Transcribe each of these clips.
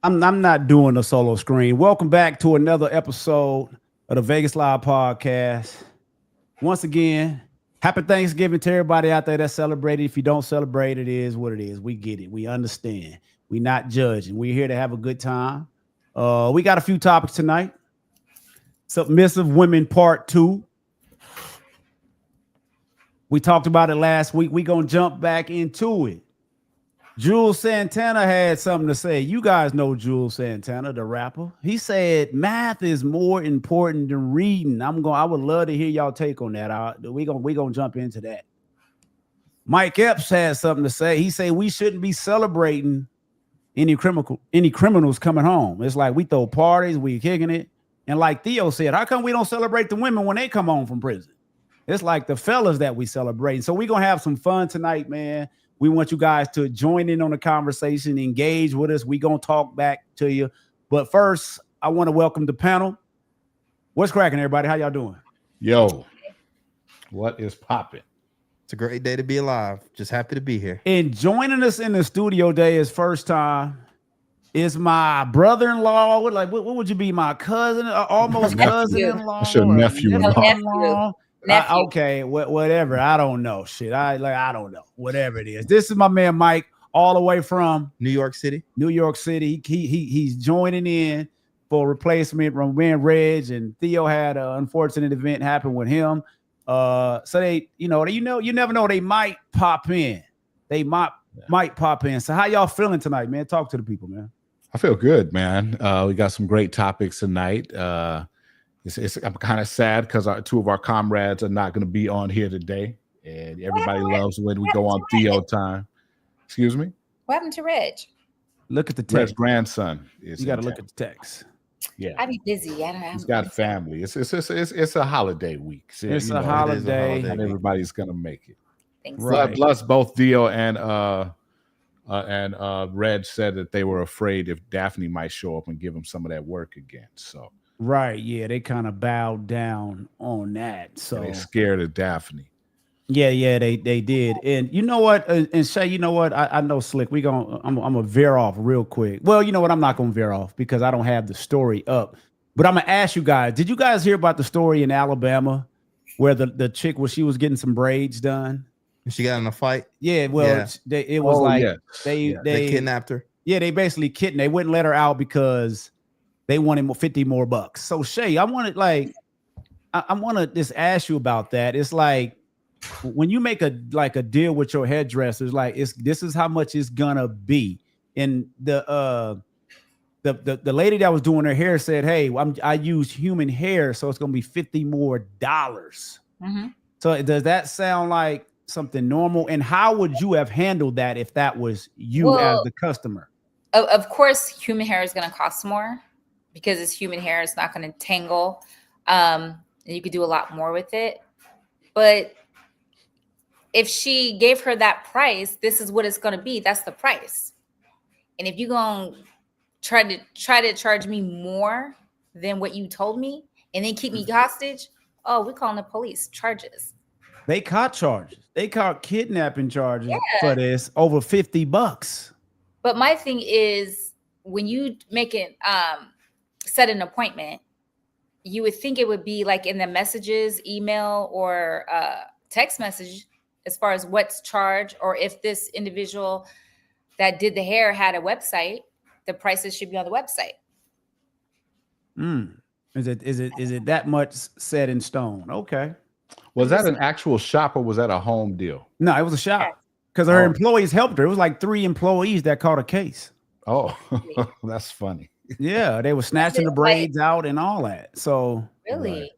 I'm not doing a solo screen. Welcome back to another episode of the Vegas Live Podcast. Once again, happy Thanksgiving to everybody out there that celebrated. If you don't celebrate, it is what it is. We get it. We understand. We're not judging. We're here to have a good time. We got a few topics tonight. Submissive Women Part 2. We talked about it last week. We're going to jump back into it. Jules Santana had something to say. You guys know Jules Santana, the rapper. He said math is more important than reading. I would love to hear y'all take on that. We're gonna jump into that. Mike Epps had something to say. He said we shouldn't be celebrating any criminals coming home. It's like we throw parties, we kicking it. And like Theo said, how come we don't celebrate the women when they come home from prison? It's like the fellas that we celebrate. So we're gonna have some fun tonight, man. We want you guys to join in on the conversation, engage with us. We're going to talk back to you. But first, I want to welcome the panel. What's cracking, everybody? How y'all doing? Yo, what is popping? It's a great day to be alive. Just happy to be here. And joining us in the studio day is first time is my brother-in-law. What would you be? My cousin, almost cousin-in-law? That's your nephew-in-law. Okay, whatever. I don't know. Shit, I don't know. Whatever it is. This is my man Mike, all the way from New York City. He's joining in for replacement from man Reg, and Theo had an unfortunate event happen with him. So you never know. They might pop in. They might pop in. So how y'all feeling tonight, man? Talk to the people, man. I feel good, man. We got some great topics tonight. I'm kind of sad because two of our comrades are not going to be on here today, and everybody loves when we go on Theo time. Excuse me? What happened to Reg? Look at the text. Reg's grandson is. You got to look at the text. Yeah, I'd be busy. He's got family. It's a holiday week. So, it's a holiday. Not everybody's going to make it. Thanks. Right. Plus, both Theo and Reg said that they were afraid if Daphne might show up and give them some of that work again. So. Right, yeah, they kind of bowed down on that. So they scared of Daphne. Yeah, they did. And you know what? And Shay, you know what? I know Slick. I'm gonna veer off real quick. Well, you know what? I'm not gonna veer off because I don't have the story up. But I'm gonna ask you guys: did you guys hear about the story in Alabama where the chick she was getting some braids done? She got in a fight. Yeah, well, yeah. They kidnapped her. Yeah, they basically kidnapped. They wouldn't let her out because they wanted 50 more bucks. So Shay, I want to just ask you about that. It's like when you make a deal with your hairdressers, like this is how much it's gonna be. And the lady that was doing her hair said, "Hey, I use human hair, so it's gonna be $50 more." Mm-hmm. So does that sound like something normal? And how would you have handled that if that was you as the customer? Of course, human hair is going to cost more because it's human hair. It's not going to tangle. And you could do a lot more with it. But if she gave her that price, this is what it's going to be. That's the price. And if you're going to try to charge me more than what you told me and then keep me hostage, we're calling the police. Charges. They caught charges. They caught kidnapping charges for this over $50. But my thing is, when you make it set an appointment, you would think it would be like in the messages, email, or text message as far as what's charged, or if this individual that did the hair had a website, the prices should be on the website. Is it that much set in stone? Okay. Was that an actual shop or was that a home deal? No, it was a shop because her employees helped her. It was like 3 employees that caught a case. Oh, that's funny. Yeah, they were snatching the braids out and all that. So really,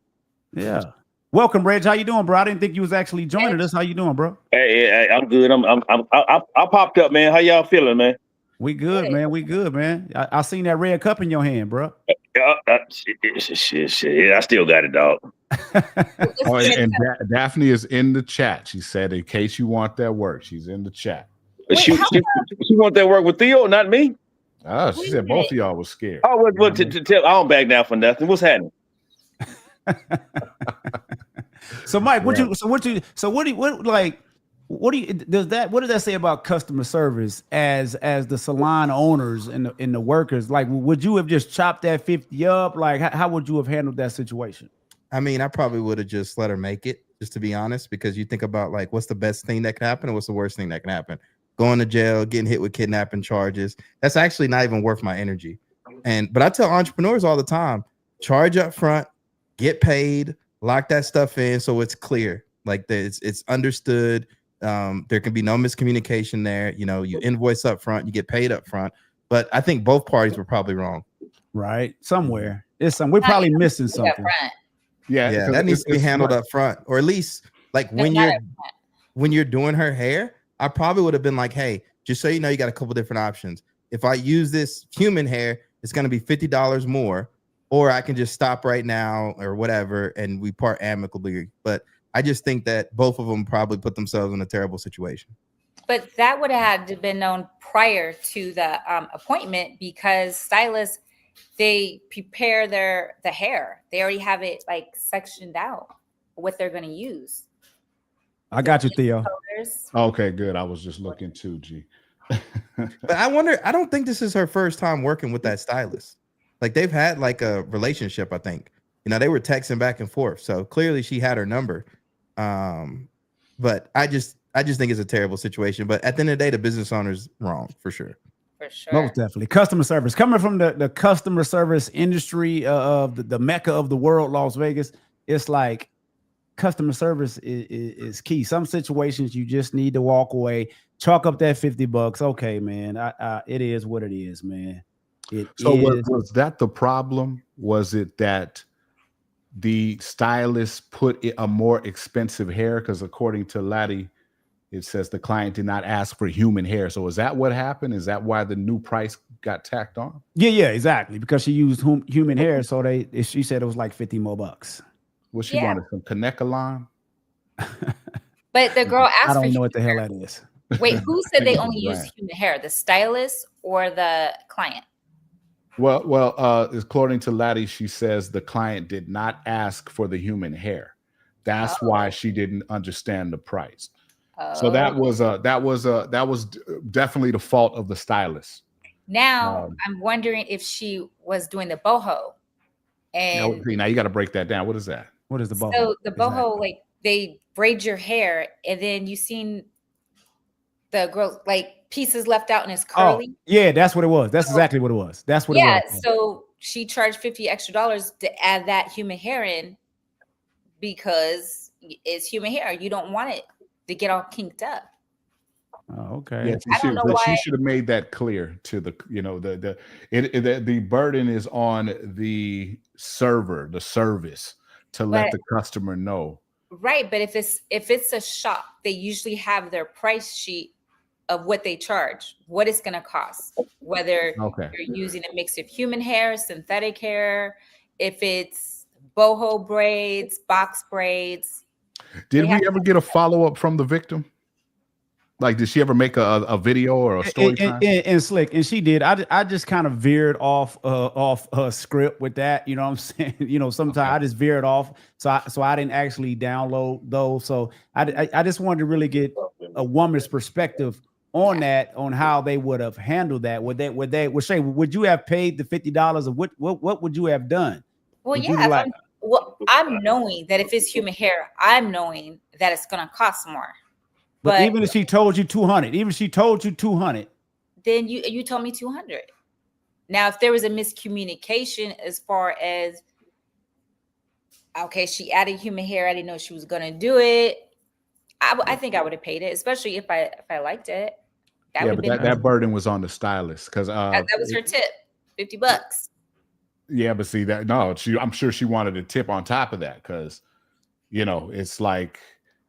yeah. Welcome, Reg. How you doing, bro? I didn't think you was actually joining us. How you doing, bro? Hey, I'm good. I popped up, man. How y'all feeling, man? We good, man. We good, man. I seen that red cup in your hand, bro. Shit. Yeah, I still got it, dog. And Daphne is in the chat. She said, in case you want that work, she's in the chat. She want that work with Theo, not me. She said both of y'all was scared. Oh, what to tell? I don't back down for nothing. What's happening? So Mike, what what does that say about customer service as the salon owners and the workers? Like, would you have just chopped that 50 up? Like, how would you have handled that situation? I mean, I probably would have just let her make it, just to be honest, because you think about like what's the best thing that can happen and what's the worst thing that can happen. Going to jail, getting hit with kidnapping charges. That's actually not even worth my energy. But I tell entrepreneurs all the time, charge up front, get paid, lock that stuff in so it's clear. Like it's understood. There can be no miscommunication there. You know, you invoice up front, you get paid up front. But I think both parties were probably wrong. Right. Somewhere. We're probably missing something. Yeah, that needs to be handled up front, or at least like when you're doing her hair, I probably would have been like, hey, just so you know, you got a couple different options. If I use this human hair, it's going to be $50 more, or I can just stop right now or whatever, and we part amicably. But I just think that both of them probably put themselves in a terrible situation. But that would have had to been known prior to the appointment, because stylists, they prepare the hair. They already have it like sectioned out what they're going to use. I got you, Theo. Okay, good. I was just looking too, G. But I wonder, I don't think this is her first time working with that stylist. Like they've had like a relationship, I think. You know, they were texting back and forth. So clearly she had her number. But I just think it's a terrible situation. But at the end of the day, the business owner's wrong for sure. For sure. Most definitely. Customer service. Coming from the customer service industry of the mecca of the world, Las Vegas, it's like customer service is key. Some situations you just need to walk away, chalk up that $50. Okay, man. It is what it is, man. Was that the problem? Was it that the stylist put a more expensive hair? Because according to Laddie, it says the client did not ask for human hair. So is that what happened? Is that why the new price got tacked on? Yeah, exactly. Because she used human hair, so she said it was like 50 more bucks. Well, she wanted some Kanekalon. But the girl asked. I don't know what the hell that is. Wait, who said they only use human hair? The stylist or the client? Well, according to Laddie, she says the client did not ask for the human hair. That's why she didn't understand the price. So that was definitely the fault of the stylist. Now I'm wondering if she was doing the boho. And now you got to break that down. What is that? What is the boho? So the boho, like they braid your hair, and then you seen the girl like pieces left out and it's curly. Oh, yeah, that's what it was. That's exactly what it was. That's what it was. Yeah, so she charged $50 extra to add that human hair in because it's human hair. You don't want it to get all kinked up. Oh, okay. Yeah, she should have made that clear to the, the burden is on the server, the service, to let the customer know. Right, but if it's a shop, they usually have their price sheet of what they charge, what it's going to cost, whether you're using a mix of human hair, synthetic hair, if it's boho braids, box braids. Did we ever get a follow-up from the victim? Like, did she ever make a video or a story time? And Slick, and she did. I just kind of veered off her script with that. You know what I'm saying? Sometimes I just veered off. So I didn't actually download those. So I just wanted to really get a woman's perspective on that, on how they would have handled that. Would you have paid the $50, or what would you have done? Well, I'm knowing that if it's human hair, I'm knowing that it's going to cost more. But even if she told you 200, then you told me 200. Now, if there was a miscommunication as far as, okay, she added human hair, I didn't know she was going to do it, I think I would have paid it, especially if I liked it. That burden was on the stylist because that was her tip, $50. Yeah, but see that I'm sure she wanted a tip on top of that because, it's like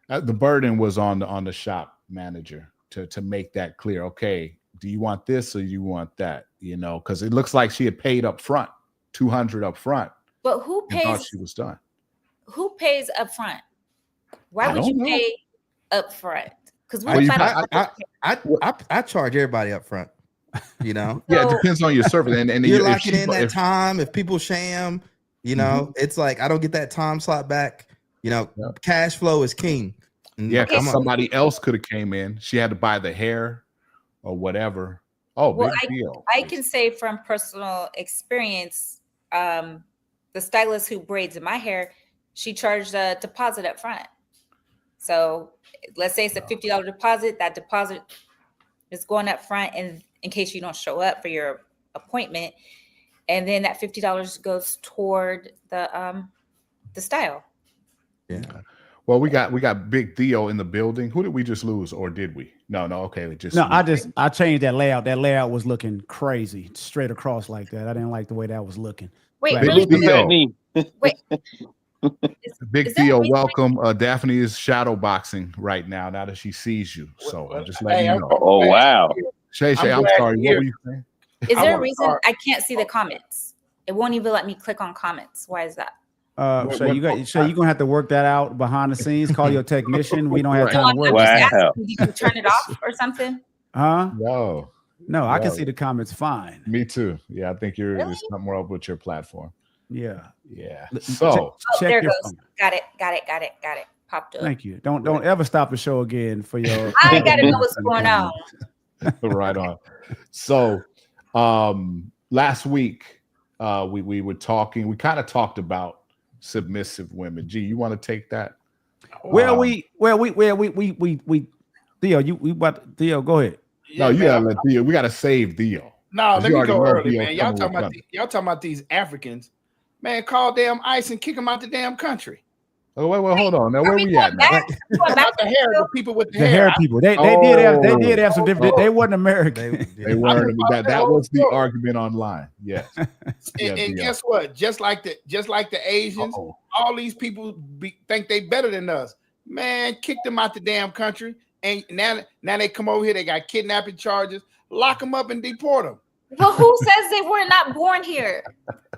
the burden was on the shop manager to make that clear. Okay, do you want this or you want that? Because it looks like she had paid up front, $200 up front. But who pays? Thought she was done. Who pays up front? Why would you pay up front? Because I charge everybody up front. Yeah, it depends on your service. And you're locking in that time. If people sham, it's like I don't get that time slot back. Cash flow is king. Yeah, Okay, because somebody else could have came in. She had to buy the hair or whatever. Oh, well, big deal. I can say from personal experience, the stylist who braids my hair, she charged a deposit up front. So let's say it's a $50 deposit. That deposit is going up front, and in case you don't show up for your appointment, and then that $50 goes toward the style. Yeah. Well, we got Big Theo in the building. Who did we just lose, or did we? No. Okay, we just No, I changed that layout. That layout was looking crazy, straight across like that. I didn't like the way that was looking. Wait, Big really? Theo. Wait. Big Is that Theo, reason- welcome. Daphne is shadow boxing right now that she sees you. So I'm just letting you know. Oh wow. Shay, I'm glad sorry. you're What were you saying? Is I there a wanna reason start- I can't see the comments? It won't even let me click on comments. Why is that? Shay, you're gonna have to work that out behind the scenes. Call your technician. We don't have Right. time to work. I'm Wow. just asking, did you turn it off or something? Huh? No, I can No. see the comments fine. me too. Yeah, I think Really? there's something wrong with your platform. Yeah. Yeah. L- So Oh, check there it your goes. phone. Got it. Popped up. Thank you. Don't ever stop the show again for your. I gotta know what's going on. right on. So last week we were talking. We kind of talked about submissive women. G, you want to take that? Theo, Theo, go ahead. No, you gotta let Theo. We gotta save Theo. No, let You me already go know early, Theo man. Y'all coming talking with about talking about these Africans, man. Call damn ICE and kick them out the damn country. Oh wait, hold on. Now Are where we we going at now? back? Going back About the to hair, the the people with the, The hair. hair people. They did have some different. They wasn't American. They weren't. That was the argument online. Yes. And Yeah. guess what? Just like the Asians, Uh-oh. all these people think they better than us. Man, kick them out the damn country. And now they come over here. They got kidnapping charges. Lock them up and deport them. Well, who says they were not born here?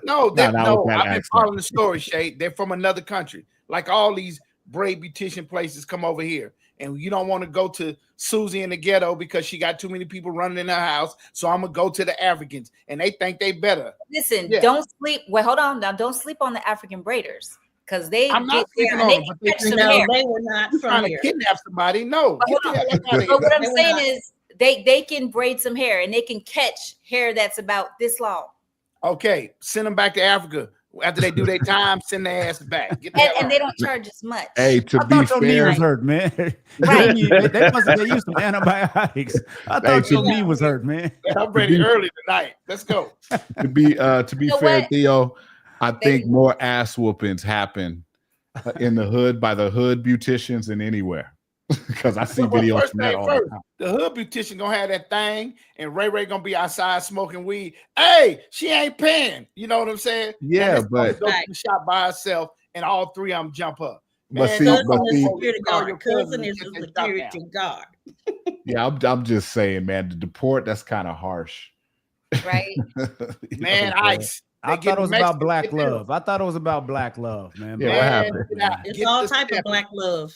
No, not with that I've been accent. following the story, Shay. They're from another country. Like all these braid beautician places come over here. And you don't want to go to Susie in the ghetto because she got too many people running in her house. So I'm going to go to the Africans. And they think they better. Listen, Yeah. don't sleep. Well, hold on. Now, don't sleep on the African braiders because they I'm not get sleeping there on and them, they but can catch some think hair. They were not you from trying here. to kidnap somebody. No. But Get hold the hell out of here. But what I'm They were saying not. is they can braid some hair and they can catch hair that's about this long. Okay, send them back to Africa. After they do their time, send their ass back. Get the hell And out. they don't charge as much. Hey, to I be thought your knee fair, was hurt, man. Right. they must have used some antibiotics. I thought your knee was hurt, man. I'm ready early tonight. Let's go. to be know fair, what? Theo, I think more ass whoopings happen in the hood by the hood beauticians than anywhere. Because I see Well, videos first from that thing all first, the time. the hood beautician gonna have that thing, and Ray gonna be outside smoking weed. Hey, she ain't paying. You know what I'm saying? Yeah, And this gonna but- go to the shop by herself, and all three of them jump up. But Man, see, don't but call see- your Security cousin guard. Cousin and is get a that shop security guard. Yeah, I'm just saying, man, the deport, that's kind of harsh. Right. You know down. what Man, I'm saying? ICE. I They thought it was getting about Mexicans black get them. love. I thought it was about black love, man. Yeah, what Black happened? love, Get man. out. It's Get all this type step. of black love.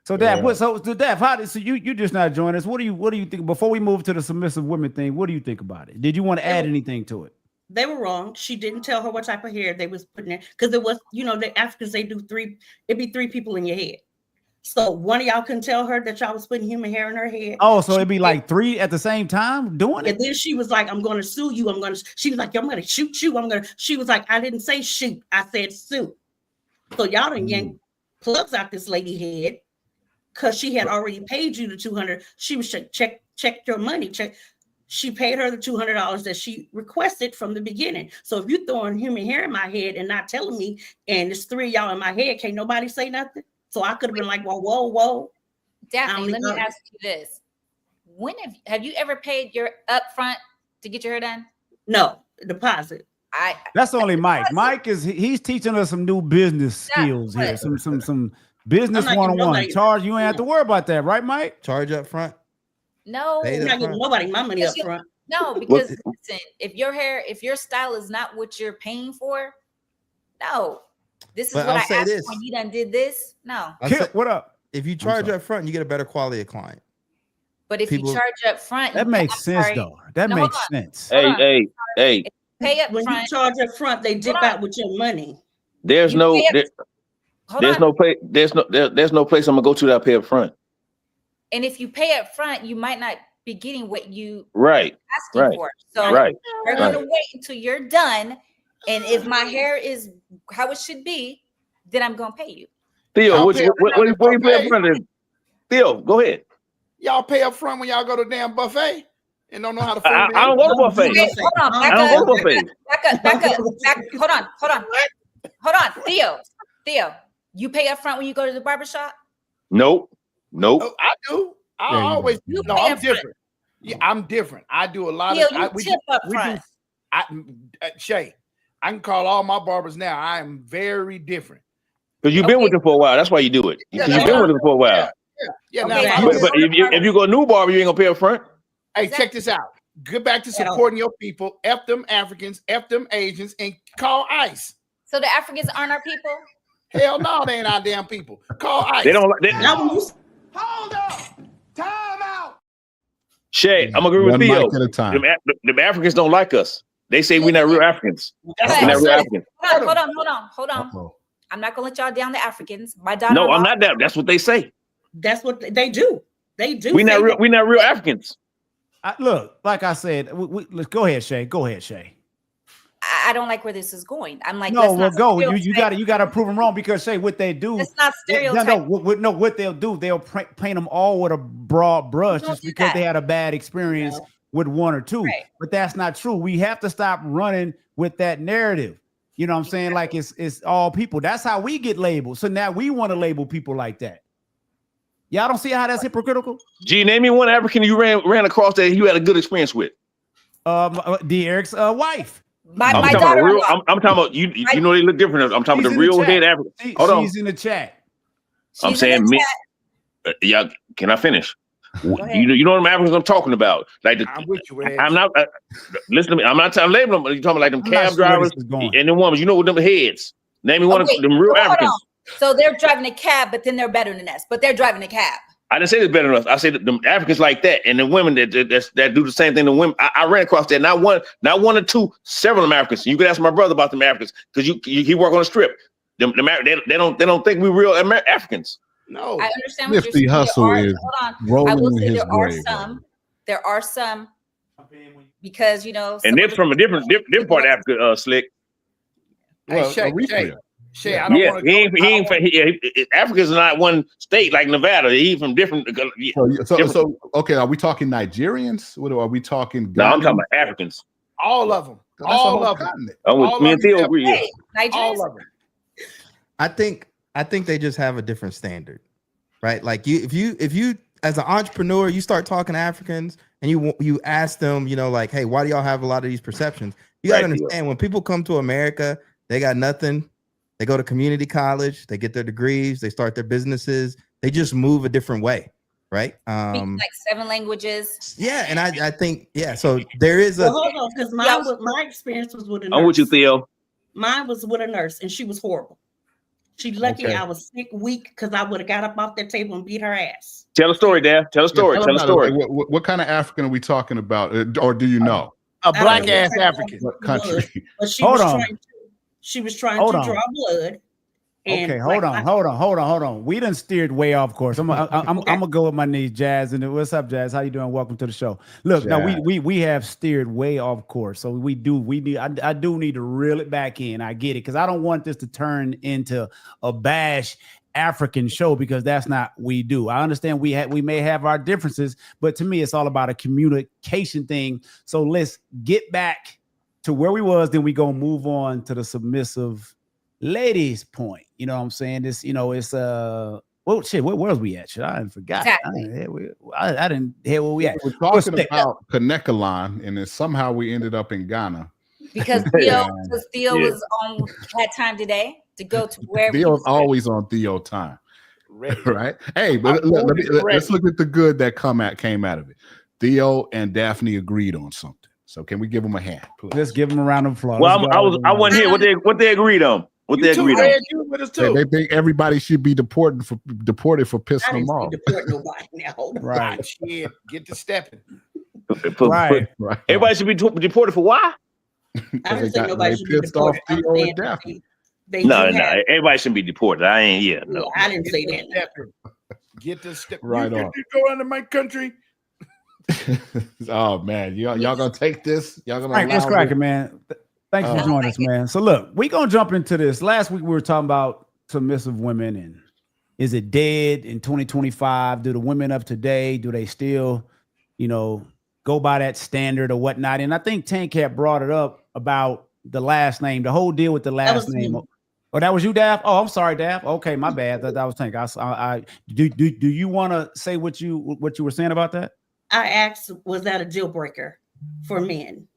So Dad, Yeah. so Dad, so you just not joining us. What do you think before we move to the submissive women thing? What do you think about it? Did you want to add anything to it? They were wrong. She didn't tell her what type of hair they was putting in because it was, the Africans, they do it'd be three people in your head. So one of y'all couldn't tell her that y'all was putting human hair in her head. Oh, so it'd be like three at the same time doing And it? then she was like, I'm going to sue you. She was like, I'm going to shoot you. She was like, I didn't say shoot. I said sue. So y'all done yank plugs out this lady head because she had already paid you the $200. She was check your money. She paid her the $200 that she requested from the beginning. So if you're throwing human hair in my head and not telling me, and there's three of y'all in my head, can't nobody say nothing? So I could have been like, well, whoa. Daphne, let me ask you this. When have you ever paid your upfront to get your hair done? No, deposit. That's only Mike. Mike he's teaching us some new business skills here. Some business I'm not giving 101. nobody- Charge, you ain't have to worry about that, right, Mike? Charge up front. No. Pay I'm the not giving nobody my money up front. No, because listen, if your style is not what you're paying for, no. This is But what I'll I say asked this. when you done did this. No. I Kip, said, what up? if you charge sorry. up front, you get a better quality of client. But if People- you charge up front, That you makes I'm sense, sorry, though. That No, makes hold on. sense. Hold on. Hey. pay up When front. you charge up front, they dip Hold on. out with your money. There's You no. pay up- there- There's no place. There's no place I'm gonna go to that I pay up front. And if you pay up front, you might not be getting what you asking for. So we're gonna wait until you're done. And if my hair is how it should be, then I'm gonna pay you. Theo, what you pay up front? Theo, go ahead. Y'all pay up front when y'all go to the damn buffet and don't know how to food. I don't go to buffet. Wait, hold on, I don't go to buffet. Hold on, Theo, you pay up front when you go to the barbershop? Nope. Oh, I do. I always do. No, I'm different. Yeah, I'm different. I do a lot Theo, of. We tip up front. Shay, I can call all my barbers now. I am very different. Because you've been with them for a while. That's why you do it. Because you've been with them for a while. Yeah. But if you go a new barber, you ain't gonna pay up front. Hey, check this out. Get back to supporting your people. F them Africans, F them Asians, and call ICE. So the Africans aren't our people? Hell no, they ain't our damn people. Call ICE. They don't. Hold up. Time out. Shay, I'm gonna agree with Theo. The Africans don't like us. They say we're not real Africans. We're not real Africans. Hold on. I'm not gonna let y'all down the Africans. My daughter. No, I'm not that. That's what they say. That's what they do. They do. We're not real Africans. Look, like I said, let's go ahead, Shay. Go ahead, Shay. I don't like where this is going. I'm like, no, well, go. You got to prove them wrong because Shay, what they do. It's not stereotype. What they'll do, they'll paint them all with a broad brush just because they had a bad experience with one or two. Right. But that's not true. We have to stop running with that narrative. You know what I'm saying? Like it's all people. That's how we get labeled. So now we want to label people like that. Y'all don't see how that's hypocritical? Gee, name me one African you ran across that you had a good experience with. Derek's wife. My daughter. I'm talking about you. You know they look different. I'm talking about the real head African. She's in the chat. I'm saying me. Yeah, can I finish? You know what Africans I'm talking about? Like I'm with you, Red. I'm not. Listen to me. I'm not trying to label them. You're talking about like them cab drivers and them women. You know what them heads? Name me one of them real Africans. So they're driving a cab, but then they're better than us. But they're driving a cab. I didn't say they're better than us. I said the Africans like that, and the women that do the same thing. The women I ran across that. Not one or two, several of them Africans. You could ask my brother about them Africans because he work on a strip. They don't think we real No, Africans. I understand what you're saying. Hustle is rolling in his grave. There are some because and they're from a different part of Africa. Slick. Well, Shay, I don't want to. Africa's not one state like Nevada. He's from different. So okay, are we talking Nigerians? What are we talking? No, I'm talking about Africans. All of them. All of them. Me and Theo agree. All of them. I think they just have a different standard, right? Like if you as an entrepreneur, you start talking to Africans and you ask them, like, hey, why do y'all have a lot of these perceptions? You gotta understand when people come to America, they got nothing. They go to community college, they get their degrees, they start their businesses, they just move a different way, right? Like 7 languages. Yeah, and I think, so there is a hold on, because my experience was with a nurse. I'm with you, Theo. Mine was with a nurse, and she was horrible. She lucky I was sick, weak, because I would have got up off that table and beat her ass. Tell a story, Dad. Tell a story. Tell a story. What kind of African are we talking about, or do you know? A black ass African. What country? But she was trying to draw blood. Okay, hold on. We done steered way off course. I'm gonna go with my niece Jazz. And what's up, Jazz? How you doing? Welcome to the show. Look, now we have steered way off course. So we need I do need to reel it back in. I get it, because I don't want this to turn into a bash African show, because that's not what we do. I understand we may have our differences, but to me it's all about a communication thing. So let's get back to where we was, then we gonna move on to the submissive ladies point. You know what I'm saying? This, it's well, shit, where was we at? Shit, I forgot. Exactly. I didn't hear where we at. We're talking about Kanekalon, and then somehow we ended up in Ghana. Because Theo was on that time today to go to wherever. Theo's always on Theo time. Right? Hey, but let's look at the good that came out of it. Theo and Daphne agreed on something. So can we give them a hand, please? Let's give them a round of applause. Well, I wasn't here. What they agreed on? What they agreed on? You with us too. They think everybody should be deported for pissing them off. Deport nobody now. Right. Shit, get to stepping. Right. Everybody should be deported for why? I didn't say nobody should be deported. Theo and Daphne. They No, do no, have- everybody shouldn't be deported. I ain't. Yeah, no. Yeah, I didn't say that. Stepper. Get the step. Right You on. go into my country. Oh man, y'all gonna take this? Y'all gonna Frank, what's allow cracking, man? Thanks for joining us, man. So look, we're gonna jump into this. Last week we were talking about submissive women and is it dead in 2025? Do the women of today, do they still, go by that standard or whatnot? And I think Tank Cat brought it up about the last name, the whole deal with the last name. me. Oh, that was you, Daph? Oh, I'm sorry, Daph. Okay, my bad. That was Tank. Do you want to say what you were saying about that? I asked, was that a deal breaker for men?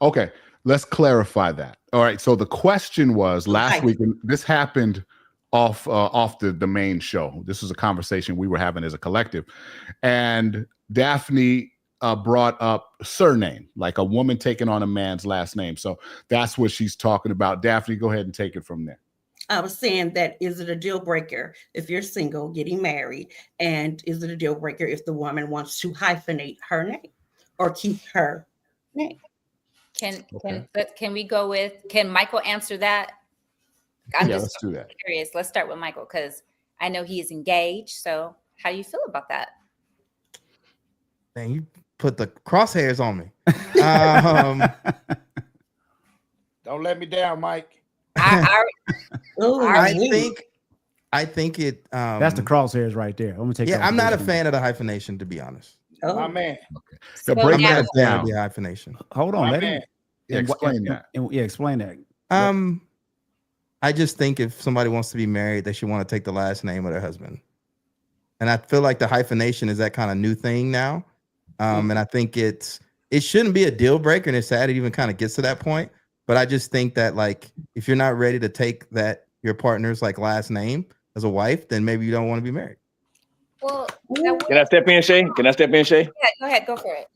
Okay, let's clarify that. All right. So the question was last week, and this happened off the main show. This was a conversation we were having as a collective, and Daphne brought up surname, like a woman taking on a man's last name. So that's what she's talking about. Daphne, go ahead and take it from there. I was saying that is it a deal breaker if you're single getting married, and is it a deal breaker if the woman wants to hyphenate her name or keep her name? Can we go with, can Michael answer that? Let's do that. Curious. Let's start with Michael because I know he is engaged. So how do you feel about that? Man, you put the crosshairs on me. Don't let me down, Mike. I think it. That's the crosshairs right there. I'm gonna take. Yeah, I'm not a fan of the hyphenation, to be honest. My man. Okay. So break that down. The hyphenation. Hold on, My let man. him Explain that. Explain that. I just think if somebody wants to be married, they should want to take the last name of their husband. And I feel like the hyphenation is that kind of new thing now. And I think it shouldn't be a deal breaker. And it's sad it even kind of gets to that point. But I just think that, like, if you're not ready to take that your partner's like last name as a wife, then maybe you don't want to be married. Well, Can I step in, Shay? Yeah, go ahead, go for it.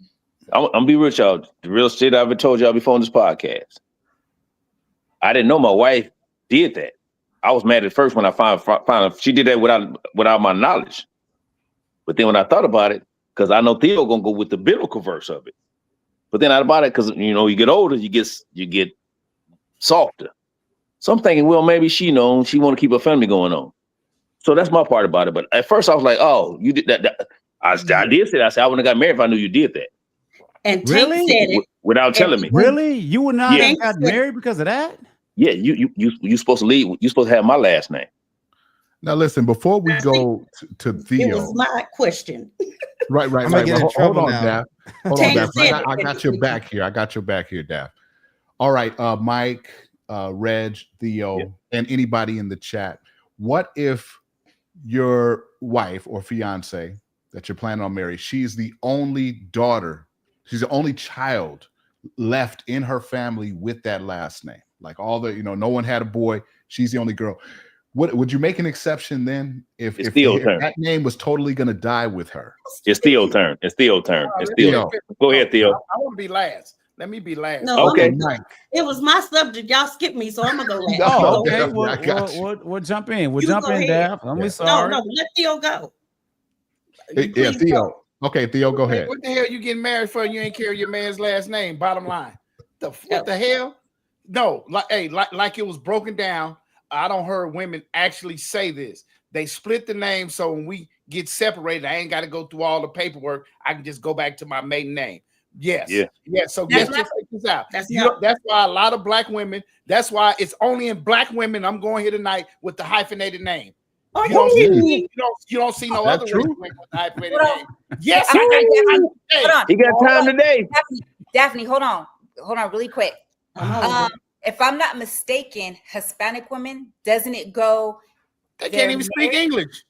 I'm be real, y'all. The real shit I've ever told y'all before on this podcast. I didn't know my wife did that. I was mad at first when I found she did that without my knowledge. But then when I thought about it, because I know Theo gonna go with the biblical verse of it. But then I about it because you get older, you get softer. So I'm thinking, well, maybe she want to keep her family going on. So that's my part about it. But at first I was like, oh, you did that. I did say that. I said I wouldn't have got married if I knew you did that. And Tank said it without telling me. Really? You would not Yeah. have got married because of that? Yeah, you supposed to leave. You supposed to have my last name. Now listen, before we go to Theo, it was my question. Right. gonna get in Hold trouble on, now. Daph. Hold on, Daph. I got your back here. Daph. All right, Mike, Reg, Theo, and anybody in the chat. What if your wife or fiance that you're planning on marrying, she's the only daughter, she's the only child left in her family with that last name? Like all the, no one had a boy. She's the only girl. What would you make an exception then if that name was totally going to die with her? It's Theo's turn. Go ahead, Theo. I want to be last. Let me be last. No, Okay. It was my subject. Y'all skipped me, so I'm gonna go last. Oh, okay. I got you. We'll jump in. We'll You jump go in, ahead. Daph. I'm sorry. No, let Theo go. Yeah, Theo. Okay, Theo, go ahead. What the hell you getting married for? You ain't carry your man's last name. Bottom line. What the hell? No, like it was broken down. I don't heard women actually say this. They split the name, so when we get separated, I ain't got to go through all the paperwork. I can just go back to my maiden name. Yes. Yeah. So just check this out. That's why a lot of black women. That's why it's only in black women. I'm going here tonight with the hyphenated name. Oh, you don't see no other women with the hyphenated name. Yes, Hold on. He got time today. Daphne, hold on really quick. If I'm not mistaken, Hispanic women, doesn't it go? They can't even speak English.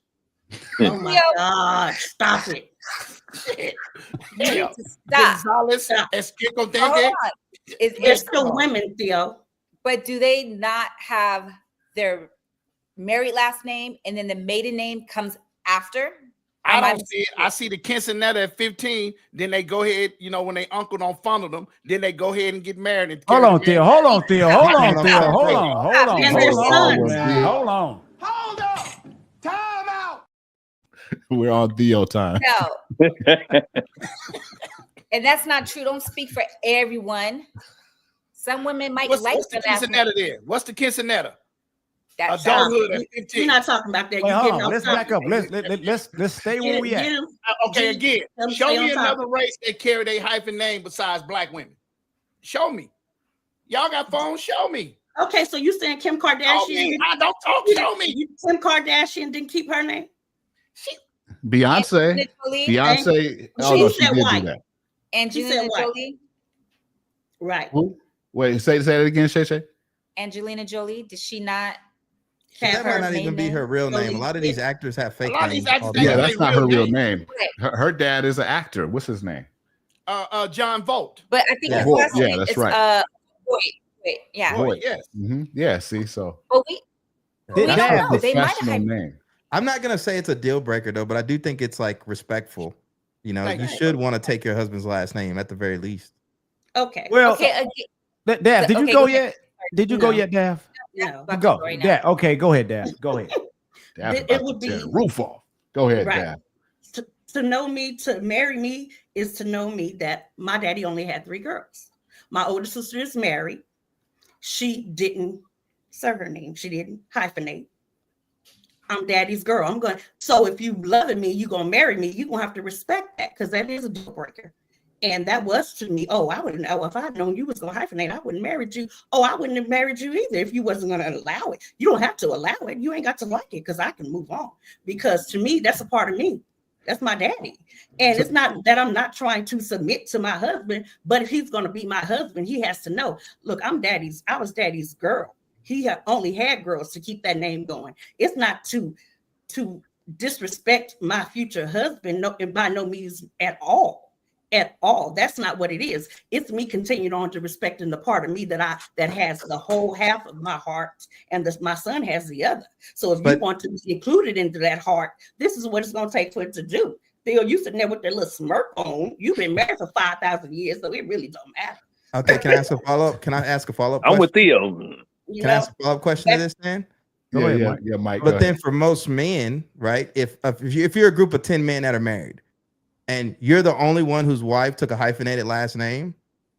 Oh my God! Stop it! Yeah. Gonzalez, Hold on. They're still women, Theo. But do they not have their married last name and then the maiden name comes after? I don't see it. I see the Kinsinetta at 15. Then they go ahead, when they uncle don't funnel them, then they go ahead and get married. And Hold on, Theo. Hold on. And their sons. Hold on. Hold up. Time out. We're on Theo time. No. And that's not true. Don't speak for everyone. Some women might like what's the Kinsinetta there? What's the Kinsinetta? That Adulthood We're at 15. not talking about that. Wait, You hold getting on. off Let's topic. back up. Let's stay where we at. Okay, again, Let 'em show stay me on another topic. race that carry a hyphen name besides black women. Show me. Y'all got phones? Show me. Okay, so you saying Kim Show me. Kardashian? I don't talk. Show me. Kim Kardashian didn't keep her name. Beyonce. Beyonce. Oh She no, she said did white. do that. She Angelina said what? Jolie. Right. Who? Wait, say that again, Shay. Angelina Jolie. Did she not Have That might her not even be name? her real name. A Jolie lot of did. these actors have fake lot of these names. actors all the think Yeah, time. they that's not real her real name. name. Her dad is an actor. What's his name? John Vogt. But I think Yeah. his Voight, last yeah, name that's is right. Wait, yeah. Voight, yes. Yeah, see, so But we Did don't that know. They might have professional hyped. name. I'm not gonna say it's a deal breaker though, but I do think it's like respectful. You know, Like- you should want to take your husband's last name at the very least. Okay. Well, Okay, again, Dav, did you okay, go go ahead. yet? Did you go No. yet, Dav? No. About the Go. story now. Yeah. Okay, go ahead, Dav. Go ahead. That's It about would to tear be- the roof off. Go ahead, Right. Dad. To know me, to marry me, is to know me that my daddy only had 3 girls. My older sister is married. She didn't say her name. She didn't hyphenate. I'm daddy's girl. So if you loving me, you're gonna marry me, you're gonna have to respect that, because that is a deal breaker. And that was to me, I wouldn't know if I'd known you was gonna hyphenate, I wouldn't married you. I wouldn't have married you either if you wasn't gonna allow it. You don't have to allow it. You ain't got to like it, because I can move on. Because to me, that's a part of me. That's my daddy. And it's not that I'm not trying to submit to my husband, but if he's going to be my husband, he has to know, look, I was daddy's girl. He only had girls to keep that name going. It's not to disrespect my future husband, no, and by no means at all. At all. That's not what it is. It's me continuing on to respecting the part of me that has the whole half of my heart, and my son has the other. So if you want to be included into that heart, this is what it's going to take for it to do. Theo, you sitting there with that little smirk on. You've been married for 5,000 years, so it really don't matter. Okay, can I ask a follow-up? I'm with Theo. Can I ask a follow-up question to this, Dan? Go ahead, Mike. Yeah, Mike. But then for most men, right? If you're a group of 10 men that are married, and you're the only one whose wife took a hyphenated last name,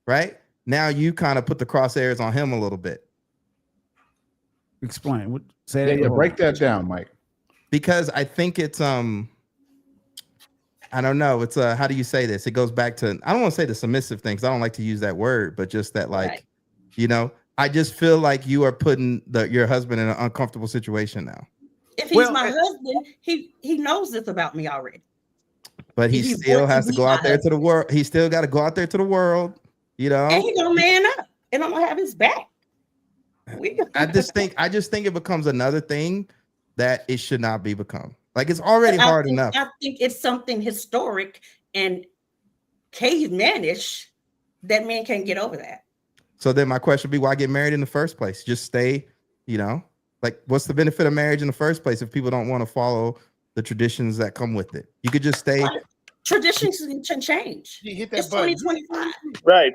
right? Now you kind of put the crosshairs on him a little bit. Explain. Say yeah, break that down, Mike. Because I think it's I don't know. It's how do you say this? It goes back to, I don't want to say the submissive thing, because I don't like to use that word, but just that, like, Right. you know, I just feel like you are putting your husband in an uncomfortable situation now. If he's my husband, he knows this about me already. But he He's still going to has to be go out my there to the world. He still got to go out there to the world, you know. And he gonna man up, and I'm gonna have his back. I just think it becomes another thing that it should not be become. Like, it's already hard enough. I think it's something historic and cavemanish that men can't get over that. So then my question would be, why get married in the first place? Just stay, you know, like, what's the benefit of marriage in the first place if people don't want to follow the traditions that come with it? You could just stay. Traditions can change. You hit that It's button. 2025. Right.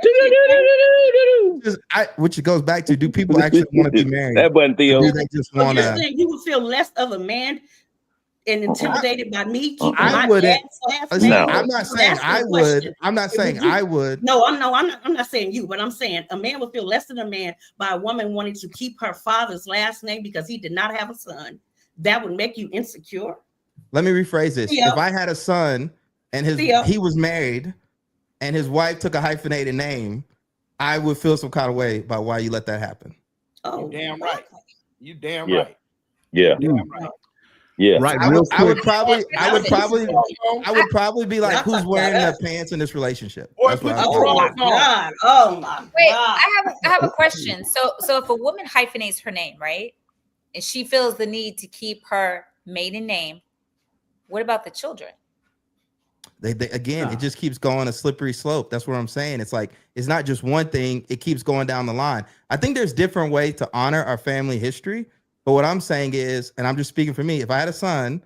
Which goes back to, do people actually want to be married? That button, Theo. Or do they just So want you're to? saying you would feel less of a man and intimidated by me keeping I my wouldn't. dad's last Listen, name? I'm not saying That's the I would. question. I'm not saying I would. No, I'm not saying you, but I'm saying a man would feel less than a man by a woman wanting to keep her father's last name because he did not have a son. That would make you insecure. Let me rephrase this. Theo. If I had a son and Theo. he was married and his wife took a hyphenated name, I would feel some kind of way about why you let that happen. Oh, You damn right. You damn Yeah. right. Yeah. Damn right. Yeah. Right. I Real would quick. probably be like, Y'all who's talk wearing about the pants in this relationship? Boy, That's what put I the would Oh do. my God. Oh my Wait, God. I have a question. So if a woman hyphenates her name, right, and she feels the need to keep her maiden name, what about the children? They again, it just keeps going a slippery slope. That's what I'm saying. It's like, it's not just one thing, it keeps going down the line. I think there's different ways to honor our family history. But what I'm saying is, and I'm just speaking for me, if I had a son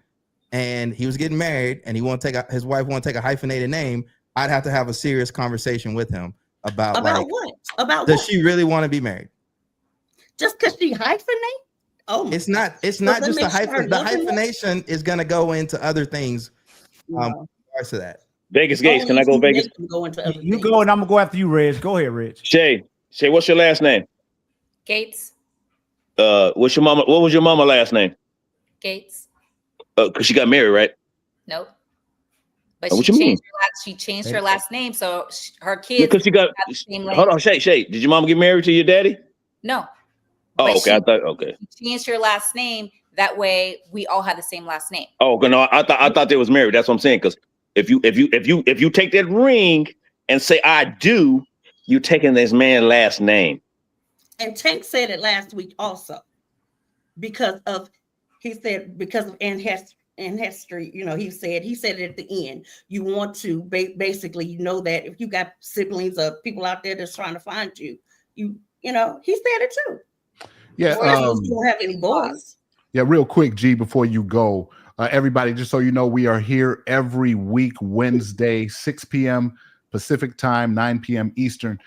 and he was getting married and his wife want to take a hyphenated name, I'd have to have a serious conversation with him about like, what? About does what? she really want to be married? Just because she hyphenate? Oh, It's not that just the makes her hyphen. The loving it? hyphenation is going to go into other things. no. Parts of that. Vegas Gates. Can I go Vegas? Go into other You things. go, and I'm gonna go after you, Reg. Go ahead, Reg. Shay, what's your last name? Gates? What's your mama? What was your mama last name? Gates. Because she got married, right? Nope. But What she you changed mean? she changed her last name, so her kids. Because she got. have the same Hold on, name. Shay. Did your mama get married to your daddy? No. Oh, But okay. I thought okay. She changed her last name. That way, we all have the same last name. Oh, no. I thought they was married. That's what I'm saying. Because if you take that ring and say I do, you taking this man's last name. And Tank said it last week also, because of ancestry. You know, he said it at the end. You want to basically, you know, that if you got siblings or people out there that's trying to find you, you know, he said it too. Yeah. You don't have any boys. Yeah, real quick, G, before you go, everybody, just so you know, we are here every week, Wednesday, 6 p.m. Pacific time, 9 p.m. Eastern.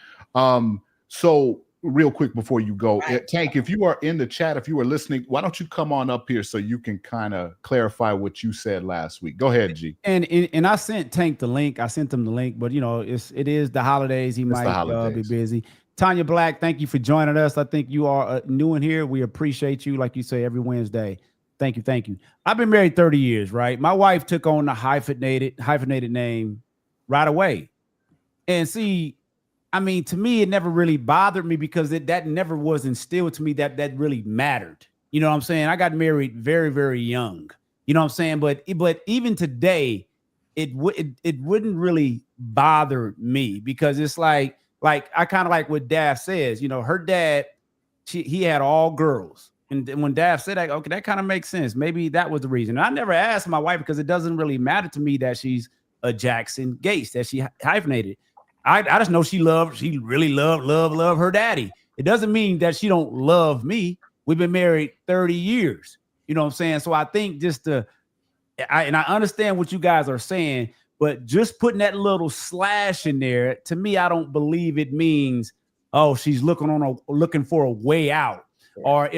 So real quick before you go, Tank, if you are in the chat, if you are listening, why don't you come on up here so you can kind of clarify what you said last week? Go ahead, G. And I sent Tank the link. I sent him the link, but you know, it is the holidays. He might be busy. Tanya Black, thank you for joining us. I think you are new in here. We appreciate you, like you say, every Wednesday. Thank you. I've been married 30 years, right? My wife took on the hyphenated name right away. And see, I mean, to me, it never really bothered me because that never was instilled to me that really mattered. You know what I'm saying? I got married very, very young. You know what I'm saying? But even today, it wouldn't really bother me because it's like I kind of like what Daph says. You know, her dad, he had all girls. And when Daph said that, okay, that kind of makes sense. Maybe that was the reason. And I never asked my wife because it doesn't really matter to me that she's a Jackson Gates, that she hyphenated. I just know she really loved her daddy. It doesn't mean that she don't love me. We've been married 30 years. You know what I'm saying? So I think I understand what you guys are saying, but just putting that little slash in there, to me, I don't believe it means, oh, she's looking for a way out, or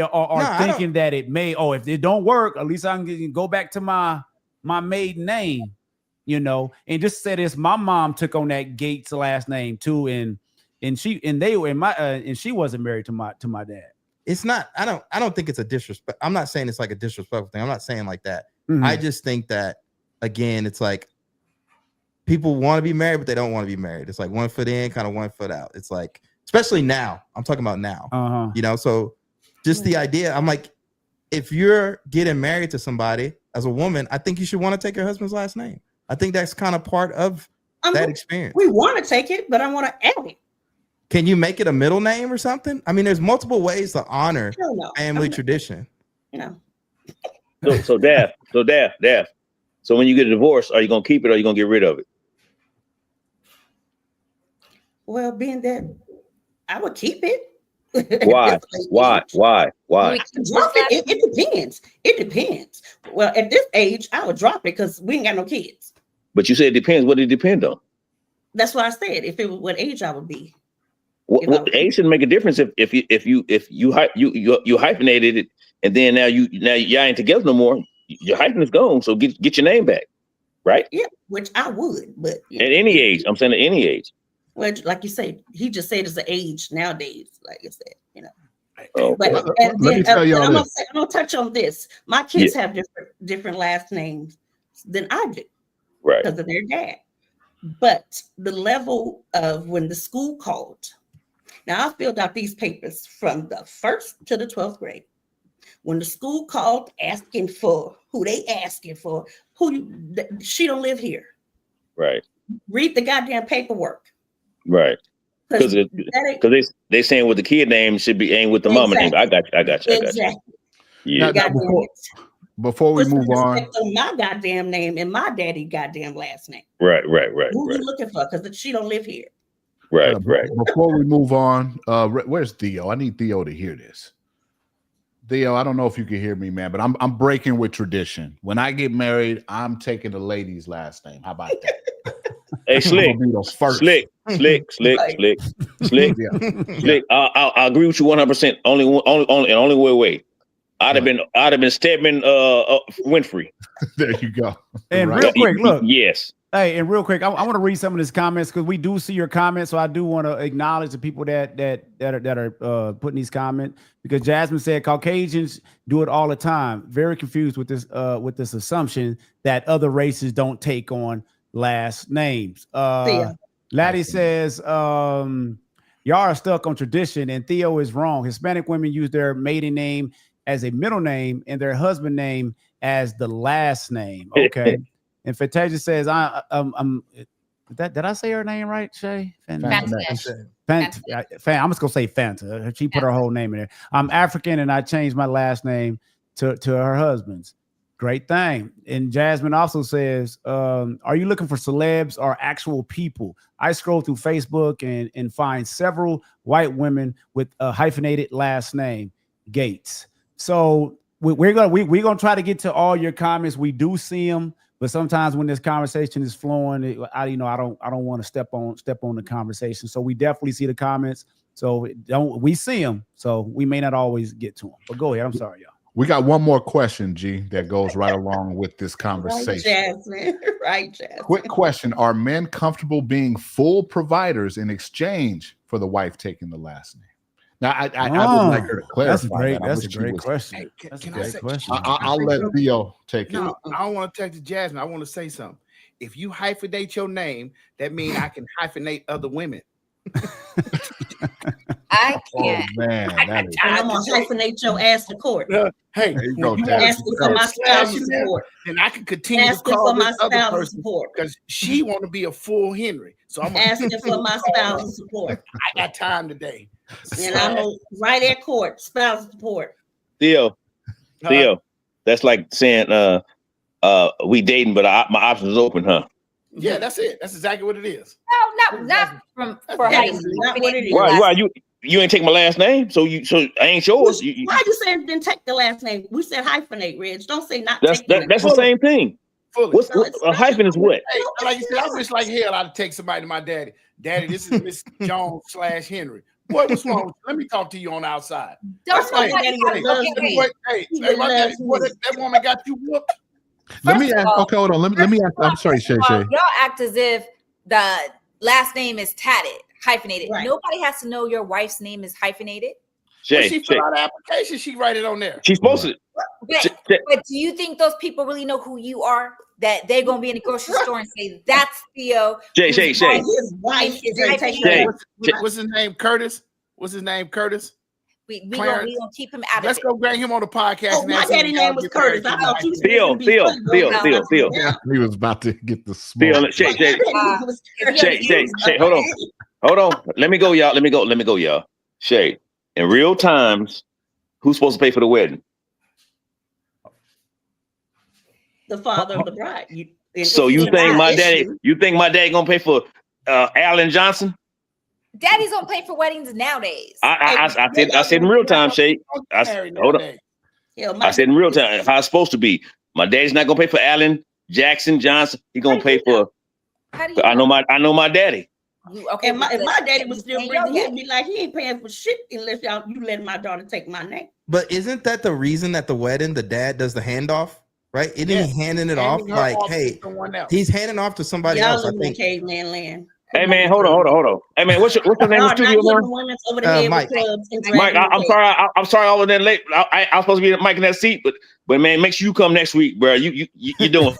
thinking that it may, if it don't work, at least I can go back to my maiden name, you know. And just say this, my mom took on that Gates last name too, and she wasn't married to my dad. It's not. I don't think it's a disrespect. I'm not saying it's like a disrespectful thing. I'm not saying like that. Mm-hmm. I just think that, again, it's like people want to be married, but they don't want to be married. It's like 1 foot in, kind of 1 foot out. It's like, especially now. I'm talking about now. You know, so just the idea. I'm like, if you're getting married to somebody as a woman, I think you should want to take your husband's last name. I think that's kind of part of that experience. We want to take it, but I want to add it. Can you make it a middle name or something? I mean, there's multiple ways to honor family tradition. You know. So Daph. So when you get a divorce, are you gonna keep it or are you gonna get rid of it? Well, being that I would keep it. Why? It depends. It depends. Well, at this age, I would drop it because we ain't got no kids. But you said it depends. What did it depend on? That's what I said. If it was what age I would be. What age shouldn't make a difference if you hyphenated it and then now y'all ain't together no more. Your hyphen is gone, so get your name back, right? Yeah, which I would, but at any age, I'm saying at any age. Well, like you say, he just said it's the age nowadays, like I said, you know. Oh, but let me tell y'all I'm gonna touch on this. My kids have different last names than I do, right? Because of their dad. But the level of when the school called. Now I filled out these papers from the 1st to the 12th grade. When the school called asking for who they asking for, she don't live here. Right. Read the goddamn paperwork. Right. Because they saying with the kid name should be aimed with the mama name. I got you. Exactly. Yeah. Now, before we move on, my goddamn name and my daddy goddamn last name. Right. Who you looking for? Because she don't live here. Right. Before we move on, where's Theo? I need Theo to hear this. Theo, I don't know if you can hear me, man, but I'm breaking with tradition. When I get married, I'm taking the lady's last name. How about that? Hey, Slick. I agree with you 100%. Only way. I'd have been Stedman Winfrey. There you go. And real quick, look. Yes. Hey, and real quick, I want to read some of these comments because we do see your comments. So I do want to acknowledge the people that are putting these comments, because Jasmine said Caucasians do it all the time. Very confused with this assumption that other races don't take on last names. Laddie says y'all are stuck on tradition, and Theo is wrong. Hispanic women use their maiden name as a middle name and their husband name as the last name. Okay. And Fantasia says, I'm did I say her name right, Shay? I'm just gonna say Fanta. She put her whole name in there. I'm African and I changed my last name to her husband's. Great thing. And Jasmine also says, are you looking for celebs or actual people? I scroll through Facebook and find several white women with a hyphenated last name, Gates. So we're gonna try to get to all your comments. We do see them. But sometimes when this conversation is flowing, I don't want to step on the conversation. So we definitely see the comments. So we see them. So we may not always get to them. But go ahead. I'm sorry, y'all. We got one more question, G, that goes right along with this conversation. Right, Jasmine. Quick question: are men comfortable being full providers in exchange for the wife taking the last name? Now, I would like her to clarify. That's a great question. That's a great question. I'll let Theo take it. No, I don't want to take to Jasmine. I want to say something. If you hyphenate your name, that means I can hyphenate other women. I can't. Oh, man, I'm gonna hyphenate your ass to court. Hey, there you go, asking for my spousal support. And I can continue asking to call for my this other spousal person support because she want to be a full Henry. So I'm asking for my spousal support. I got time today. And I'm gonna right at court, spousal support. Theo, that's like saying we dating, but my options is open, huh? Yeah, that's it. That's exactly what it is. No, not for That is not what it is. Why you ain't take my last name? So I ain't yours. Why you saying didn't take the last name? We said hyphenate, Reg. Don't say not. That's the same thing. Fully. What's a hyphen is what? Hey, like you said, I wish like hell I'd take somebody to my daddy. Daddy, this is Miss Jones / Henry. Boy, what's wrong with you? Let me talk to you on the outside. That's why daddy loves me. Hey, my daddy, that woman got you whooped. Let me ask. Okay, hold on. Let me ask. I'm sorry, Shay. Y'all act as if the last name is tatted, hyphenated. Right. Nobody has to know your wife's name is hyphenated. When she fill out the application, she write it on there. She's supposed to. But do you think those people really know who you are? That they're gonna be in the grocery store and say that's Theo. Shay. His wife is Shay. What's his name? Curtis. What's his name? Curtis. We gonna keep him out of it. Let's go bring him on the podcast. Oh, my daddy name was Curtis. I thought you Theo. Yeah, he was about to get the smoke. Shay. Hold on. Let me go, y'all. Shay, in real times, who's supposed to pay for the wedding? The father of the bride. So you think my daddy? You think my daddy gonna pay for Alan Johnson? Daddies don't pay for weddings nowadays. I said in real time, Shay. Hold on. I said in real time how it's supposed to be. My daddy's not gonna pay for Alan Jackson Johnson. He gonna pay for. I know my daddy. Okay, if my daddy was still breathing, he'd be like, he ain't paying for shit unless you let my daughter take my name. But isn't that the reason at the wedding the dad does the handoff? Right? Isn't he handing it off like, hey, he's handing off to somebody else? I think. Caveman land. Hey man, hold on. Hey man, what's your name in the studio, Mike? Mike, I'm sorry, all of that late. I was supposed to be Mike in that seat, but man, make sure you come next week, bro. You doing?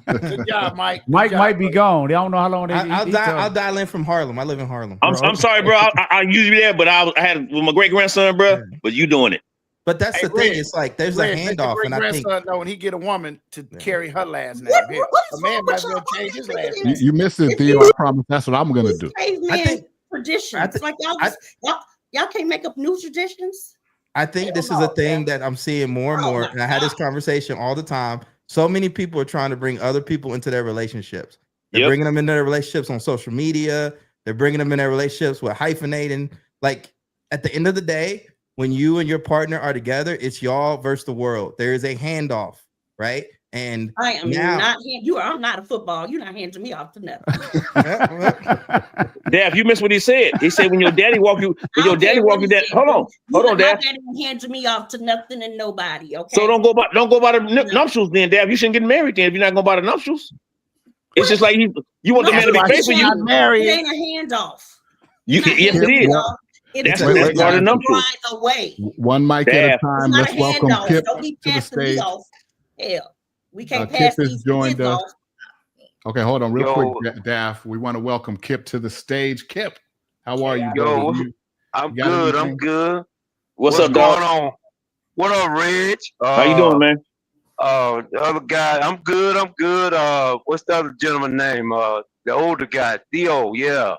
Good job, Mike. Mike might be gone. They don't know how long. I'll dial in from Harlem. I live in Harlem. I'm sorry, bro. I usually there, but I had with my great grandson, bro. But you doing it? But that's the thing. It's like there's a handoff, and I think when he get a woman to carry her last name, a man might as well change his last name. You missed it, Theo. I promise. That's what I'm gonna do. I think traditions. Like y'all can't make up new traditions. I think this is a thing that I'm seeing more and more, and I had this conversation all the time. So many people are trying to bring other people into their relationships. They're bringing them into their relationships on social media. They're bringing them in their relationships with hyphenating. Like at the end of the day, when you and your partner are together, it's y'all versus the world. There is a handoff, right? And I am not. I'm not a football. You're not handing me off to nothing. Dad, you missed what he said. He said when your daddy walk you, hold on, Dad. My daddy handed me off to nothing and nobody. Okay. So don't go by the nuptials then, Dad. You shouldn't get married then if you're not going to buy the nuptials. It's just like you want the man to be faithful. You It ain't a handoff. yes, it is. That's part of the number. Away. One mic at a time. Let's welcome Kip to the stage. Hell, we can't Kip pass has these joined kids us. off. Okay, hold on real quick, Daff. We want to welcome Kip to the stage. Kip, how are you? Yo, I'm good. Anything? I'm good. What's up, dog? going on? What up, Reg? How you doing, man? The other guy, I'm good. I'm good. What's the other gentleman's name? The older guy, Theo. Yeah.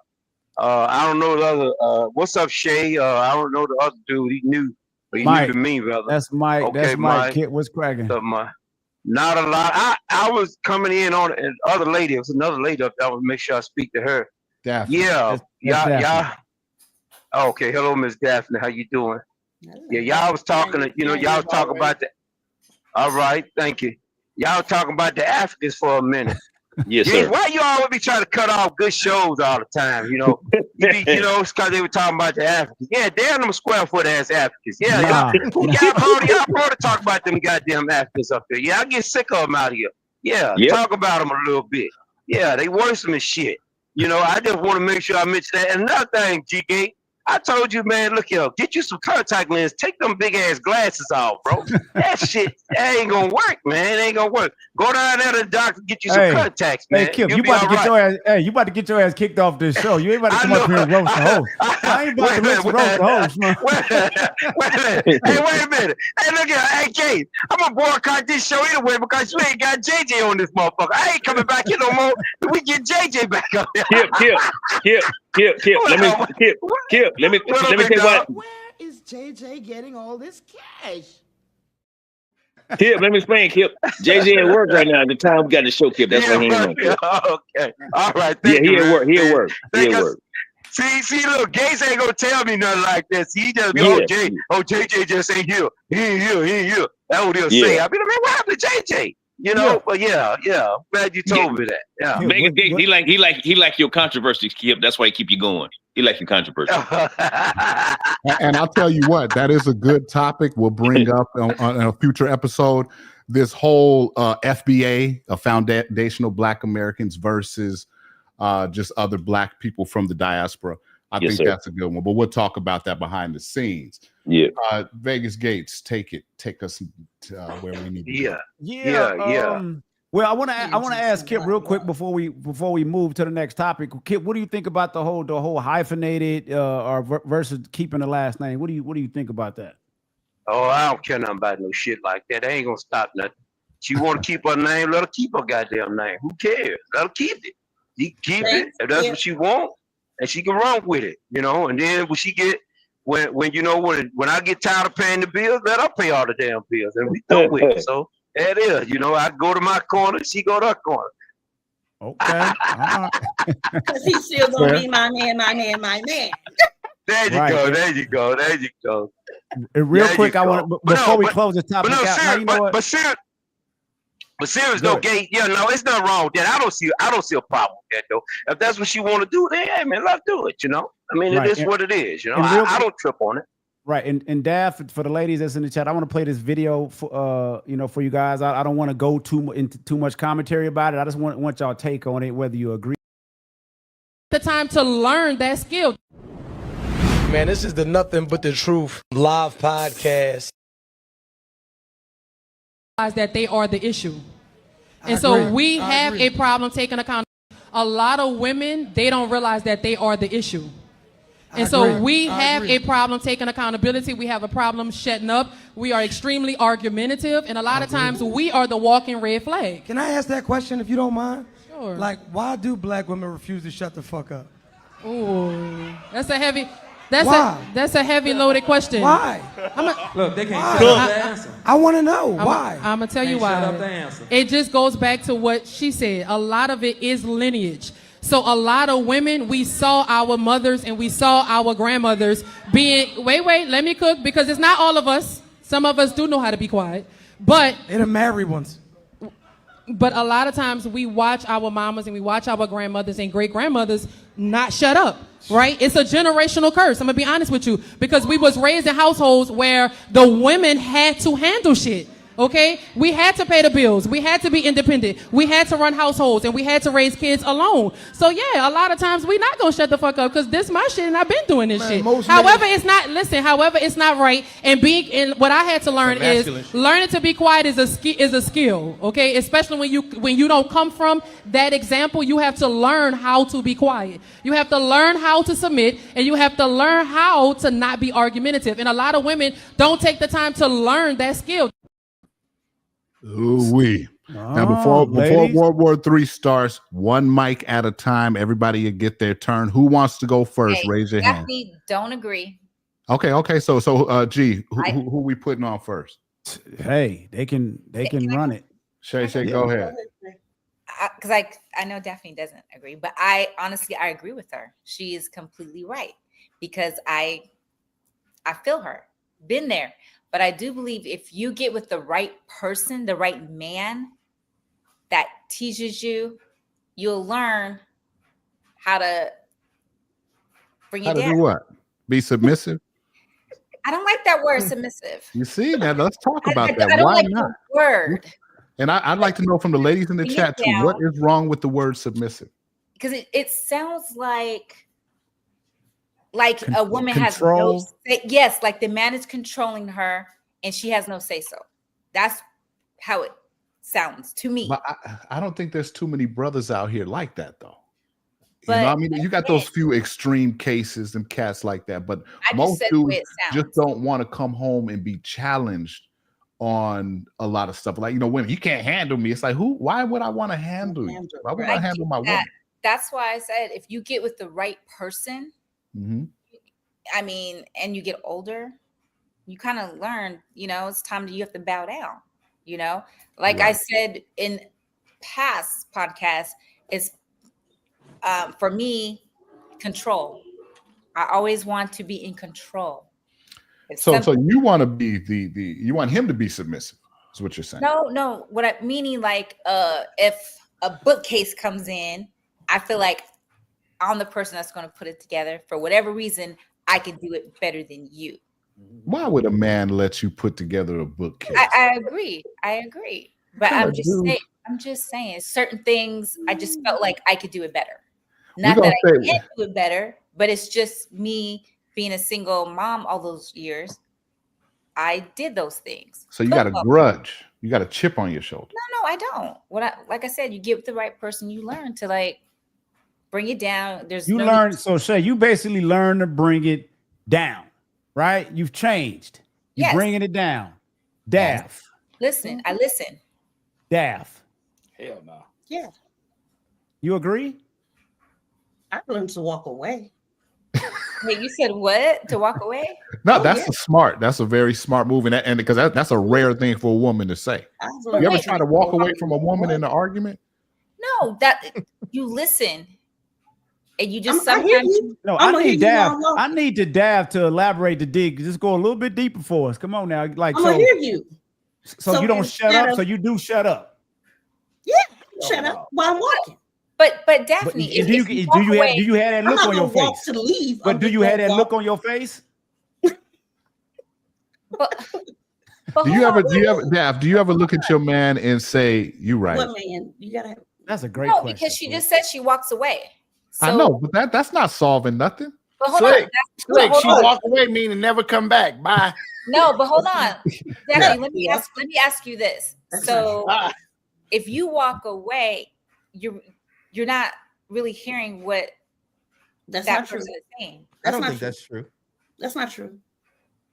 I don't know the other. What's up, Shay? I don't know the other dude. He knew, but he Mike. knew to me, brother. That's Mike. Okay, That's Mike. Mike. Kid, what's cracking? Not a lot. I was coming in on the other lady. It was another lady up there. I would make sure I speak to her. Daphne. Yeah. That's Y'all. Okay. Hello, Miss Daphne. How you doing? Yeah, y'all was talking, y'all was talking about the. All right, thank you. Y'all was talking about the Africans for a minute. Yes, sir. Why you always be trying to cut off good shows all the time? It's because they were talking about the Africans. Yeah, damn them square foot ass Africans. Yeah, y'all probably talk about them goddamn Africans up there. Yeah, I get sick of them out here. Yeah, talk about them a little bit. Yeah, they worse than shit. I just want to make sure I mention that. And another thing, G-Gate, I told you, man, look here, get you some contact lens. Take them big ass glasses off, bro. That shit, that ain't gonna work, man. It ain't gonna work. Go down there to the doctor, get you some contacts, man. Hey, Kip, you about to get your ass. Hey, you about to get your ass kicked off this show. You ain't about to come up here and roast the host. I ain't about to roast the host, man. Wait a minute. Hey, look here. Hey, Kate, I'm gonna boycott this show anyway because you ain't got JJ on this motherfucker. I ain't coming back here no more. We get JJ back up there. Kip. Let me tell you what. Where is JJ getting all this cash? Kip, let me explain, Kip. JJ at work right now. At the time we got the show, Kip. That's why he ain't on. Okay. All right. Thank you, he at work. He at work. See, look, Gates ain't gonna tell me nothing like this. He just be, JJ just ain't here. He ain't here. That's what he'll say. I mean, what happened to JJ? But yeah. Glad you told me that. Yeah. Vegas Gates, he like your controversies, Kip. That's why he keep you going. He like your controversy. And I'll tell you what, that is a good topic. We'll bring up on a future episode. This whole FBA, Foundational Black Americans versus just other Black people from the diaspora. I think that's a good one. But we'll talk about that behind the scenes. Yeah. Vegas Gates, take us to where we need to go. Yeah. Well, I want to ask Kip real quick before we move to the next topic. Kip, what do you think about the whole hyphenated or versus keeping the last name? What do you think about that? Oh, I don't care nothing about no shit like that. They ain't gonna stop nothing. She want to keep her name, let her keep her goddamn name. Who cares? Let her keep it. Keep it if that's what she want, and she can run with it, And then when she get when I get tired of paying the bills, let her pay all the damn bills, and we done with it. So that is, I go to my corner, she go to her corner. Okay. Because he's still gonna be my man. There you go. Real quick, I want before we close the topic out. But serious though, Gate. Yeah, no, it's nothing wrong with that. I don't see a problem with that though. If that's what she want to do, then hey man, let's do it. I mean, it is what it is. I don't trip on it. Right, and Daff, for the ladies that's in the chat, I want to play this video for for you guys. I don't want to go into too much commentary about it. I just want y'all take on it, whether you agree. The time to learn that skill. Man, this is the Nothing But the Truth live podcast. That they are the issue. And so we have a problem taking account. A lot of women, they don't realize that they are the issue. And so we have a problem taking accountability. We have a problem shutting up. We are extremely argumentative. And a lot of times we are the walking red flag. Can I ask that question if you don't mind? Sure. Like, why do Black women refuse to shut the fuck up? Ooh, that's a heavy loaded question. Why? Look, they can't shut up the answer. I want to know why. I'm gonna tell you Shut up the why. answer. It just goes back to what she said. A lot of it is lineage. So a lot of women, we saw our mothers and we saw our grandmothers being, wait, let me cook, because it's not all of us. Some of us do know how to be quiet, but they're the married ones. But a lot of times we watch our mamas and we watch our grandmothers and great grandmothers not shut up, right? It's a generational curse. I'm gonna be honest with you, because we was raised in households where the women had to handle shit. Okay, we had to pay the bills. We had to be independent. We had to run households, and we had to raise kids alone. So yeah, a lot of times we not gonna shut the fuck up because this my shit, and I've been doing this shit. However, it's not. Listen, however, it's not right. And what I had to learn is learning to be quiet is a skill. Okay, especially when you don't come from that example, you have to learn how to be quiet. You have to learn how to submit, and you have to learn how to not be argumentative. And a lot of women don't take the time to learn that skill. Ooh-wee. Now, before World War III starts, one mic at a time, everybody will get their turn. Who wants to go first? Hey, raise your hand. Don't agree. Okay. So, G, who we putting on first? Hey, they can run it. Shay, go ahead. Because I know Daphne doesn't agree, but I agree with her. She is completely right because I feel her, been there. But I do believe if you get with the right person, the right man that teaches you, you'll learn how to bring you down. How to do what? Be submissive? I don't like that word, submissive. You see, now let's talk about that. I don't Why like not? the word. And I'd like to know from the ladies in the chat too, what is wrong with the word submissive? Because it sounds like a woman control. has no say. Yes, like the man is controlling her and she has no say so. That's how it sounds to me. But I don't think there's too many brothers out here like that though. But you know, I mean, you got those few extreme cases and cats like that, but most said dudes just don't want to come home and be challenged on a lot of stuff. Like, you know, women, you can't handle me. It's like, why would I want to handle you? Why would I handle my woman? That's why I said if you get with the right person, I mean, and you get older, you kind of learn, you know, it's time you have to bow down, you know, like I said in past podcasts, it's for me, control. I always want to be in control. So you want to be you want him to be submissive, is what you're saying? No. What I meaning, like, if a bookcase comes in, I feel like I'm the person that's going to put it together. For whatever reason, I can do it better than you. Why would a man let you put together a bookcase? I agree. But I'm just saying certain things I just felt like I could do it better. Not that I can't do it better, but it's just me being a single mom all those years. I did those things. So you got a grudge. You got a chip on your shoulder. No, I don't. Like I said, you get with the right person, you learn to like bring it down. So Shay, you basically learn to bring it down, right? You've changed. You're bringing it down. Daff. Listen, I listen. Daff. Hell no. Yeah. You agree? I learned to walk away. Wait, you said what? To walk away? No, that's a very smart move, and because that's a rare thing for a woman to say. You ever try to walk away from a woman in an argument? No, that you listen. And you just I need Dav. I need to Dav to elaborate the dig. Just go a little bit deeper for us. Come on now. Like, I'm gonna hear you. So you don't shut up. So you do shut up. Yeah, shut up while I'm walking. But Daphne, do you have that look on your face? To leave, but do you have that look on your face? But do you ever look at your man and say, "You right"? What man? You gotta. That's a great question. Because she just said she walks away. So, I know, but that's not solving nothing. But hold on. She walk away meaning never come back. Bye. No, but hold on. Daphne, let me ask you this. So if you walk away, you're not really hearing what that person is saying. I don't think that's true. That's not true.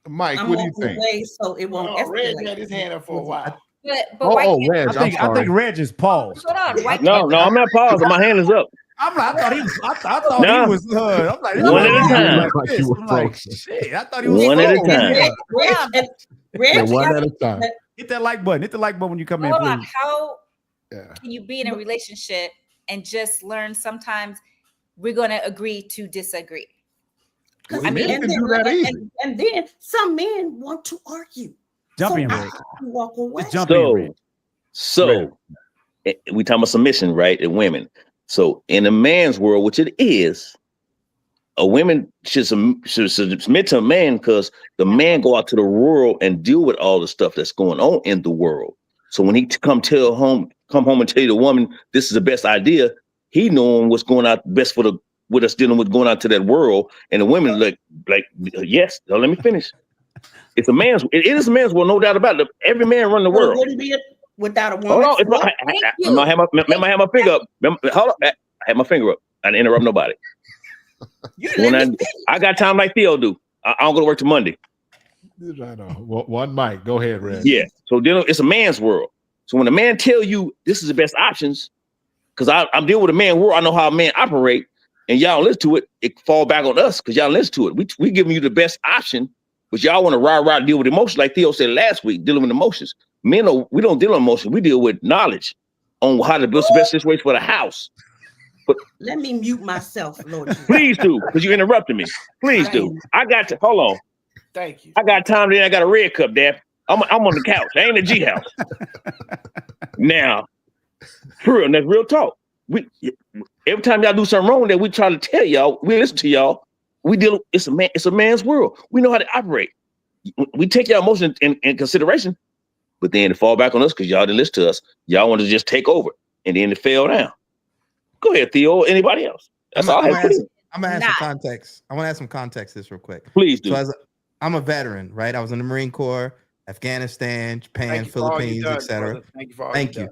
Mike, what do you think? Away so it won't Red had his hand up for a while. Reg. I think Reg is paused. Hold on. No, I'm not paused. My hand is up. I thought he was. I thought he was. I'm like, one at a time. Shit, I thought he was one at a time. One at a time. Hit that like button. Hit the like button when you come in. Hold on. How can you be in a relationship and just learn? Sometimes we're going to agree to disagree. I mean, and then some men want to argue. Jump in, Rick. Walk away. Jump in. So we talking about submission, right? And women. So in a man's world, which it is, a woman should submit to a man because the man go out to the world and deal with all the stuff that's going on in the world. So when he come home and tell you the woman this is the best idea, he knowing what's going out best for with us dealing with going out to that world, and the women like yes. Now let me finish. It is a man's world, no doubt about it. Every man run the world. It wouldn't be without a woman. Hold on, I have my finger up. Hold on, I had my finger up. I didn't interrupt nobody. I got time like Theo do. I don't go to work till Monday. I know. One mic. Go ahead, Red. Yeah. So it's a man's world. So when a man tell you this is the best options, because I'm dealing with a man world, I know how a man operate, and y'all listen to it, it fall back on us because y'all listen to it. We giving you the best option, but y'all want to rah deal with emotions, like Theo said last week, dealing with emotions. Men, we don't deal with emotions. We deal with knowledge on how to build the best situation for the house. But let me mute myself, Lord. Please do, because you interrupted me. Please do. I got to hold on. Thank you. I got time. Then I got a red cup, Dad. I'm on the couch. I ain't a G house. Now, for real, that's real talk. Every time y'all do something wrong, that we try to tell y'all, we listen to y'all. We deal. It's a man's world. We know how to operate. We take y'all emotions in consideration, but then to fall back on us because y'all didn't listen to us. Y'all want to just take over, and then it fell down. Go ahead, Theo. Or anybody else? That's all I have. I'm gonna add some context. I want to add some context this real quick. Please do. So I'm a veteran, right? I was in the Marine Corps, Afghanistan, Japan, Philippines, etc. Thank you.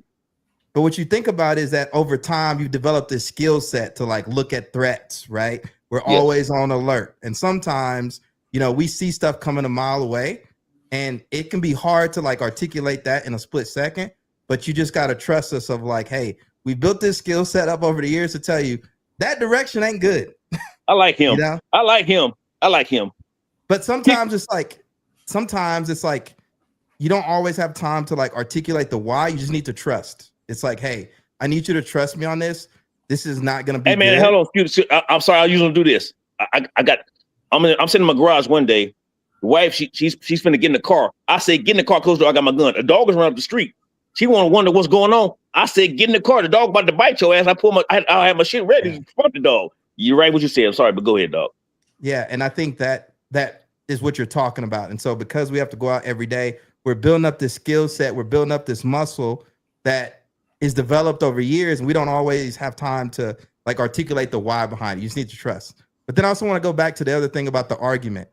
But what you think about is that over time you've developed this skill set to like look at threats, right? We're always on alert, and sometimes we see stuff coming a mile away, and it can be hard to like articulate that in a split second. But you just gotta trust us of like, hey, we built this skill set up over the years to tell you that direction ain't good. I like him. I like him. But sometimes it's like you don't always have time to like articulate the why. You just need to trust. It's like, hey, I need you to trust me on this. This is not gonna be. Hey man, good. hold on. I'm sorry. I usually do this. I'm sitting in my garage one day. The wife, she's finna get in the car. I say, get in the car, close the door. I got my gun. A dog is running up the street. She want to wonder what's going on. I said, get in the car. The dog about to bite your ass. I have my shit ready to front the dog. You're right what you said. I'm sorry, but go ahead, dog. Yeah, and I think that is what you're talking about. And so because we have to go out every day, we're building up this skill set. We're building up this muscle that is developed over years, and we don't always have time to like articulate the why behind it. You just need to trust. But then I also want to go back to the other thing about the argument.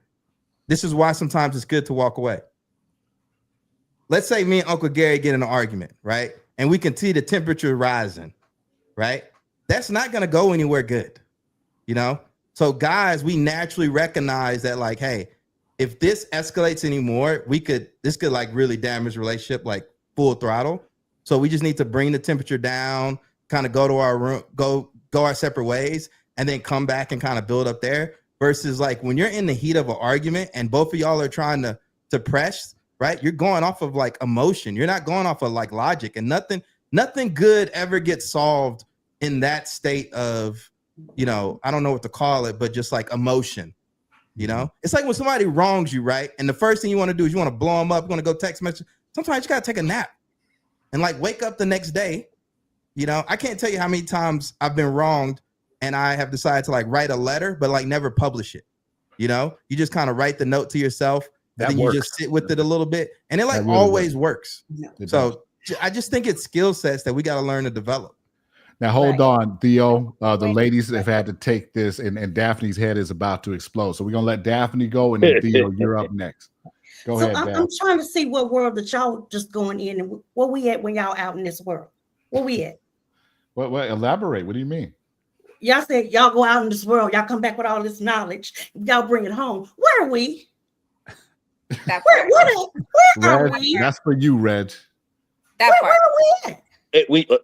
This is why sometimes it's good to walk away. Let's say me and Uncle Gary get in an argument, right? And we can see the temperature rising, right? That's not going to go anywhere good, So guys, we naturally recognize that like, hey, if this escalates anymore, this could like really damage the relationship, like full throttle. So we just need to bring the temperature down, kind of go to our room, go our separate ways, and then come back and kind of build up there. Versus like when you're in the heat of an argument and both of y'all are trying to press, right? You're going off of like emotion. You're not going off of like logic, and nothing good ever gets solved in that state of, I don't know what to call it, but just like emotion. It's like when somebody wrongs you, right? And the first thing you want to do is you want to blow them up. You want to go text message. Sometimes you got to take a nap and like wake up the next day. I can't tell you how many times I've been wronged and I have decided to like write a letter, but like never publish it. You just kind of write the note to yourself. And then you just sit with it a little bit, and it like really always works. So I just think it's skill sets that we got to learn to develop. Now hold on, Theo. The ladies have had to take this, and Daphne's head is about to explode. So we're gonna let Daphne go, and then Theo, you're up next. Go ahead. I'm trying to see what world that y'all just going in, and where we at when y'all out in this world. Where we at? What? Elaborate. What do you mean? Y'all said y'all go out in this world. Y'all come back with all this knowledge. Y'all bring it home. Where are we? Where are we? That's for you, Reg. That part. Where are we at?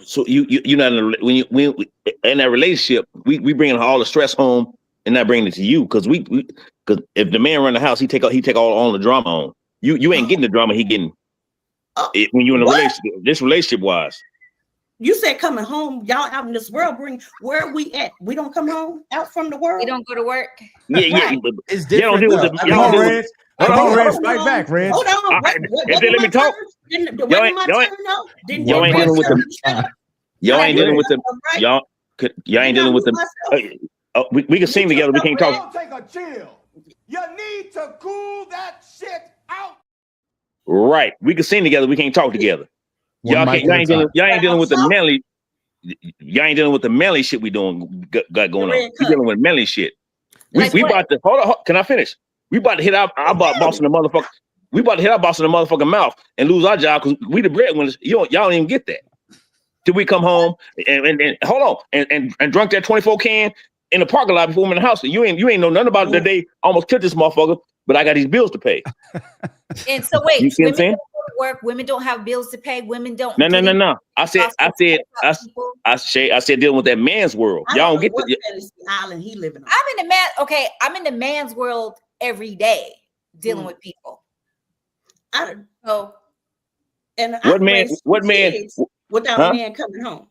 So you're not when in that relationship, we bringing all the stress home and not bringing it to you because if the man run the house, he take all the drama on. You ain't getting the drama, he getting it when you're in a relationship. This relationship wise. You said coming home, y'all out in this world. Where are we at? We don't come home out from the world. We don't go to work. Yeah. It's different. Come on, Red. Fight back, Red. Hold on. Let me talk. Y'all ain't dealing with them. Y'all ain't dealing with them. We can sing together. We can't talk. Take a chill. You need to cool that shit out. Right. We can sing together. We can't talk together. One mic Y'all at a ain't time. dealing with the melly. Y'all ain't dealing with the melly shit we got going on. We dealing with melly shit. We about to hold on. Can I finish? We about to hit our boss in the motherfucker. We about to hit our boss in the motherfucking mouth and lose our job because we the breadwinners. Y'all don't even get that. Till we come home and hold on and drunk that 24 can in the parking lot before I'm in the house. You ain't know nothing about it today. Almost killed this motherfucker, but I got these bills to pay. And so wait, you see what I'm saying? Don't go to work. Women don't have bills to pay. Women don't. No. I said dealing with that man's world. Y'all don't get what fantasy island he living on. I'm in the man's world every day dealing with people. What man without a man coming home?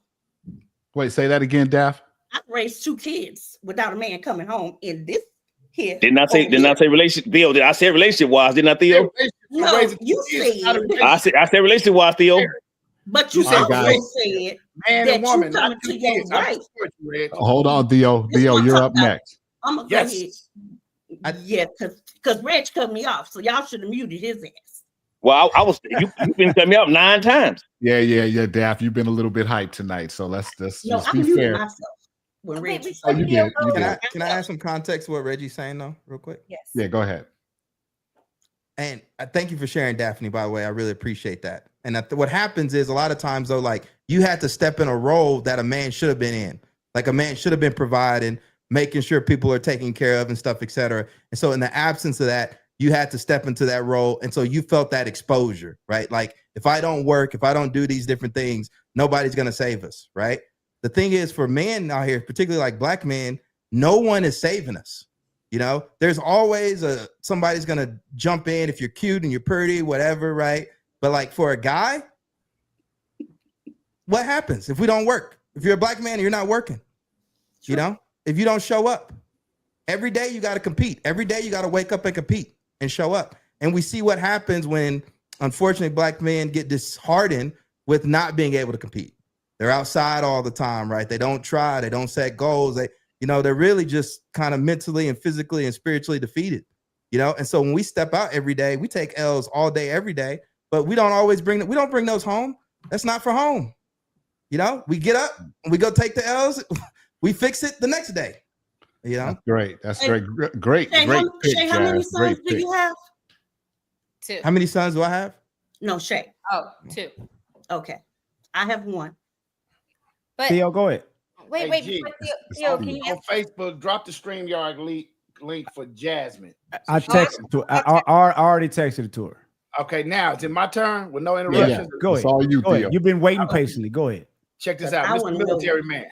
Wait, say that again, Daff. I raised 2 kids without a man coming home in this here. Did not say relationship, Theo. Did I say relationship wise? Didn't I, Theo? No, you said. I said relationship wise, Theo. But you also said man and woman, coming to your right. Hold on, Theo. Theo, you're up next. I'm gonna go ahead. Yeah, because Reg cut me off, so y'all should have muted his ass. Well, I was you've been cutting me up 9 times. Yeah, Daff. You've been a little bit hyped tonight, so let's just be fair. Myself when Reggie you did. Can I add some context to what Reggie's saying though, real quick? Yes. Yeah, go ahead. And I thank you for sharing, Daphne, by the way. I really appreciate that. And what happens is a lot of times though, like you had to step in a role that a man should have been in. Like a man should have been providing, making sure people are taken care of and stuff, etc. And so in the absence of that, you had to step into that role. And so you felt that exposure, right? Like if I don't work, if I don't do these different things, nobody's going to save us, right? The thing is for men out here, particularly like black men, no one is saving us. You know, there's always somebody's going to jump in if you're cute and you're pretty, whatever, right? But like for a guy, what happens if we don't work? If you're a black man and you're not working, you know, if you don't show up every day, you got to compete. Every day you got to wake up and compete and show up. And we see what happens when, unfortunately, black men get disheartened with not being able to compete. They're outside all the time, right? They don't try. They don't set goals. They're really just kind of mentally and physically and spiritually defeated, you know? And so when we step out every day, we take L's all day, every day, but we don't bring those home. That's not for home. You know, we get up and we go take the L's. We fix it the next day. You know, that's great. That's great. Great. Shay, Pick, how many sons do you have? 2. How many sons do I have? No, Shay. Oh, 2. Okay. I have 1. But Theo, go ahead. Wait, Theo, can you on Facebook, drop the StreamYard link for Jasmine. I texted to her. I already texted it to her. Okay, now it's in my turn with no interruptions. Yeah. Go ahead. It's all you, Go ahead. Theo. You've been waiting patiently. Go ahead. Check this out, Mr. Military Man.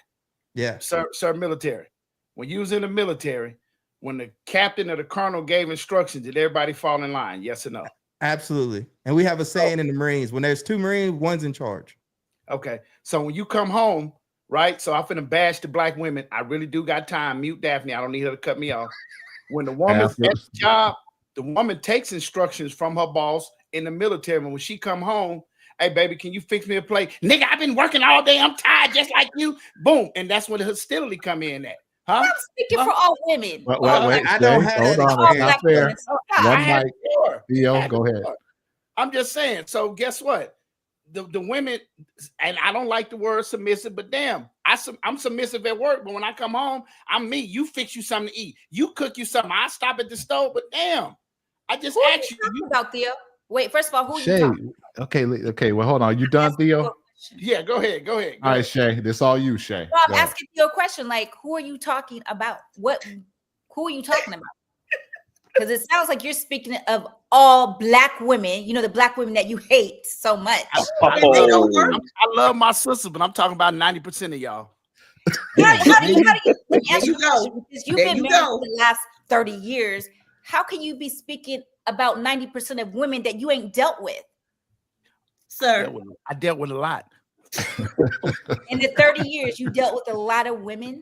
Yeah, sir, military. When you was in the military, when the captain or the colonel gave instructions, did everybody fall in line? Yes or no? absolutely. And we have a saying in the Marines: when there's 2 Marines, one's in charge. Okay, so when you come home, right? So I'm finna bash the black women. I really do got time. Mute Daphne. I don't need her to cut me off. When the woman's at the job, the woman takes instructions from her boss in the military. And when she come home, hey, baby, can you fix me a plate? Nigga, I've been working all day. I'm tired just like you. Boom. And that's when the hostility come in at. Huh? I'm speaking for all women. Wait, I don't have hold that on. experience. That's not fair. Oh, One mic. Theo, go ahead. I'm just saying. So guess what? The women, and I don't like the word submissive, but damn, I'm submissive at work. But when I come home, I'm me. You fix you something to eat. You cook you something. I stop at the stove. But damn, I just asked you about Theo. Wait, first of all, who Shay, you talking? Okay. Well, hold on. You done, Theo? Yeah, go ahead. All right, Shay. This all you, Shay. No, I'm asking you a question. Like, who are you talking about? Who are you talking about? Because it sounds like you're speaking of all black women. You know, the black women that you hate so much. I love my sisters, but I'm talking about 90% of y'all. How do you answer go? Because you've been married for the last 30 years. How can you be speaking about 90% of women that you ain't dealt with? Sir, I dealt with a lot. In the 30 years, you dealt with a lot of women,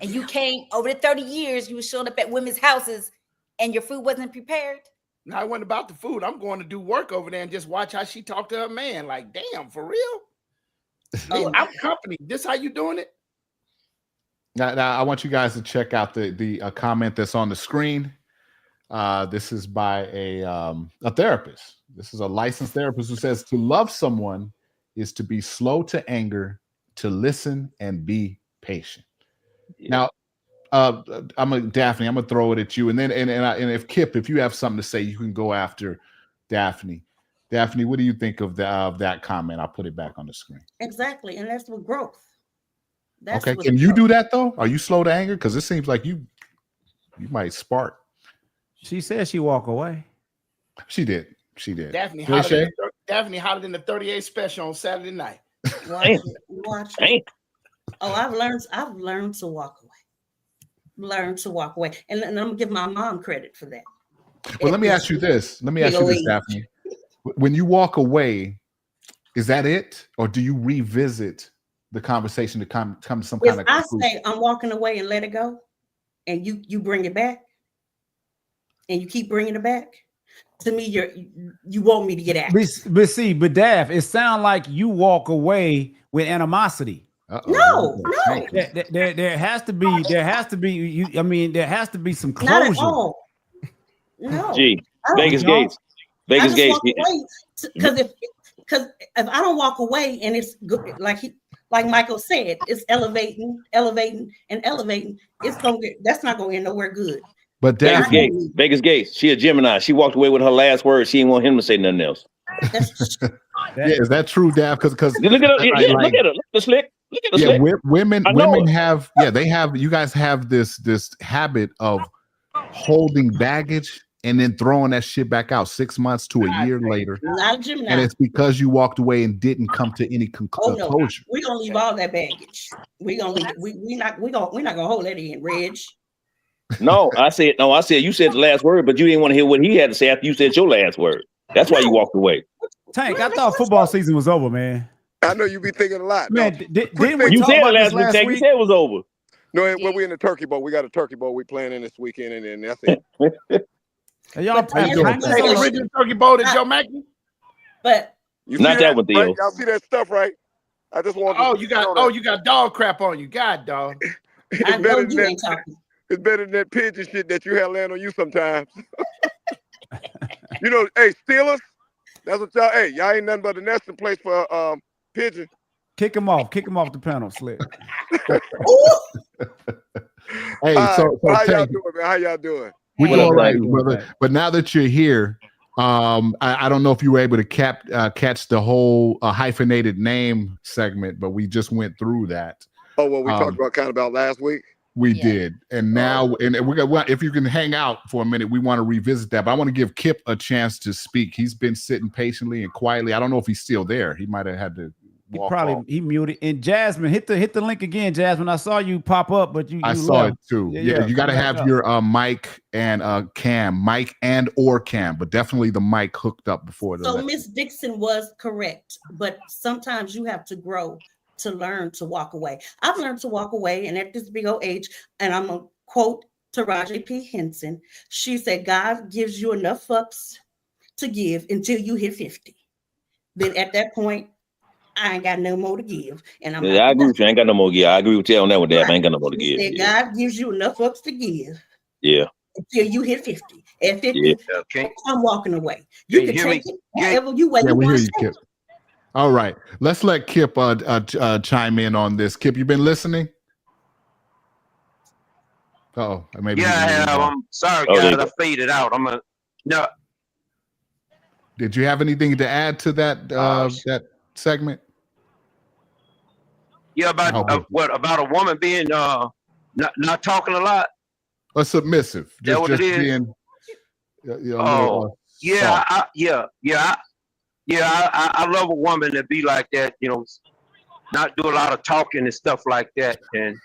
and you came over the 30 years, you were showing up at women's houses and your food wasn't prepared. No, it wasn't about the food. I'm going to do work over there and just watch how she talked to her man. Like, damn, for real? I'm company. This how you doing it? Now I want you guys to check out the comment that's on the screen. This is by a therapist. This is a licensed therapist who says to love someone is to be slow to anger, to listen, and be patient. Yeah. Now, Daphne. I'm gonna throw it at you, and then and if Kip, if you have something to say, you can go after Daphne. Daphne, what do you think of that comment? I'll put it back on the screen. Exactly, and that's with growth. That's okay. Can you do that though? Are you slow to anger? Because it seems like you might spark. She said she walk away. She did. She did. Daphne hollered in the 38 special on Saturday night. Watch it. Oh, I've learned to walk away. Learn to walk away. And I'm gonna give my mom credit for that. Well, let me ask you this, Daphne. When you walk away, is that it? Or do you revisit the conversation to come to some kind of conclusion? I say I'm walking away and let it go, and you bring it back, and you keep bringing it back. To me, you want me to get at. But Daph, it sounds like you walk away with animosity. No. There has to be some closure. Not at all. No. Gee, Vegas Gates. Because if I don't walk away and it's good, like Michael said, it's elevating, that's not gonna end nowhere good. But Vegas Gates, she a Gemini. She walked away with her last words. She didn't want him to say nothing else. Is that true, Daph? Because look at her. Look at her. Look at the slick. Look at the slick. Women have you guys have this habit of holding baggage and then throwing that shit back out 6 months to a year later. Not a Gemini. And it's because you walked away and didn't come to any conclusion. No. We're gonna leave all that baggage. We're not gonna hold that in, Reg. No, I said you said the last word, but you didn't want to hear what he had to say after you said your last word. That's why you walked away. Tank, I thought football season was over, man. I know you be thinking a lot. Man, no. You said last week, Tank. You said it was over. No, well, we're in the Turkey Bowl. We got a Turkey Bowl we playing in this weekend, and that's it. Y'all the original Turkey Bowl that Joe Mackey? But not that one, Theo. Right? Y'all see that stuff, right? I just want. You got dog crap on you. God, dog. I know you ain't talking. It's better than that pigeon shit that you have land on you sometimes. You know, hey, Steelers, that's what y'all. Hey, y'all ain't nothing but a nesting place for pigeon. Kick him off the panel, Slick. Hey, so how y'all doing, man? How y'all doing? We doing all right, brother. But now that you're here, I don't know if you were able to catch the whole hyphenated name segment, but we just went through that. Oh, well, we talked about last week. We did, and now, and we got. If you can hang out for a minute, we want to revisit that. But I want to give Kip a chance to speak. He's been sitting patiently and quietly. I don't know if he's still there. He might have had to walk off. He muted. And Jasmine, hit the link again, Jasmine. I saw you pop up, but I saw it too. Yeah, you got to have your mic and cam, but definitely the mic hooked up before. So Miss Dixon was correct, but sometimes you have to grow to learn to walk away. I've learned to walk away, and at this big old age, and I'm gonna quote Taraji P. Henson. She said, "God gives you enough fucks to give until you hit 50. Then at that point, I ain't got no more to give." And I agree with you. I ain't got no more to give. I agree with you on that one, Dad. I ain't got no more to give. God gives you enough fucks to give. Yeah. Until you hit 50. At 50, I'm walking away. You can take it however you want. We hear you, Kip. All right, let's let Kip chime in on this. Kip, you been listening? Maybe. Yeah, I'm sorry, guys. I faded out. No. Did you have anything to add to that that segment? Yeah, about about a woman being not talking a lot. Or submissive. Just being. I love a woman that be like that, not do a lot of talking and stuff like that. And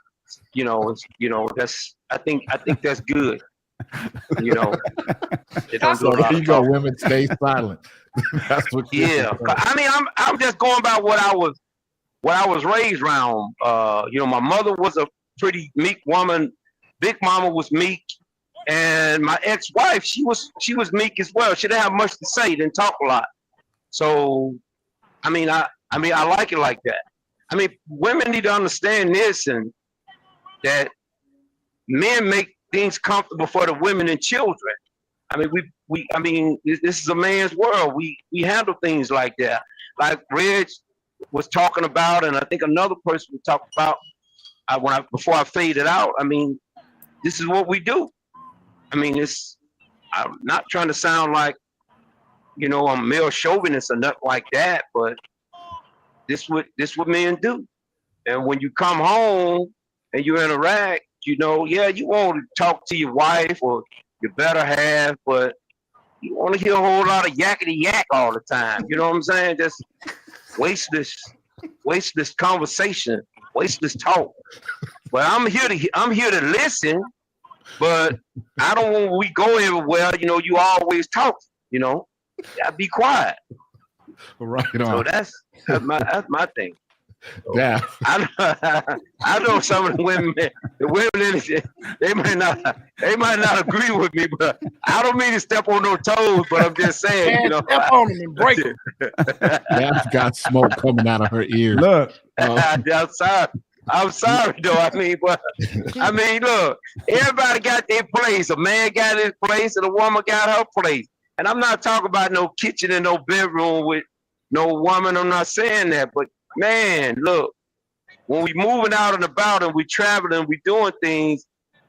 I think that's good. They don't do a lot of talking. Women stay silent. That's what. Yeah, I mean, I'm just going by what I was raised around. My mother was a pretty meek woman. Big Mama was meek, and my ex-wife, she was meek as well. She didn't have much to say, didn't talk a lot. So, I like it like that. I mean, women need to understand this, and that men make things comfortable for the women and children. I mean, this is a man's world. We handle things like that. Like Reg was talking about, and I think another person was talking about before I faded out. I mean, this is what we do. I mean, I'm not trying to sound like, I'm male chauvinist or nothing like that, but this what men do. And when you come home and you interact, you want to talk to your wife or your better half, but you want to hear a whole lot of yakety yak all the time. You know what I'm saying? Just wasteless conversation, wasteless talk. But I'm here to listen. But I don't want when we go everywhere. You always talk. Gotta be quiet. Right on. So that's my thing. Yeah. I know some of the women they might not agree with me, but I don't mean to step on no toes, but I'm just saying, step on them and break them. That's got smoke coming out of her ears. Look, I'm sorry though. Look, everybody got their place. A man got his place and a woman got her place. And I'm not talking about no kitchen and no bedroom with no woman. I'm not saying that, but man, look, when we moving out and about and we traveling, we doing things,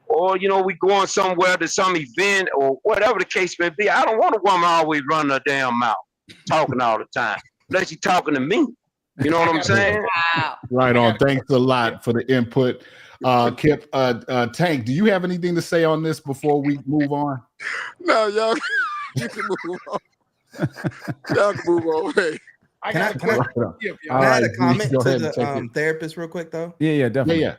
or we going somewhere to some event or whatever the case may be. I don't want a woman always running her damn mouth, talking all the time, unless she's talking to me. You know what I'm saying? Wow. Right on. Thanks a lot for the input. Kip, Tank, do you have anything to say on this before we move on? No, y'all, you can move on. Y'all can move on. Hey. Can I add a comment to the therapist real quick, though? Yeah, definitely. Yeah.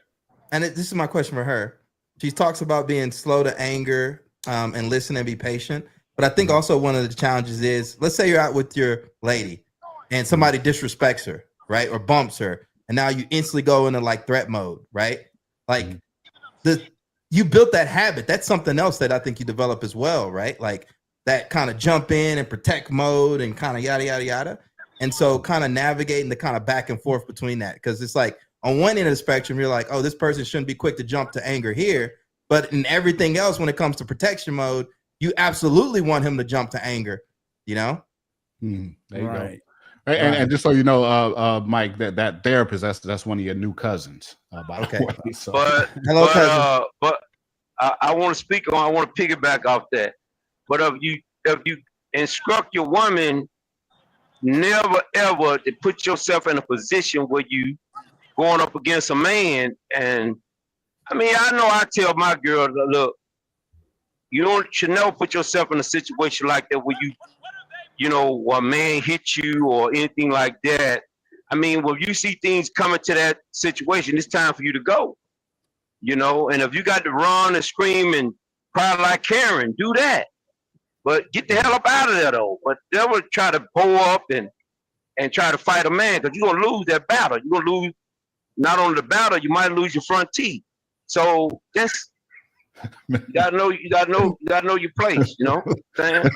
And this is my question for her. She talks about being slow to anger and listen and be patient. But I think also one of the challenges is, let's say you're out with your lady and somebody disrespects her, right? Or bumps her. And now you instantly go into like threat mode, right? Like you built that habit. That's something else that I think you develop as well, right? Like that kind of jump in and protect mode and kind of yada, yada, yada. And so kind of navigating the kind of back and forth between that. Because it's like on one end of the spectrum, you're like, oh, this person shouldn't be quick to jump to anger here. But in everything else, when it comes to protection mode, you absolutely want him to jump to anger, There you go. Right. And just so you know, Mike, that therapist, that's one of your new cousins. By the way. So. Hello, cousin. But I want to I want to piggyback off that. But if you instruct your woman, never ever to put yourself in a position where you going up against a man. And I know I tell my girl, look, you should never put yourself in a situation like that where a man hit you or anything like that. When you see things coming to that situation, it's time for you to go. And if you got to run and scream and cry like Karen, do that. But get the hell up out of there, though. But never try to pull up and try to fight a man, because you're gonna lose that battle. You're gonna lose not only the battle, you might lose your front teeth. So that's you gotta know your place. You know what I'm saying?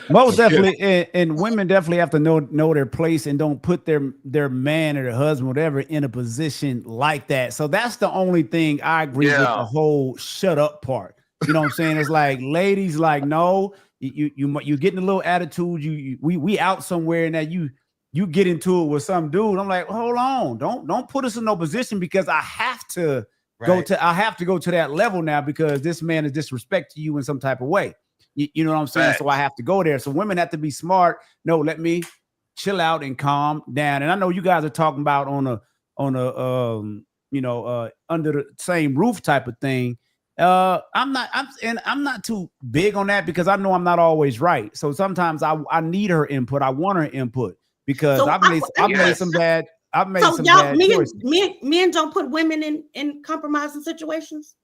Most definitely, and women definitely have to know their place and don't put their man or their husband, whatever, in a position like that. So that's the only thing I agree with the whole shut up part. You know what I'm saying? It's like ladies, like, no, you getting a little attitude. We out somewhere and that you get into it with some dude. I'm like, hold on, don't put us in no position because I have to go to that level now because this man is disrespecting you in some type of way. You know what I'm saying? Right. So I have to go there. So women have to be smart. No, let me chill out and calm down. And I know you guys are talking about on a under the same roof type of thing. I'm not too big on that because I know I'm not always right. So sometimes I need her input. I want her input because I've made some bad choices. Men don't put women in compromising situations.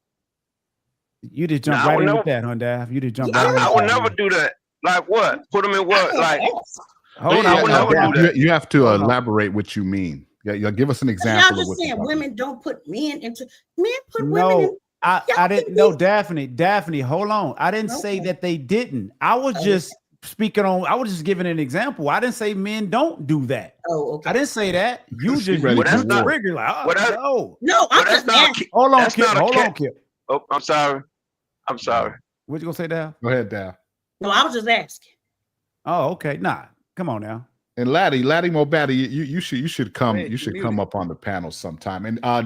You just jump right in with that, Hyundai. You just jump right in. I would never do that. Like what? Put them in what? Like hold on. I would never do that. You have to elaborate what you mean. Yeah, give us an example. Y'all just saying women don't put men into women in. I didn't know, Daphne, hold on. I didn't say that they didn't. I was just speaking on, I was just giving an example. I didn't say men don't do that. Oh, okay. I didn't say that. You just ready you to just war. trigger like, oh, Well, that- No, I'm that's just not asking. hold on, that's Kip. not a Hold cat. on, Kip. Oh, I'm sorry. What you gonna say, Dal? Go ahead, Dal. No, I was just asking. Oh, okay. Nah, come on now. And Laddie Mobatti, you should come. Hey, You should muted. come up on the panel sometime. And My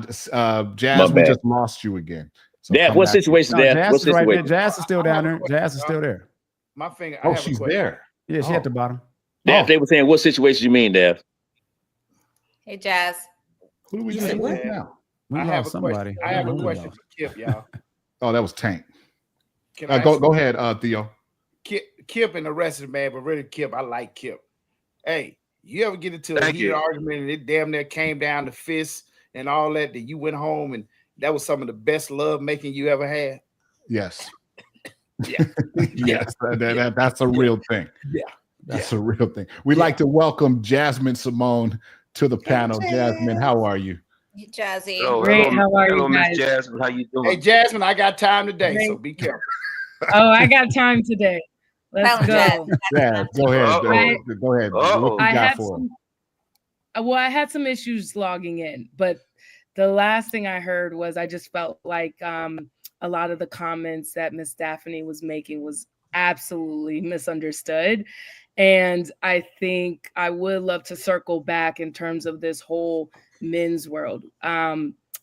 Jazz, we bad. just lost you again. So Dad, come what back. situation, No, Dad? Jazz What is right there. situation? Jazz is still I down have a there. question, Jazz is still there. My finger. I Oh, have a she's question. there. Yeah, she at the bottom. Dad, Oh. they were saying, what situation you mean, Dad? Hey, Jazz. Who do we You just said lose what? now? We I lost have a somebody. question. I have a Who we question lost? for Kip, y'all. Oh, that was Tank. Can I Go ask go ahead, Theo. Kip and the rest of the man, but really Kip, I like Kip. Hey, you ever get into a Thank heated you. argument and it damn near came down to fists and all that you went home and that was some of the best love making you ever had? Yes. Yeah. Yes, that's a real thing. Yeah. That's a real thing. We'd like to welcome Jasmine Simone to the panel. Jasmine, how are you? Hey, Jazzy. Great, how are hello, you Miss guys? Jasmine. How you doing? Hey Jasmine, I got time today, so Great. be careful. Oh, I got time today. Let's Tell him, go. Yeah, go ahead. Uh-oh. Go ahead. Uh-oh. What you I got had for us? I had some issues logging in, but the last thing I heard was I just felt like a lot of the comments that Miss Daphne was making was absolutely misunderstood. And I think I would love to circle back in terms of this whole men's world.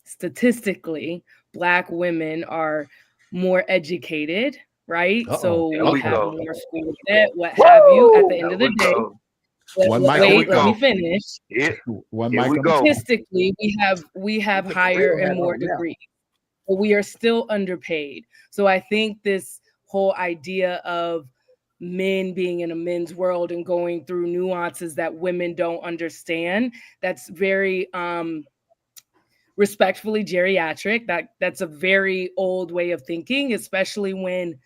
Statistically, Black women are more educated, right? Uh-oh. So There we we have go. more school debt, what have you. At the end There of the we day, go. One mic wait, on. let me finish. Here, One here mic we on. go. Statistically, we have Put the higher real hat and more on now. degrees, but we are still underpaid. So I think this whole idea of men being in a men's world and going through nuances that women don't understand, that's very respectfully geriatric. That's a very old way of thinking, especially when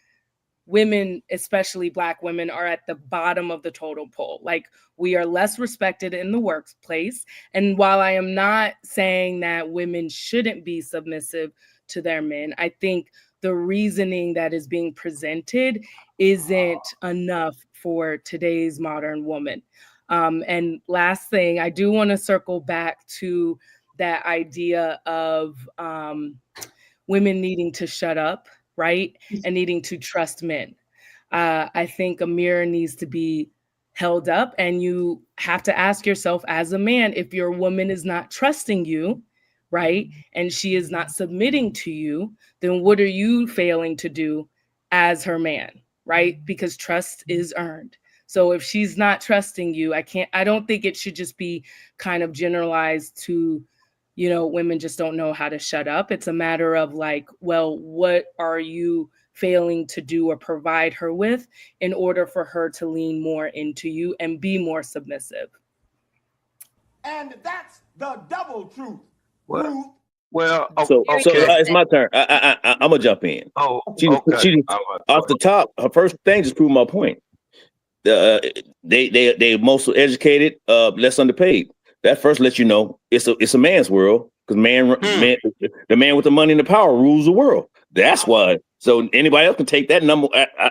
women, especially Black women, are at the bottom of the totem pole. Like, we are less respected in the workplace. And while I am not saying that women shouldn't be submissive to their men, I think the reasoning that is being presented isn't enough for today's modern woman. And last thing, I do want to circle back to that idea of women needing to shut up, right? And needing to trust men. I think a mirror needs to be held up, and you have to ask yourself as a man, if your woman is not trusting you, right? And she is not submitting to you, then what are you failing to do as her man, right? Because trust is earned. So if she's not trusting you, I don't think it should just be kind of generalized to, women just don't know how to shut up. It's a matter of like, well, what are you failing to do or provide her with in order for her to lean more into you and be more submissive? And that's the double truth. Well, So okay. it's my turn. I'm gonna jump in. Oh, She okay. off the top, her first thing just proved my point. They mostly educated, less underpaid. That first lets you know it's a man's world, because the man with the money and the power rules the world. That's why. So anybody else can take that number.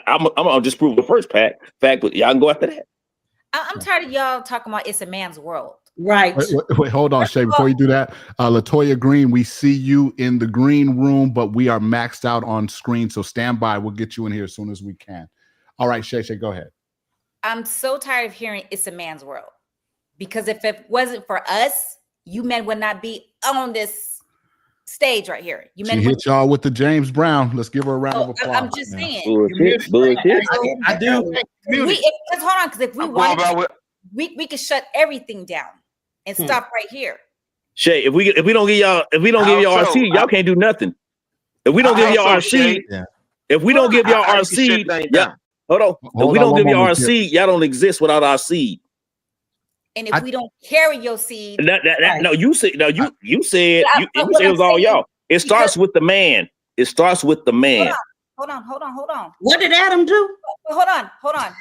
I'm gonna just prove the first fact, but y'all can go after that. I'm tired of y'all talking about it's a man's world. Right. Wait, hold on, Shay. Before you do that, Latoya Green, we see you in the green room, but we are maxed out on screen. So stand by. We'll get you in here as soon as we can. All right, Shay, go ahead. I'm so tired of hearing it's a man's world. Because if it wasn't for us, you men would not be on this stage right here. You men She hit y'all with the James Brown. Let's give her a round of applause. I'm just saying. Bullshit. I do. Because hold on, because if we wanted, we could shut everything down and stop right here. Shay, if we don't give y'all our seed, y'all can't do nothing. If we don't give y'all our seed, if we don't give y'all our seed, hold on. If we don't give y'all our seed, y'all don't exist without our seed. And if we don't carry your seed, no, you said you said it was all y'all. It starts with the man. It starts with the man. Hold on. What did Adam do? Hold on.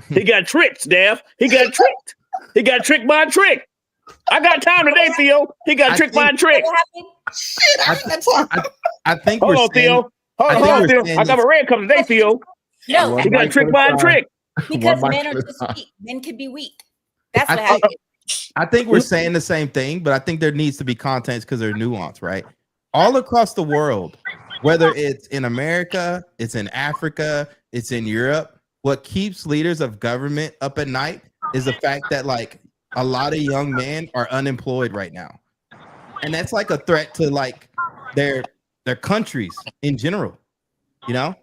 He got tricked, Dav. He got tricked. He got tricked by a trick. I got time today, Theo. He got tricked by a trick. I think. Hold on, Theo. Hold on, Theo. I got a red cup today, Theo. No, he got tricked by a trick. Because One men are mic at a just time. weak. Men can be weak. That's I what think, happens. I think we're saying the same thing, but I think there needs to be context because there's nuance, right? All across the world, whether it's in America, it's in Africa, it's in Europe, what keeps leaders of government up at night is the fact that like a lot of young men are unemployed right now. And that's like a threat to like their countries in general, you know?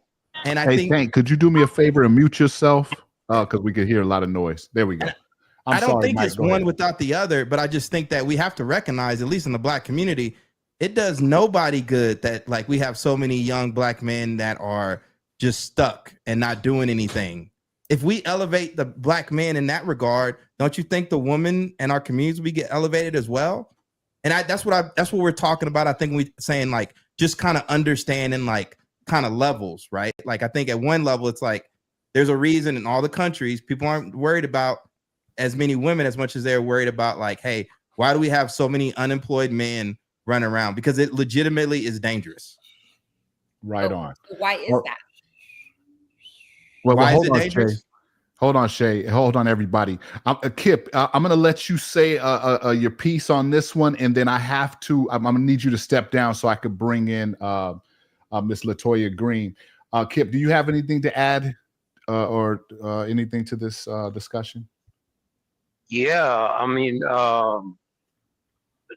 And I Hey, think Tank, could you do me a favor and mute yourself? Because we could hear a lot of noise. There we go. I don't sorry, think Mike, it's go one ahead. without the other, but I just think that we have to recognize, at least in the black community, it does nobody good that like we have so many young black men that are just stuck and not doing anything. If we elevate the black man in that regard, don't you think the woman and our communities we get elevated as well? And that's what we're talking about. I think we saying like just kind of understanding like kind of levels, right? Like I think at one level it's like there's a reason in all the countries people aren't worried about as many women as much as they're worried about like, hey, why do we have so many unemployed men running around? Because it legitimately is dangerous. Right on. Why is that? Well, Why is hold it on, dangerous? Shay. Hold on, Shay. Hold on, everybody. Kip, I'm going to let you say your piece on this one, and then I have to. I'm going to need you to step down so I could bring in Miss LaToya Green. Kip, do you have anything to add or anything to this discussion? Yeah, I mean, the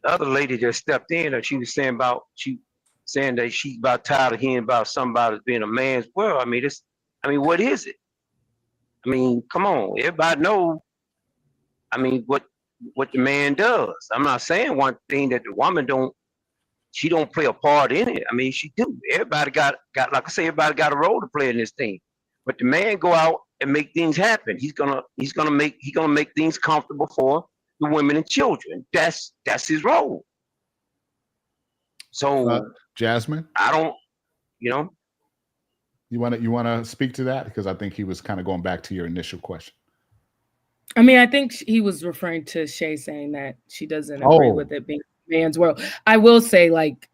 other lady that stepped in, and she was saying that she's about tired of hearing about somebody being a man's world. I mean, what is it? I mean, come on, everybody know. I mean, what the man does. I'm not saying one thing that the woman don't play a part in it. I mean, she do. Everybody got like I say, everybody got a role to play in this thing. But the man go out and make things happen. He's gonna make things comfortable for the women and children. That's his role. So Jasmine, I don't, you know. You want to speak to that because I think he was kind of going back to your initial question. I mean, I think he was referring to Shay saying that she doesn't agree with it being a man's world. I will say, like,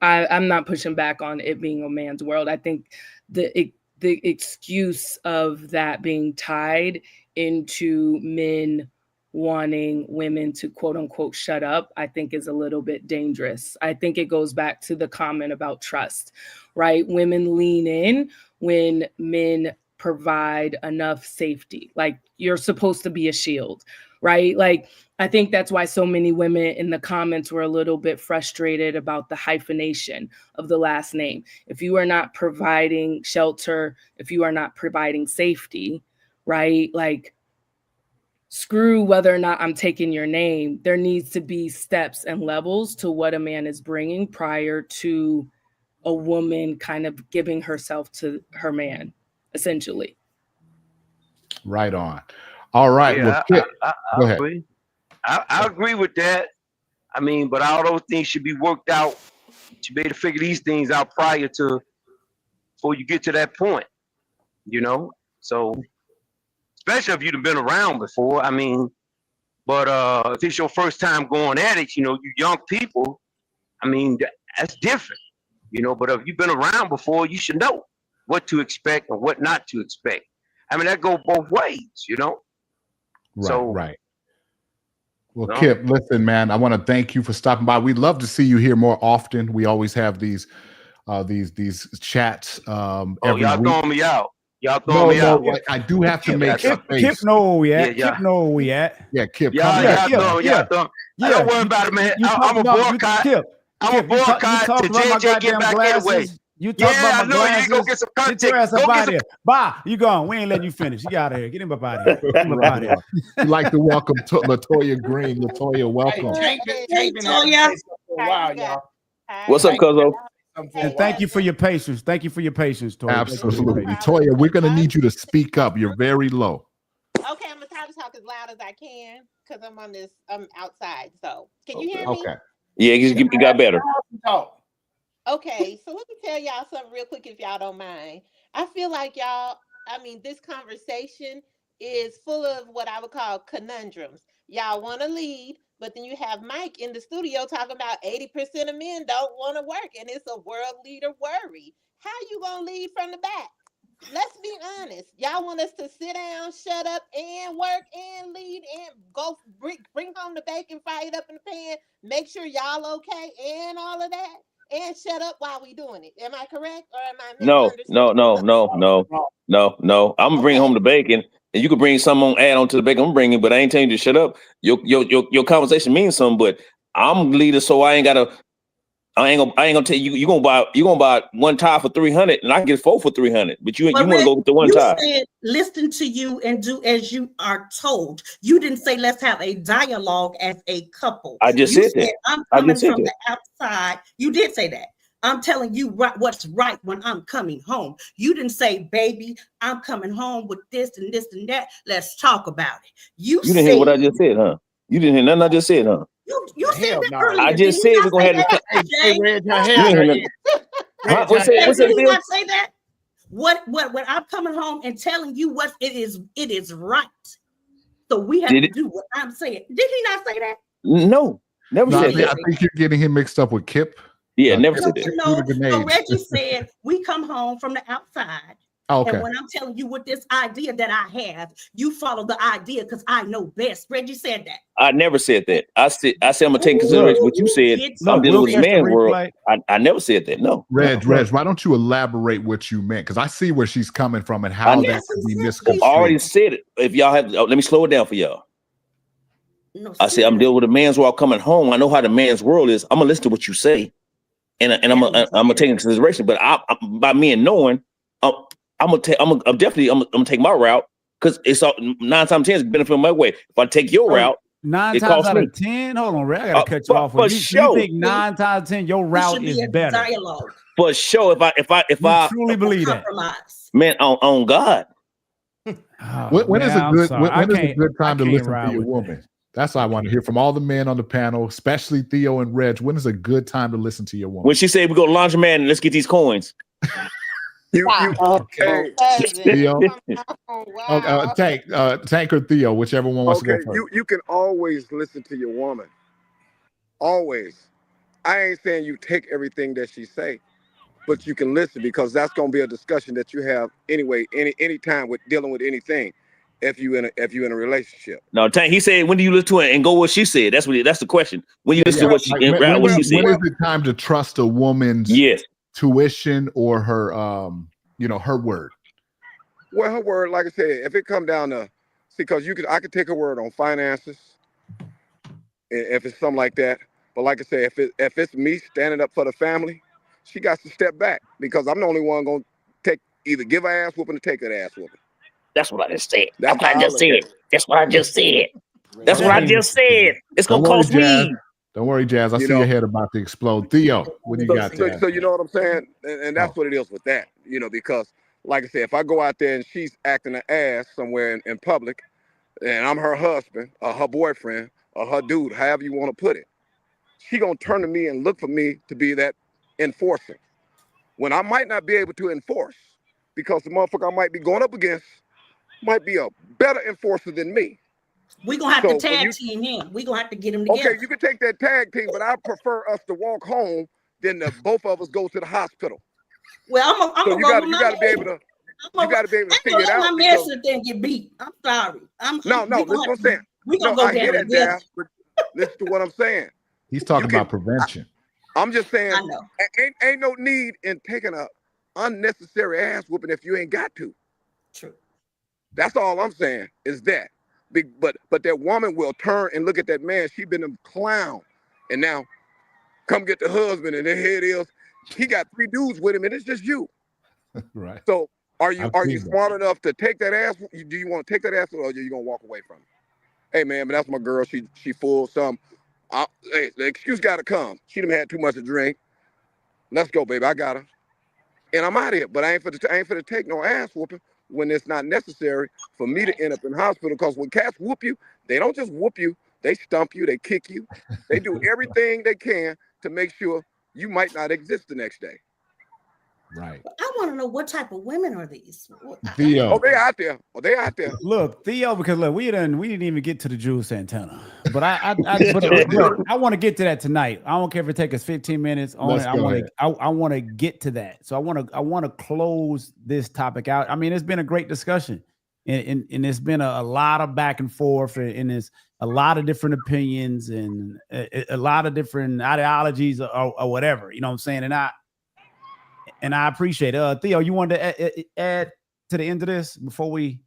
I'm not pushing back on it being a man's world. I think the excuse of that being tied into men wanting women to quote unquote shut up, I think is a little bit dangerous. I think it goes back to the comment about trust, right? Women lean in when men provide enough safety. Like you're supposed to be a shield, right? Like I think that's why so many women in the comments were a little bit frustrated about the hyphenation of the last name. If you are not providing shelter, if you are not providing safety, right? Like screw whether or not I'm taking your name. There needs to be steps and levels to what a man is bringing prior to a woman kind of giving herself to her man, essentially. Right on. All right. Yeah, well, I go ahead. agree. I agree with that. I mean, but all those things should be worked out. You be able to figure these things out before you get to that point, you know? So, especially if you've been around before. I mean, but if it's your first time going at it, you young people, I mean, that's different, but if you've been around before, you should know what to expect and what not to expect. I mean, that goes both ways, Right. Well, Kip, listen, man, I want to thank you for stopping by. We'd love to see you here more often. We always have these chats. Y'all throwing me out. Y'all throwing me out. Like, I do have to make space. Kip know where we at. Kip know where we at. Yeah, Kip. Y'all don't worry about it, man. I'm a boycott. I'm a boycott to JJ get back anyway. You talk about my glasses. You go get some content. Get your ass up out of here. Bye. You gone. We ain't letting you finish. You out of here. Get him up out of here. Get him up out of here. I'd like to welcome LaToya Green. LaToya, welcome. Wow, y'all. What's up, Cuzzo? And thank you for your patience. Thank you for your patience, Toya. Absolutely. Toya, we're going to need you to speak up. You're very low. Okay, I'm going to try to talk as loud as I can because I'm outside. So, can you hear me? Okay. Yeah, you got better. Okay, so let me tell y'all something real quick if y'all don't mind. I feel like this conversation is full of what I would call conundrums. Y'all want to lead, but then you have Mike in the studio talking about 80% of men don't want to work, and it's a world leader worry. How you going to lead from the back? let's be honest. Y'all want us to sit down, shut up, and work and lead and go bring home the bacon, fry it up in the pan, make sure y'all okay, and all of that, and shut up while we doing it. Am I correct or am I No. I'm gonna bring home the bacon, and you can bring some on add on to the bacon I'm bringing, but I ain't telling you to shut up. Your conversation means something, but I'm leader, so I ain't gonna tell you. You gonna buy one tie for $300, and I can get 4 for $300. But you want to go with the one tie. You said listen to you and do as you are told. You didn't say let's have a dialogue as a couple. I just said that. I'm coming from the outside. You did say that. I'm telling you what's right when I'm coming home. You didn't say, baby, I'm coming home with this and this and that. Let's talk about it. You didn't hear what I just said, huh? You didn't hear nothing I just said, huh? You said that earlier. I just said we're gonna have to. Hey, Red, your You hair. didn't hear nothing. What's that? Did he not say that? What when I'm coming home and telling you what it is right. So we have to do what I'm saying. Did he not say that? No, never said that. I think you're getting him mixed up with Kip. Yeah, never said that. So Reggie said we come home from the outside. Okay. And when I'm telling you what this idea that I have, you follow the idea because I know best. Reggie said that. I never said that. I said I'm gonna take consideration what you said. I'm dealing with the man's world. I never said that. No. Reg, why don't you elaborate what you meant? Because I see where she's coming from and how that could be misconstrued. I already said it. If y'all have, let me slow it down for y'all. No, I said I'm dealing with a man's world coming home. I know how the man's world is. I'm gonna listen to what you say, and I'm gonna take into consideration. But by me and knowing, I'm gonna take my route because it's all 9 times 10 is benefit my way. If I take your route, 9 times out of 10. Hold on, Ray, I gotta cut you off. For You sure. think 9 times 10 your route is better? Dialogue. For sure. If I truly believe that, man, on God. When is a good time to listen to your woman? That's what I want to hear from all the men on the panel, especially Theo and Reg. When is a good time to listen to your woman? When she said we go to laundromat and let's get these coins. Okay. Theo. Tank or Theo, whichever one wants to go first. You can always listen to your woman. Always. I ain't saying you take everything that she say, but you can listen because that's gonna be a discussion that you have anyway, any time with dealing with anything. If you in a relationship. No, Tank. He said, when do you listen to it and go what she said? That's the question. When you listen to what she said. When is it time to trust a woman's tuition or her her word? Well, her word, like I said, if it come down to because I could take her word on finances, if it's something like that. But like I said, if it's me standing up for the family, she got to step back because I'm the only one gonna either give her ass whooping or take her ass whooping. That's what I just said. That's what I just said. That's what I just said. That's what I just said. It's gonna cost me. Don't worry, Jazz. I see your head about to explode. Theo, what do you got? So you know what I'm saying? And that's what it is with that. Because like I said, if I go out there and she's acting an ass somewhere in public, and I'm her husband or her boyfriend or her dude, however you want to put it, she gonna turn to me and look for me to be that enforcer. When I might not be able to enforce because the motherfucker I might be going up against might be a better enforcer than me. We're gonna have to tag team him. We're gonna have to get him together. Okay, you can take that tag team, but I prefer us to walk home than both of us go to the hospital. Well, you gotta be able to figure it out. I'm mad sit there and get beat. I'm sorry. No, this is what I'm saying. We're gonna go down together. Listen to what I'm saying. He's talking about prevention. I'm just saying, I know. Ain't no need in taking a unnecessary ass whooping if you ain't got to. True. That's all I'm saying is that. But that woman will turn and look at that man. She been a clown, and now come get the husband, and then here it is. He got 3 dudes with him, and it's just you. Right. So are you smart enough to take that ass? Do you want to take that ass, or are you gonna walk away from it? Hey man, but that's my girl. She full some. Hey, the excuse gotta come. She done had too much to drink. Let's go, baby. I got her, and I'm out of here. But I ain't for to take no ass whooping when it's not necessary for me to end up in the hospital. Because when cats whoop you, they don't just whoop you. They stump you. They kick you. They do everything they can to make sure you might not exist the next day. Right. I want to know what type of women are these? Theo. Oh, they out there. Oh, they out there. Look, Theo, because look, we didn't even get to the Jules Santana, but look, I want to get to that tonight. I don't care if it takes us 15 minutes on it. I want to get to that. So I want to close this topic out. I mean, it's been a great discussion, and it's been a lot of back and forth, and it's a lot of different opinions and a lot of different ideologies or whatever. You know what I'm saying? And I appreciate it. Theo, you wanted to add to the end of this before we?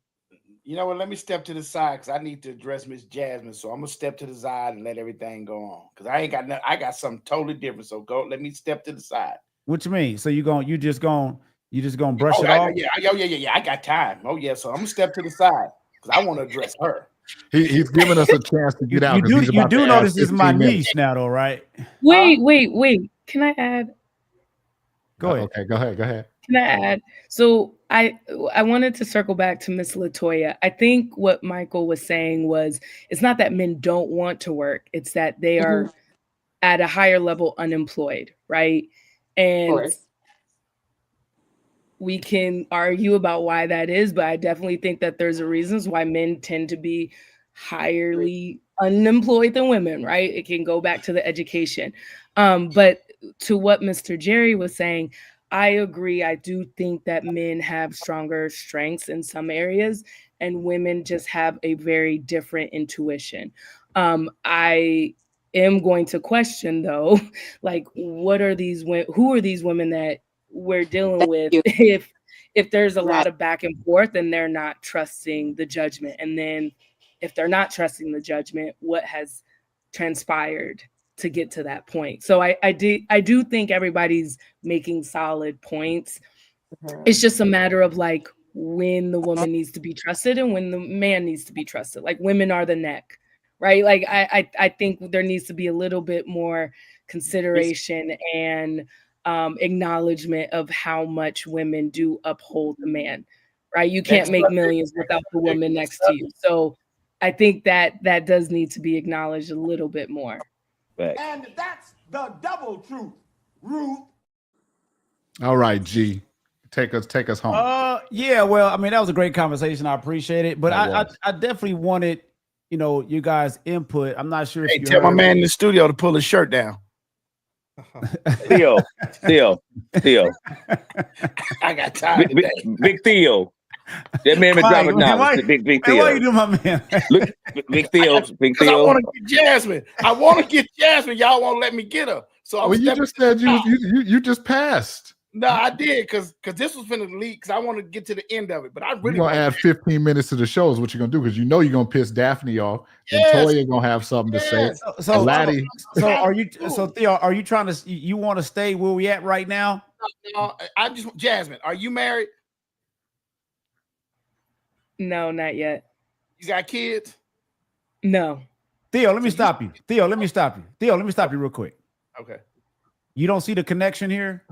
You know what? Let me step to the side because I need to address Miss Jasmine. So I'm gonna step to the side and let everything go on because I ain't got nothing. I got something totally different. So go. Let me step to the side. What you mean? So you just gonna brush it off? Yeah. I got time. Oh yeah. So I'm gonna step to the side because I want to address her. He's giving us a chance to get out. You do know this is my niece now, though, right? Wait. Can I add? Go ahead. Okay, go ahead. Can I add? So I wanted to circle back to Miss Latoya. I think what Michael was saying was it's not that men don't want to work, it's that they are at a higher level unemployed, right? And we can argue about why that is, but I definitely think that there's a reasons why men tend to be highly unemployed than women, right? It can go back to the education. But to what Mr. Jerry was saying, I agree. I do think that men have stronger strengths in some areas and women just have a very different intuition. I am going to question though, like who are these women that we're dealing with if there's a lot of back and forth and they're not trusting the judgment? And then if they're not trusting the judgment, what has transpired to get to that point? So I do think everybody's making solid points. It's just a matter of like when the woman needs to be trusted and when the man needs to be trusted. Like women are the neck, right? Like I think there needs to be a little bit more consideration and acknowledgement of how much women do uphold the man, right? You can't make millions without the woman next to you. So I think that does need to be acknowledged a little bit more. And that's the double truth, Ruth. All right, G, take us home. Yeah. Well, I mean, that was a great conversation. I appreciate it, but I definitely wanted, you guys' input. I'm not sure if you tell my man in the studio to pull his shirt down. Theo. I got time. Big Theo. That man been dropping knowledge. Big Theo. Why you do my man? Look, Big Theo. I want to get Jasmine. Y'all won't let me get her. So you just said you just passed. No, I did because this was finna leak because I want to get to the end of it. But I really want to add 15 minutes to the show is what you're gonna do because you're gonna piss Daphne off and Toya gonna have something to say. So Laddie. So Theo, are you trying to you want to stay where we at right now? No, Jasmine, are you married? No, not yet. You got kids? No. Theo, let me stop you. Theo, let me stop you real quick. Okay. You don't see the connection here?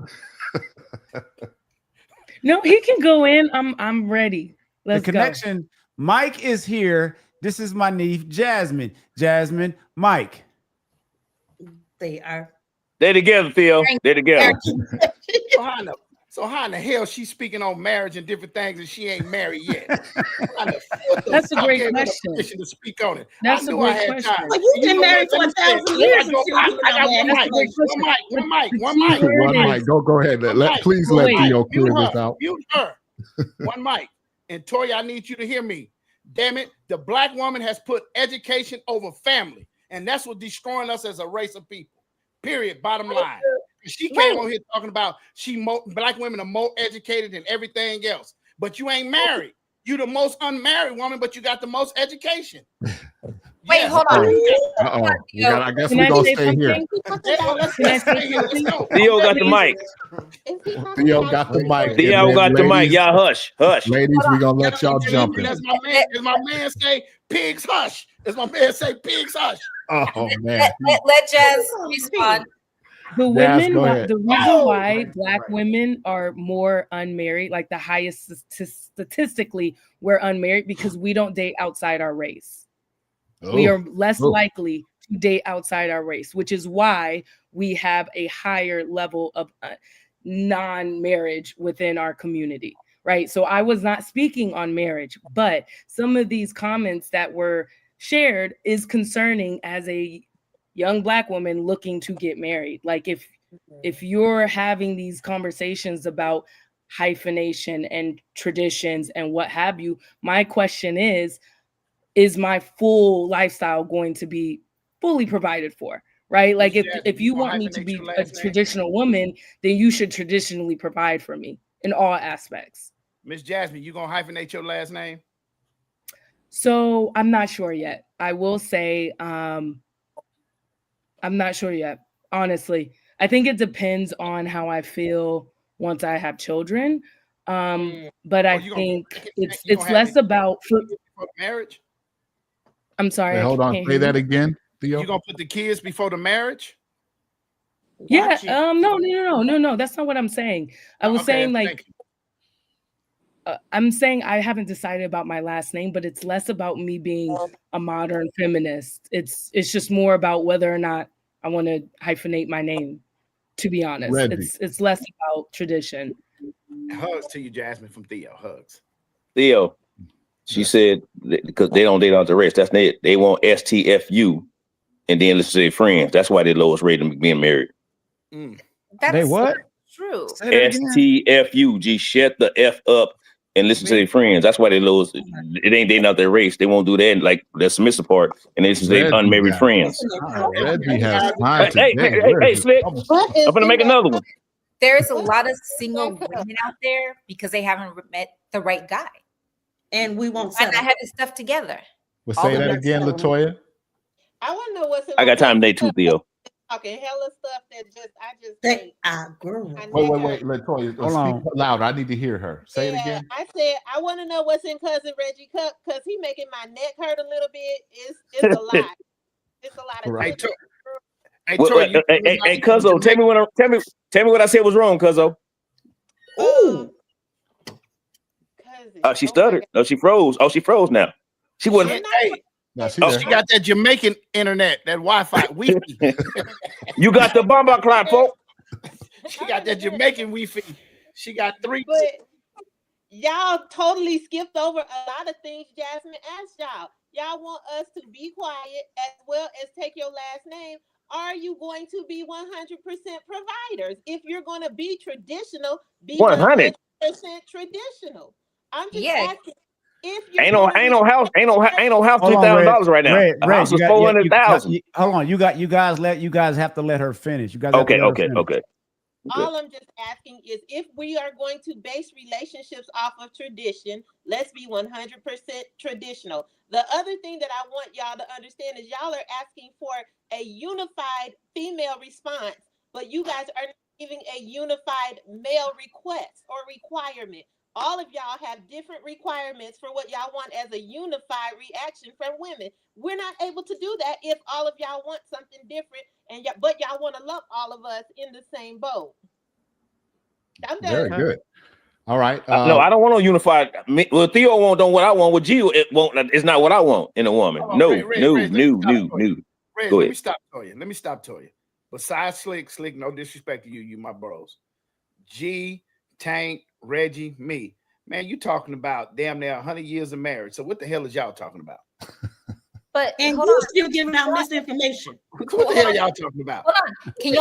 No, he can go in. I'm ready. Let's the connection. Go. Mike is here. This is my niece, Jasmine. Jasmine, Mike. They're together, Theo. They're together. So how in the hell she's speaking on marriage and different things and she ain't married yet? That's a great question. To speak on it. That's a great question. Well, you've been married for 1,000 years. One mic. Go ahead. Please let Theo clear this out. Mute her. One mic. And Toya, I need you to hear me. Damn it. The black woman has put education over family. And that's what's destroying us as a race of people. Period. Bottom line. She came on here talking about black women are more educated than everything else, but you ain't married. You the most unmarried woman, but you got the most education. Wait, hold on. I guess we're gonna stay here. Theo got the mic. Theo got the mic. Theo got the mic. Y'all hush. Ladies, we're gonna let y'all jump in. As my man say, pigs hush. Oh man. Let Jazz respond. The reason why black women are more unmarried, like the highest statistically, we're unmarried because we don't date outside our race. We are less likely to date outside our race, which is why we have a higher level of non-marriage within our community, right? So I was not speaking on marriage, but some of these comments that were shared is concerning as a young Black woman looking to get married. Like if you're having these conversations about hyphenation and traditions and what have you, my question is my full lifestyle going to be fully provided for? Right? Like if you want me to be a traditional woman, then you should traditionally provide for me in all aspects. Miss Jasmine, you gonna hyphenate your last name? So I'm not sure yet. I will say I'm not sure yet. Honestly, I think it depends on how I feel once I have children. But I think it's less about marriage. I'm sorry. Wait, hold on. Say that again. You gonna put the kids before the marriage? Yeah. No. That's not what I'm saying. I was saying like I'm saying I haven't decided about my last name, but it's less about me being a modern feminist. It's just more about whether or not I want to hyphenate my name. To be honest, it's less about tradition. Hugs to you, Jasmine, from Theo. Hugs. Theo. She said because they don't date out the race. That's it. They want STFU. And then listen to their friends. That's why they lowest rate of being married. That's they what? True. STFU. G, shut the F up and listen to their friends. That's why they lowest. It ain't dating out their race. They won't do that. Like the submissive part, and they listen to their unmarried friends. Reggie has time hey, Slick. I'm gonna make another one. There's a lot of single women out there because they haven't met the right guy, and we won't. And I have this stuff together. Well, say that again, Latoya. I want to know what's in I got time today too, Theo. Talking hella stuff that I just think. Wait, Latoya, speak louder. I need to hear her. Say it again. I said I want to know what's in cousin Reggie Cup because he making my neck hurt a little bit. It's a lot. It's a lot of. Right. Hey, Cuzzo, tell me what I said was wrong, Cuzzo. Ooh. Oh, she stuttered. Oh, she froze. Oh, she froze now. She wasn't. She got that Jamaican internet, that Wi-Fi. You got the bomb clock, folks. She got that Jamaican Wi-Fi. She got 3. But y'all totally skipped over a lot of things Jasmine asked y'all. Y'all want us to be quiet as well as take your last name. Are you going to be 100% providers? If you're going to be traditional, be 100% traditional. I'm just asking. Ain't no house $2,000 right now. Red, a house is 400,000. Hold on, you guys have to let her finish. You guys okay. All I'm just asking is if we are going to base relationships off of tradition, let's be 100% traditional. The other thing that I want y'all to understand is y'all are asking for a unified female response, but you guys are not giving a unified male request or requirement. All of y'all have different requirements for what y'all want as a unified reaction from women. We're not able to do that if all of y'all want something different, but y'all want to lump all of us in the same boat. I'm done. Very good. All right. No, I don't want no unified. Well, Theo won't know what I want. With Gio, it won't. It's not what I want in a woman. No. Red, let me stop Toya. Besides Slick, no disrespect to you my bros. G, Tank, Reggie, me. Man, you talking about damn near 100 years of marriage. So what the hell is y'all talking about? But and you still giving out misinformation. What the hell y'all talking about? Hold on. Can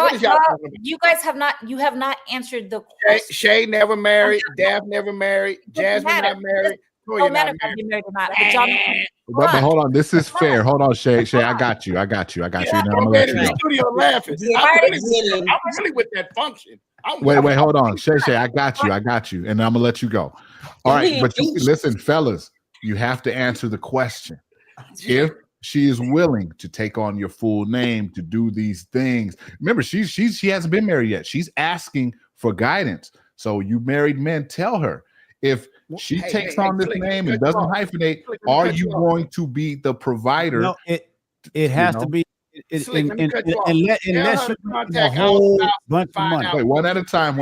you guys have not answered the question. Shay never married, Daph never married, Jasmine not married. No matter if you're married or not. But hold on, this is fair. Hold on, Shay. I got you. Now I'm gonna let you know. Studio laughing. I'm really with that function. Wait, hold on. Shay, I got you. And I'm gonna let you go. All right, but listen, fellas, you have to answer the question. If she is willing to take on your full name to do these things, remember, she hasn't been married yet. She's asking for guidance. So you married men, tell her if she takes on this name and doesn't hyphenate, are you going to be the provider? No, it has to be. Unless you a whole bunch of money. Wait, one at a time.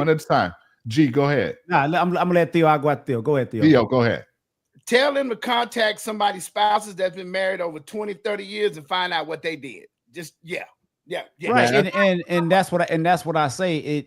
G, go ahead. Nah, I'm gonna let Theo. I'll go at Theo. Go ahead, Theo. Theo, go ahead. Tell them to contact somebody's spouses that's been married over 20, 30 years and find out what they did. Just yeah. Right. And that's what I say.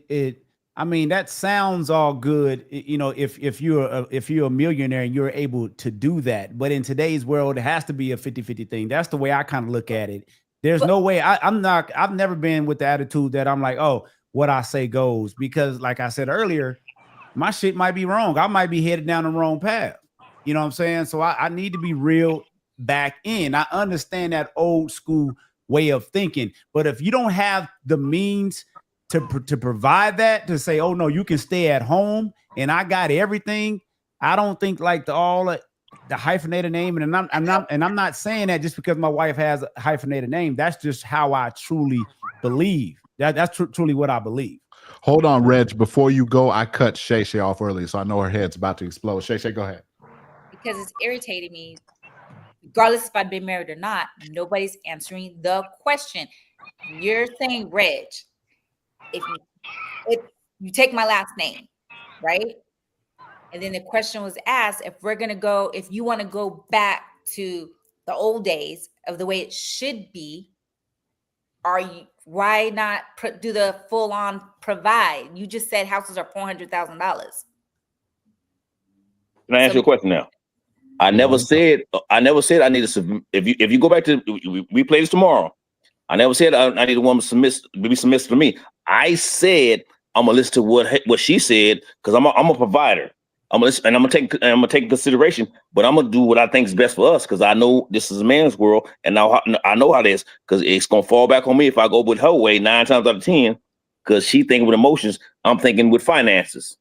I mean, that sounds all good, you know, if you're a millionaire and you're able to do that. But in today's world, it has to be a 50-50 thing. That's the way I kind of look at it. There's no way I've never been with the attitude that I'm like, oh, what I say goes, because like I said earlier, my shit might be wrong. I might be headed down the wrong path. You know what I'm saying? So I need to be real back in. I understand that old school way of thinking, but if you don't have the means to provide that, to say, oh no, you can stay at home and I got everything. I don't think like the hyphenated name, and I'm not saying that just because my wife has a hyphenated name. That's just how I truly believe. That's truly what I believe. Hold on, Reg. Before you go, I cut Shay off early, so I know her head's about to explode. Shay, go ahead. Because it's irritating me. Regardless if I've been married or not, nobody's answering the question. You're saying, Reg, if you take my last name, right? And then the question was asked, if you want to go back to the old days of the way it should be, why not do the full on provide? You just said houses are $400,000. Can I answer your question now? I never said I need to. If you go back to we play this tomorrow, I never said I need a woman to be submissive to me. I said I'm gonna listen to what she said, because I'm a provider. I'm gonna listen, and I'm gonna take consideration, but I'm gonna do what I think is best for us, because I know this is a man's world, and now I know how it is, because it's gonna fall back on me if I go with her way 9 times out of 10, because she thinking with emotions, I'm thinking with finances.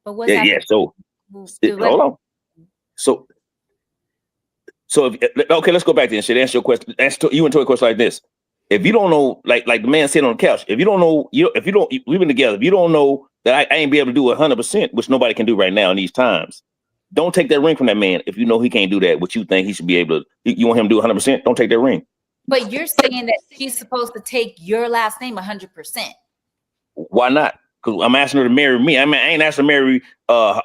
But what's happening? So hold on. So okay, let's go back there and shit. Answer your question. You went to a question like this. If you don't know, like the man sitting on the couch, if you don't know, we've been together. If you don't know that I ain't be able to do 100%, which nobody can do right now in these times, don't take that ring from that man. If you know he can't do that, what you think he should be able to, you want him to do 100%, don't take that ring. But you're saying that she's supposed to take your last name 100%. Why not? Because I'm asking her to marry me. I mean, I ain't asking her to marry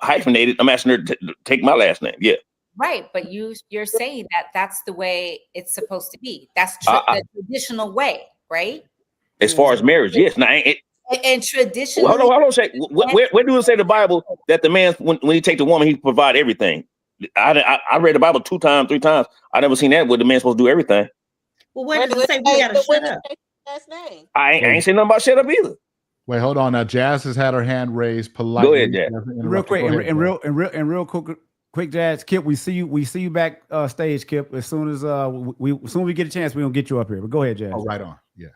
hyphenated. I'm asking her to take my last name. Yeah. Right, but you're saying that that's the way it's supposed to be. That's the traditional way, right? As far as marriage, yes. Now, and traditionally, hold on, say where do it say in the Bible that the man, when he take the woman, he provide everything? I read the Bible 2 times, 3 times. I never seen that where the man's supposed to do everything. Well, where does it say we gotta shut up? Name. I ain't saying nothing about shut up either. Wait, hold on. Now, Jazz has had her hand raised politely. Go ahead, Jazz. Real quick, real quick, Jazz. Kip, we see you back stage, Kip. As soon as we get a chance, we're gonna get you up here. But go ahead, Jazz. Oh, right on. Yeah.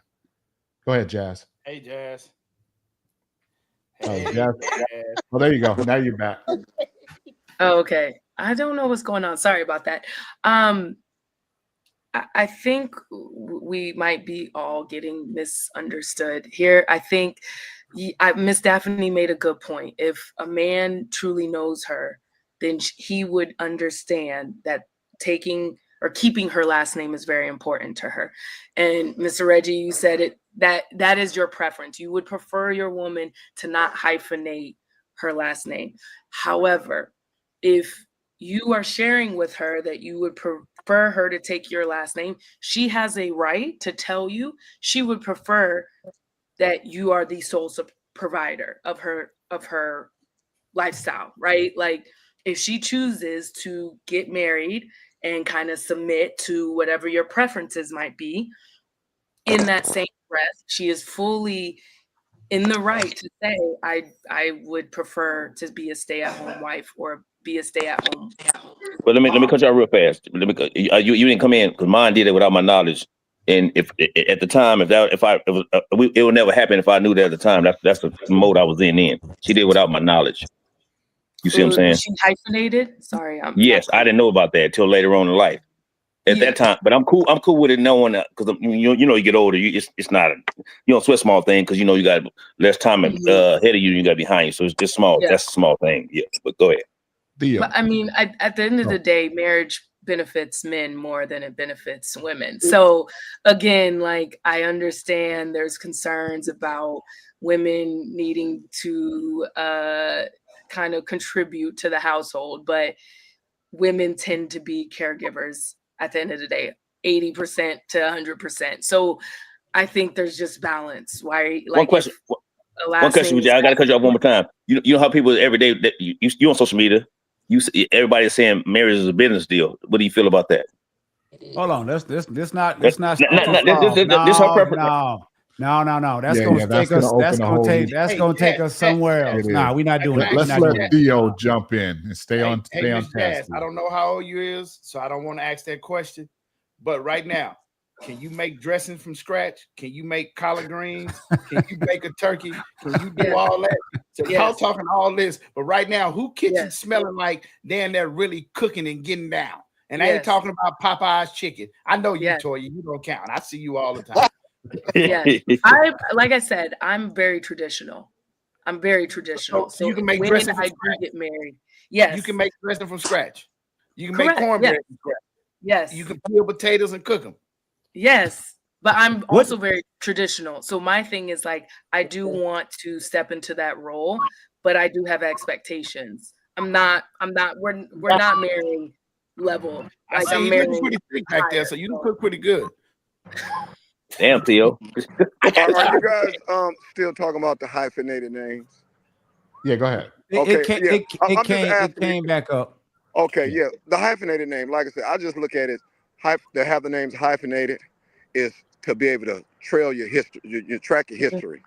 Go ahead, Jazz. Hey, Jazz. Hey, Jazz. Well, there you go. Now you're back. Oh, okay. I don't know what's going on. Sorry about that. I think we might be all getting misunderstood here. I think Miss Daphne made a good point. If a man truly knows her, then he would understand that taking or keeping her last name is very important to her. And Mr. Reggie, you said it, that is your preference. You would prefer your woman to not hyphenate her last name. However, if you are sharing with her that you would prefer her to take your last name, she has a right to tell you she would prefer that you are the sole provider of her lifestyle, right? Like, if she chooses to get married and kind of submit to whatever your preferences might be, in that same breath, she is fully in the right to say, I would prefer to be a stay-at-home wife or be a stay-at-home. But let me cut you out real fast. You didn't come in because mine did it without my knowledge. And if at the time, it would never happen if I knew that at the time. That's the mode I was in. She did without my knowledge. You see what I'm saying? Was she hyphenated? Sorry, yes, I didn't know about that till later on in life. At that time, but I'm cool with it knowing that, because you get older, it's not you don't sweat small thing, because you got less time ahead of you, you got behind you, so it's just small. Yeah. That's a small thing. Yeah, but go ahead. But I mean, at the end of the day, marriage benefits men more than it benefits women. So again, like, I understand there's concerns about women needing to kind of contribute to the household, but women tend to be caregivers at the end of the day, 80% to 100%. So I think there's just balance. Why? Like, one question. One question with you. I got to cut you off one more time. You know how people every day that you on social media, everybody is saying marriage is a business deal. What do you feel about that? Hold on, this not This her preference. No. That's gonna take us. That's gonna take us somewhere else. Nah, we're not doing that. Let's let Theo jump in and stay on Miss task. Jazz, I don't know how old you is, so I don't want to ask that question. But right now, can you make dressing from scratch? Can you make collard greens? Can you bake a turkey? Can you do all that? So y'all talking all this, but right now, who kitchen smelling like they're really cooking and getting down? And I ain't talking about Popeye's chicken. I know you, Toya. You don't count. I see you all the time. Yes. Like I said, I'm very traditional. I'm very traditional. So you can make when dressing I from scratch. do get married. Yes. You can make dressing from scratch. You can Correct. make cornbread from scratch. Yes. You can peel potatoes and cook them. Yes. But I'm also very traditional. So my thing is like, I do want to step into that role, but I do have expectations. we're not marrying level. I see you looking pretty thick back there, so you can cook pretty good. Damn, Theo. Are you guys still talking about the hyphenated names? Yeah, go ahead. It came back up. Okay, yeah. The hyphenated name, like I said, I just look at it. To have the names hyphenated is to be able to trail your history, you track your history.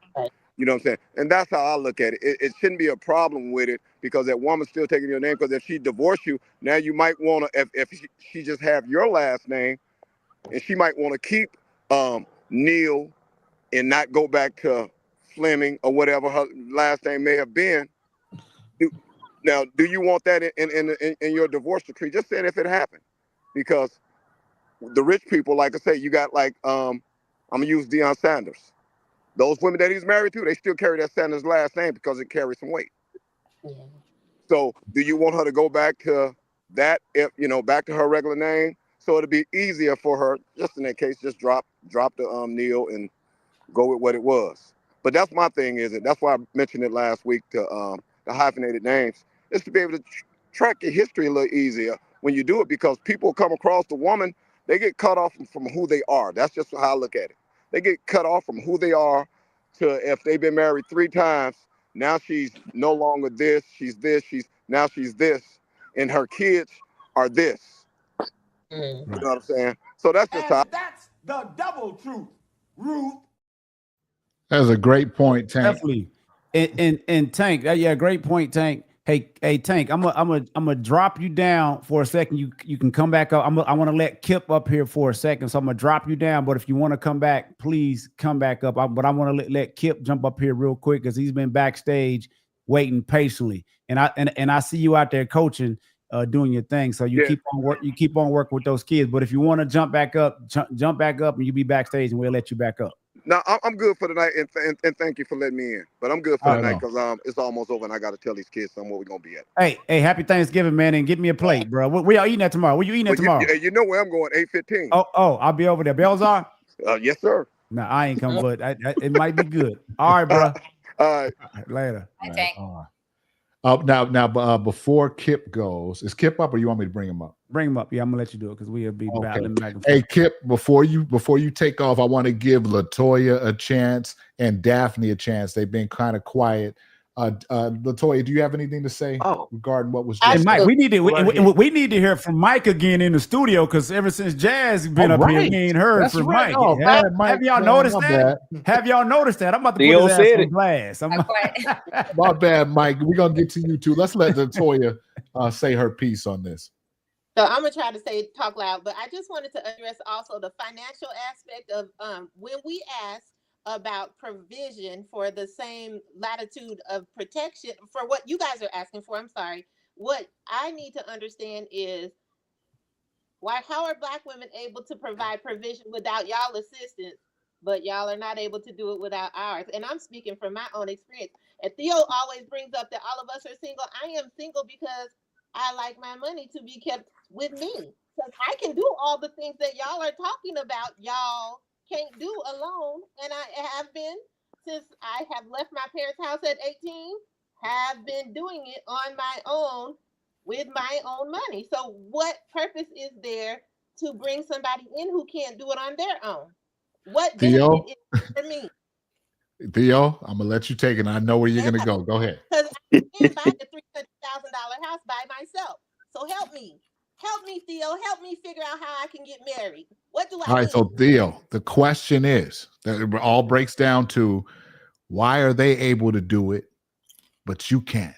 You know what I'm saying? And that's how I look at it. It shouldn't be a problem with it because that woman's still taking your name. Because if she divorced you, now you might want to, if she just have your last name, and she might want to keep Neil and not go back to Fleming or whatever her last name may have been. Now, do you want that in your divorce decree? Just saying if it happened, because the rich people, like I say, you got like I'm gonna use Deion Sanders. Those women that he's married to, they still carry that Sanders last name because it carries some weight. So, do you want her to go back to that? If back to her regular name, so it'll be easier for her. Just in that case, just drop the Neil and go with what it was. But that's my thing. That's why I mentioned it last week to the hyphenated names. Is to be able to track your history a little easier when you do it, because people come across the woman, they get cut off from who they are. That's just how I look at it. They get cut off from who they are to if they've been married 3 times, now she's no longer this, she's this, she's this, and her kids are this. You know what I'm saying? So that's just how. That's the double truth, Ruth. That's a great point, Tank. Definitely. And Tank, great point, Tank. Hey, Tank, I'm gonna drop you down for a second. You can come back up. I want to let Kip up here for a second, so I'm gonna drop you down. But if you want to come back, please come back up. But I want to let Kip jump up here real quick because he's been backstage waiting patiently. And I see you out there coaching, doing your thing. So you keep on working with those kids. But if you want to jump back up, and you be backstage, and we'll let you back up. No, I'm good for the night, and thank you for letting me in. But I'm good for the night because it's almost over, and I got to tell these kids somewhere we're gonna be at. Hey, happy Thanksgiving, man, and get me a plate, bro. Where y'all eating at tomorrow? Where you eating at tomorrow? You know where I'm going, 8:15. Oh, I'll be over there. Belzar? Yes, sir. No, I ain't coming, but it might be good. All right, bro. All right. Later. Now, before Kip goes, is Kip up, or you want me to bring him up? Bring him up. Yeah, I'm gonna let you do it because we'll be battling back and forth. Hey, Kip, before you take off, I want to give LaToya a chance and Daphne a chance. They've been kind of quiet. LaToya, do you have anything to say regarding what was? And Mike, we need to hear from Mike again in the studio because ever since Jazz has been up here, we ain't heard from Mike. Oh, have y'all noticed that? Have y'all noticed that? I'm about to put his ass on blast. My bad, Mike. We're gonna get to you too. Let's let LaToya say her piece on this. So I'm gonna try to talk loud, but I just wanted to address also the financial aspect of when we ask about provision for the same latitude of protection for what you guys are asking for. I'm sorry. What I need to understand is how are Black women able to provide provision without y'all assistance, but y'all are not able to do it without ours? And I'm speaking from my own experience. And Theo always brings up that all of us are single. I am single because I like my money to be kept with me. Because I can do all the things that y'all are talking about, y'all can't do alone. And I have been since I have left my parents' house at 18, have been doing it on my own with my own money. So what purpose is there to bring somebody in who can't do it on their own? What benefit is for me? Theo, I'm gonna let you take it. I know where you're gonna go. Go ahead. Because I can't buy the $300,000 house by myself. So help me, Theo. Help me figure out how I can get married. What do I All right, need? so Theo, the question is that it all breaks down to why are they able to do it, but you can't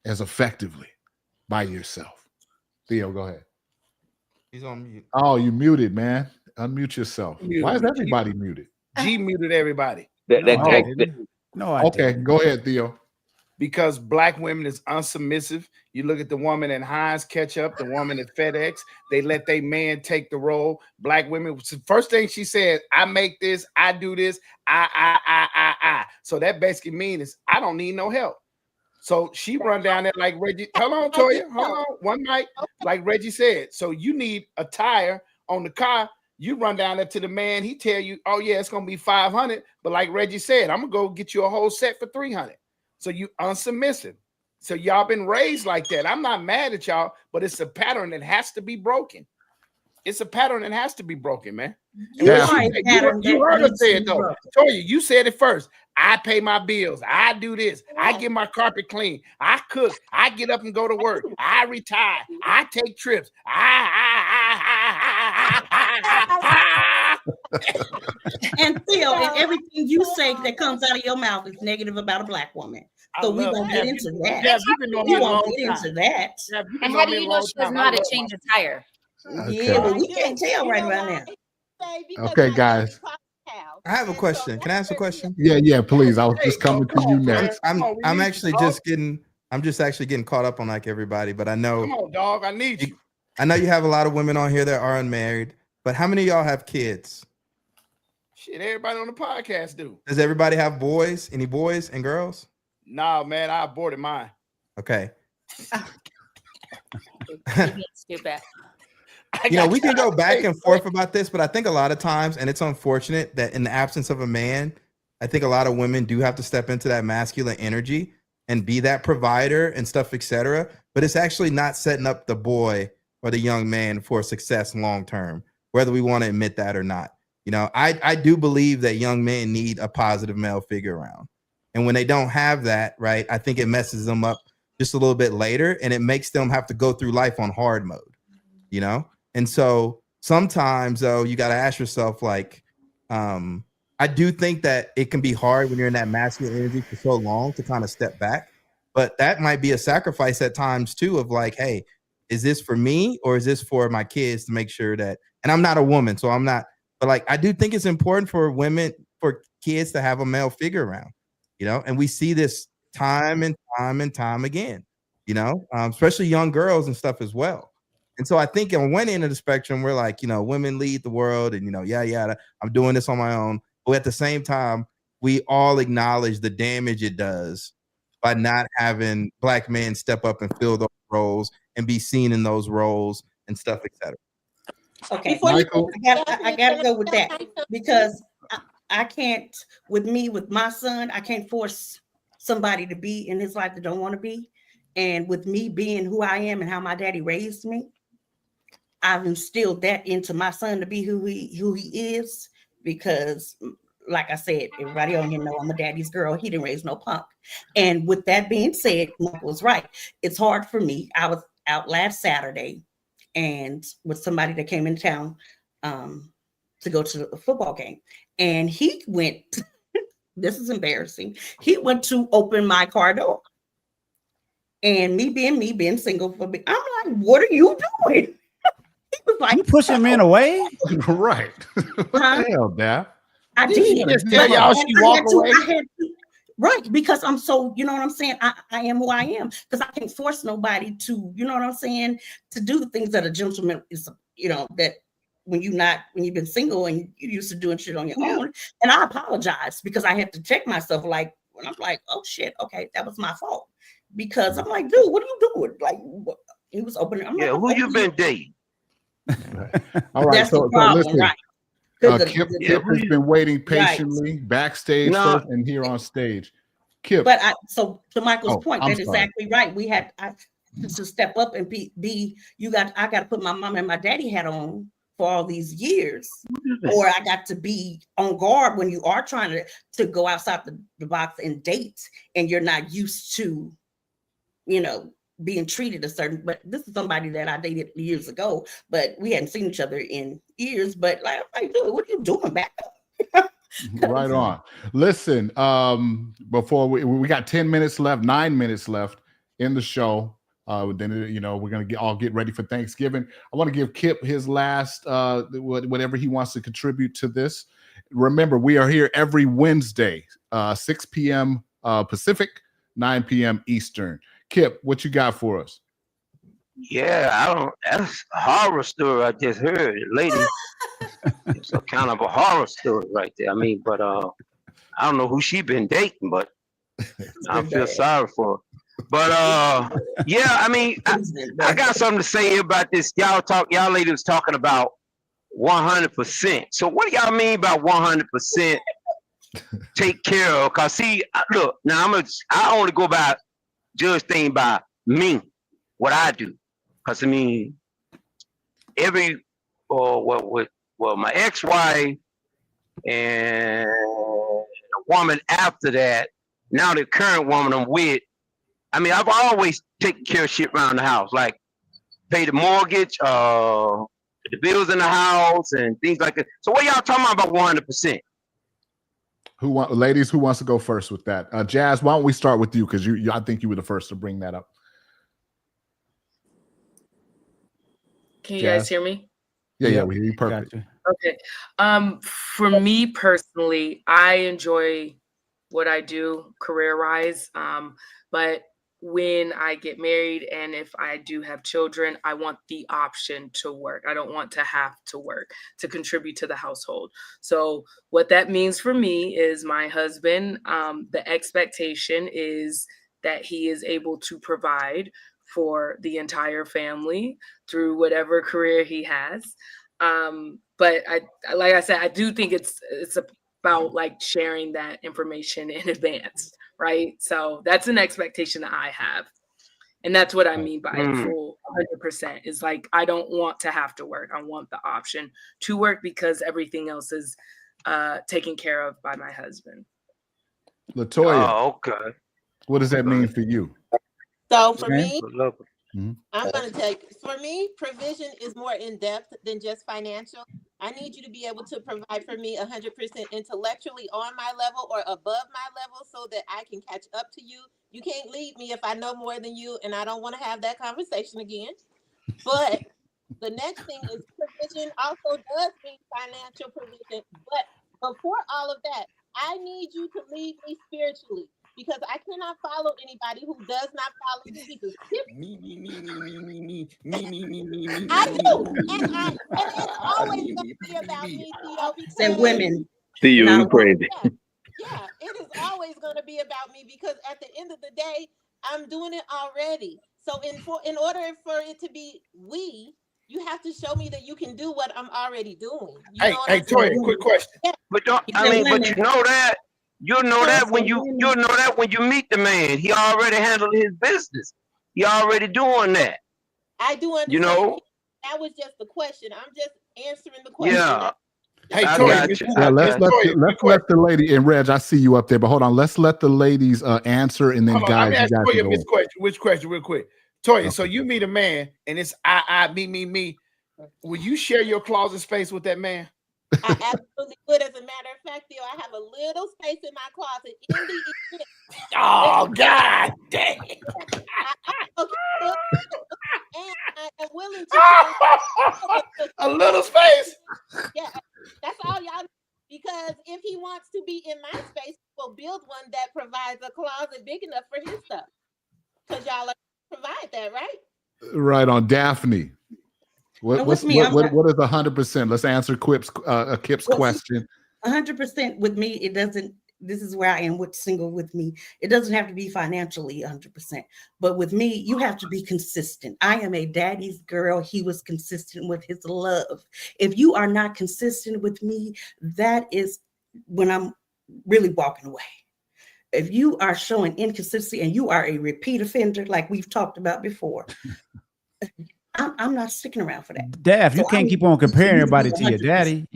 as effectively by yourself? Theo, go ahead. He's on mute. Oh, you muted, man. Unmute yourself. Why is everybody muted? G muted everybody. No, I okay, didn't. go ahead, Theo. Because black women is unsubmissive. You look at the woman in Heinz Ketchup, the woman at FedEx, they let their man take the role. Black women, first thing she said, I make this, I do this, I. So that basically means I don't need no help. So she run down there like Reggie. Hold on, Toya. Hold on. One mic, like Reggie said. So you need a tire on the car. You run down there to the man. He tell you, oh yeah, it's gonna be $500. But like Reggie said, I'm gonna go get you a whole set for $300. So you unsubmissive. So y'all been raised like that. I'm not mad at y'all, but it's a pattern that has to be broken. It's a pattern that has to be broken, man. You heard her say it though. Toya, you said it first. I pay my bills. I do this. I get my carpet clean. I cook. I get up and go to work. I retire. I take trips. And Theo, and everything you say that comes out of your mouth is negative about a black woman. So we won't get into that. We won't get into that. And how do you know she doesn't know how to change a tire? Yeah, but we can't tell right now. Okay, guys. I have a question. Can I ask a question? Yeah, please. I was just coming to you next. I'm actually just getting caught up on like everybody, but I know. Come on, dog. I need you. I know you have a lot of women on here that are unmarried, but how many of y'all have kids? Shit, everybody on the podcast do. Does everybody have boys? Any boys and girls? Nah, man, I aborted mine. Okay. Stupid. You know, we can go back and forth about this, but I think a lot of times, and it's unfortunate that in the absence of a man, I think a lot of women do have to step into that masculine energy and be that provider and stuff, etc. But it's actually not setting up the boy or the young man for success long term, whether we want to admit that or not. You know, I do believe that young men need a positive male figure around. And when they don't have that, right, I think it messes them up just a little bit later, and it makes them have to go through life on hard mode, you know? And so sometimes, though, you got to ask yourself, like, I do think that it can be hard when you're in that masculine energy for so long to kind of step back. But that might be a sacrifice at times, too, of like, hey, is this for me or is this for my kids to make sure that, and I'm not a woman, so I'm not, but like, I do think it's important for women, for kids to have a male figure around, you know, and we see this time and time and time again, you know, especially young girls and stuff as well. And so I think on one end of the spectrum, we're like, you know, women lead the world and, you know, yeah, I'm doing this on my own. But at the same time, we all acknowledge the damage it does by not having black men step up and fill those roles and be seen in those roles and stuff, etc. Okay, Michael, I gotta go with that because I can't, with my son, I can't force somebody to be in his life that don't want to be. And with me being who I am and how my daddy raised me, I've instilled that into my son to be who he is, because like I said, everybody on here know I'm a daddy's girl. He didn't raise no punk. And with that being said, Michael was right. It's hard for me. I was out last Saturday and with somebody that came in town to go to a football game. And he went, this is embarrassing. He went to open my car door. And me being single for me, I'm like, what are you doing? He was like, you pushing men away? Right. What the hell, Dad? I did. Just tell y'all she walked away. Right, because I'm so, you know what I'm saying? I am who I am, because I can't force nobody to, you know what I'm saying, to do the things that a gentleman is, you know, that when you've been single and you're used to doing shit on your own. And I apologize because I had to check myself, like, when I'm like, oh shit, okay, that was my fault. Because I'm like, dude, what are you doing? Like, he was opening. I'm like, who you been dating? All right, that's so the problem, listen. right? Kip has been waiting patiently backstage first and here on stage. Kip. But so to Michael's point, that's exactly right. We had to step up and be I got to put my mom and my daddy hat on for all these years, or I got to be on guard when you are trying to go outside the box and date, and you're not used to, you know, being treated a certain. But this is somebody that I dated years ago, but we hadn't seen each other in years. But like, dude, what are you doing back up? Right on. Listen, before we got 10 minutes left, 9 minutes left in the show. Then, you know, we're going to all get ready for Thanksgiving. I want to give Kip his last, whatever he wants to contribute to this. Remember, we are here every Wednesday, 6 p.m. Pacific, 9 p.m. Eastern. Kip, what you got for us? Yeah, that's a horror story I just heard, lady. It's a kind of a horror story right there. I mean, but I don't know who she been dating, but I feel sorry for her. But yeah, I mean, I got something to say about this. Y'all lady was talking about 100%. So what do y'all mean by 100% take care of? Cause see, look, now I only go by judge thing by me, what I do. Cause I mean, my ex-wife and a woman after that, now the current woman I'm with, I mean, I've always taken care of shit around the house, like pay the mortgage, the bills in the house, and things like that. So what y'all talking about 100%? Ladies, who wants to go first with that? Jazz, why don't we start with you? Because I think you were the first to bring that up. Can you Jazz? guys hear me? Yeah, we hear you perfect. Okay. For me personally, I enjoy what I do career-wise, but when I get married and if I do have children, I want the option to work. I don't want to have to work to contribute to the household. So what that means for me is my husband, the expectation is that he is able to provide for the entire family through whatever career he has. But like I said, I do think it's about like sharing that information in advance, right? So that's an expectation that I have. And that's what I mean by full 100% is like, I don't want to have to work. I want the option to work because everything else is taken care of by my husband. LaToya. Oh, okay. What does that mean for you? So for me, Mm-hmm. I'm going to take, for me, provision is more in depth than just financial. I need you to be able to provide for me 100% intellectually on my level or above my level so that I can catch up to you. You can't lead me if I know more than you, and I don't want to have that conversation again. But the next thing is provision also does mean financial provision. But before all of that, I need you to lead me spiritually. Because I cannot follow anybody who does not follow Jesus. I do. And it's always going to be about me, Theo. Say women. Theo, you crazy. Yeah, it is always going to be about me because at the end of the day, I'm doing it already. So in order for it to be we, you have to show me that you can do what I'm already doing. You know Hey, Toya, quick question. Yeah. But but you know that. You'll know that when you meet the man. He already handled his business. He already doing that. I do understand. You know? That was just the question. I'm just answering the question. Yeah. Hey, Toya, let's let the lady, and Reg, I see you up there, but hold on. Let's let the ladies answer, and then guys, I'm asking you this question. Which question, real quick? Toya, okay. So you meet a man, and it's I, me. Will you share your closet space with that man? I absolutely would. As a matter of fact, Theo, I have a little space in my closet in the event. Oh, God dang. And I am willing to a little space. Yeah, that's all y'all. Because if he wants to be in my space, we'll build one that provides a closet big enough for his stuff. Because y'all provide that, right? Right on, Daphne. What is 100%? Let's answer Kip's question. 100% with me, it doesn't. This is where I am with single with me. It doesn't have to be financially 100%, but with me, you have to be consistent. I am a daddy's girl. He was consistent with his love. If you are not consistent with me, that is when I'm really walking away. If you are showing inconsistency and you are a repeat offender, like we've talked about before, I'm not sticking around for that. Daph, you So can't I'm- keep on comparing you need to be everybody to your 100%. daddy.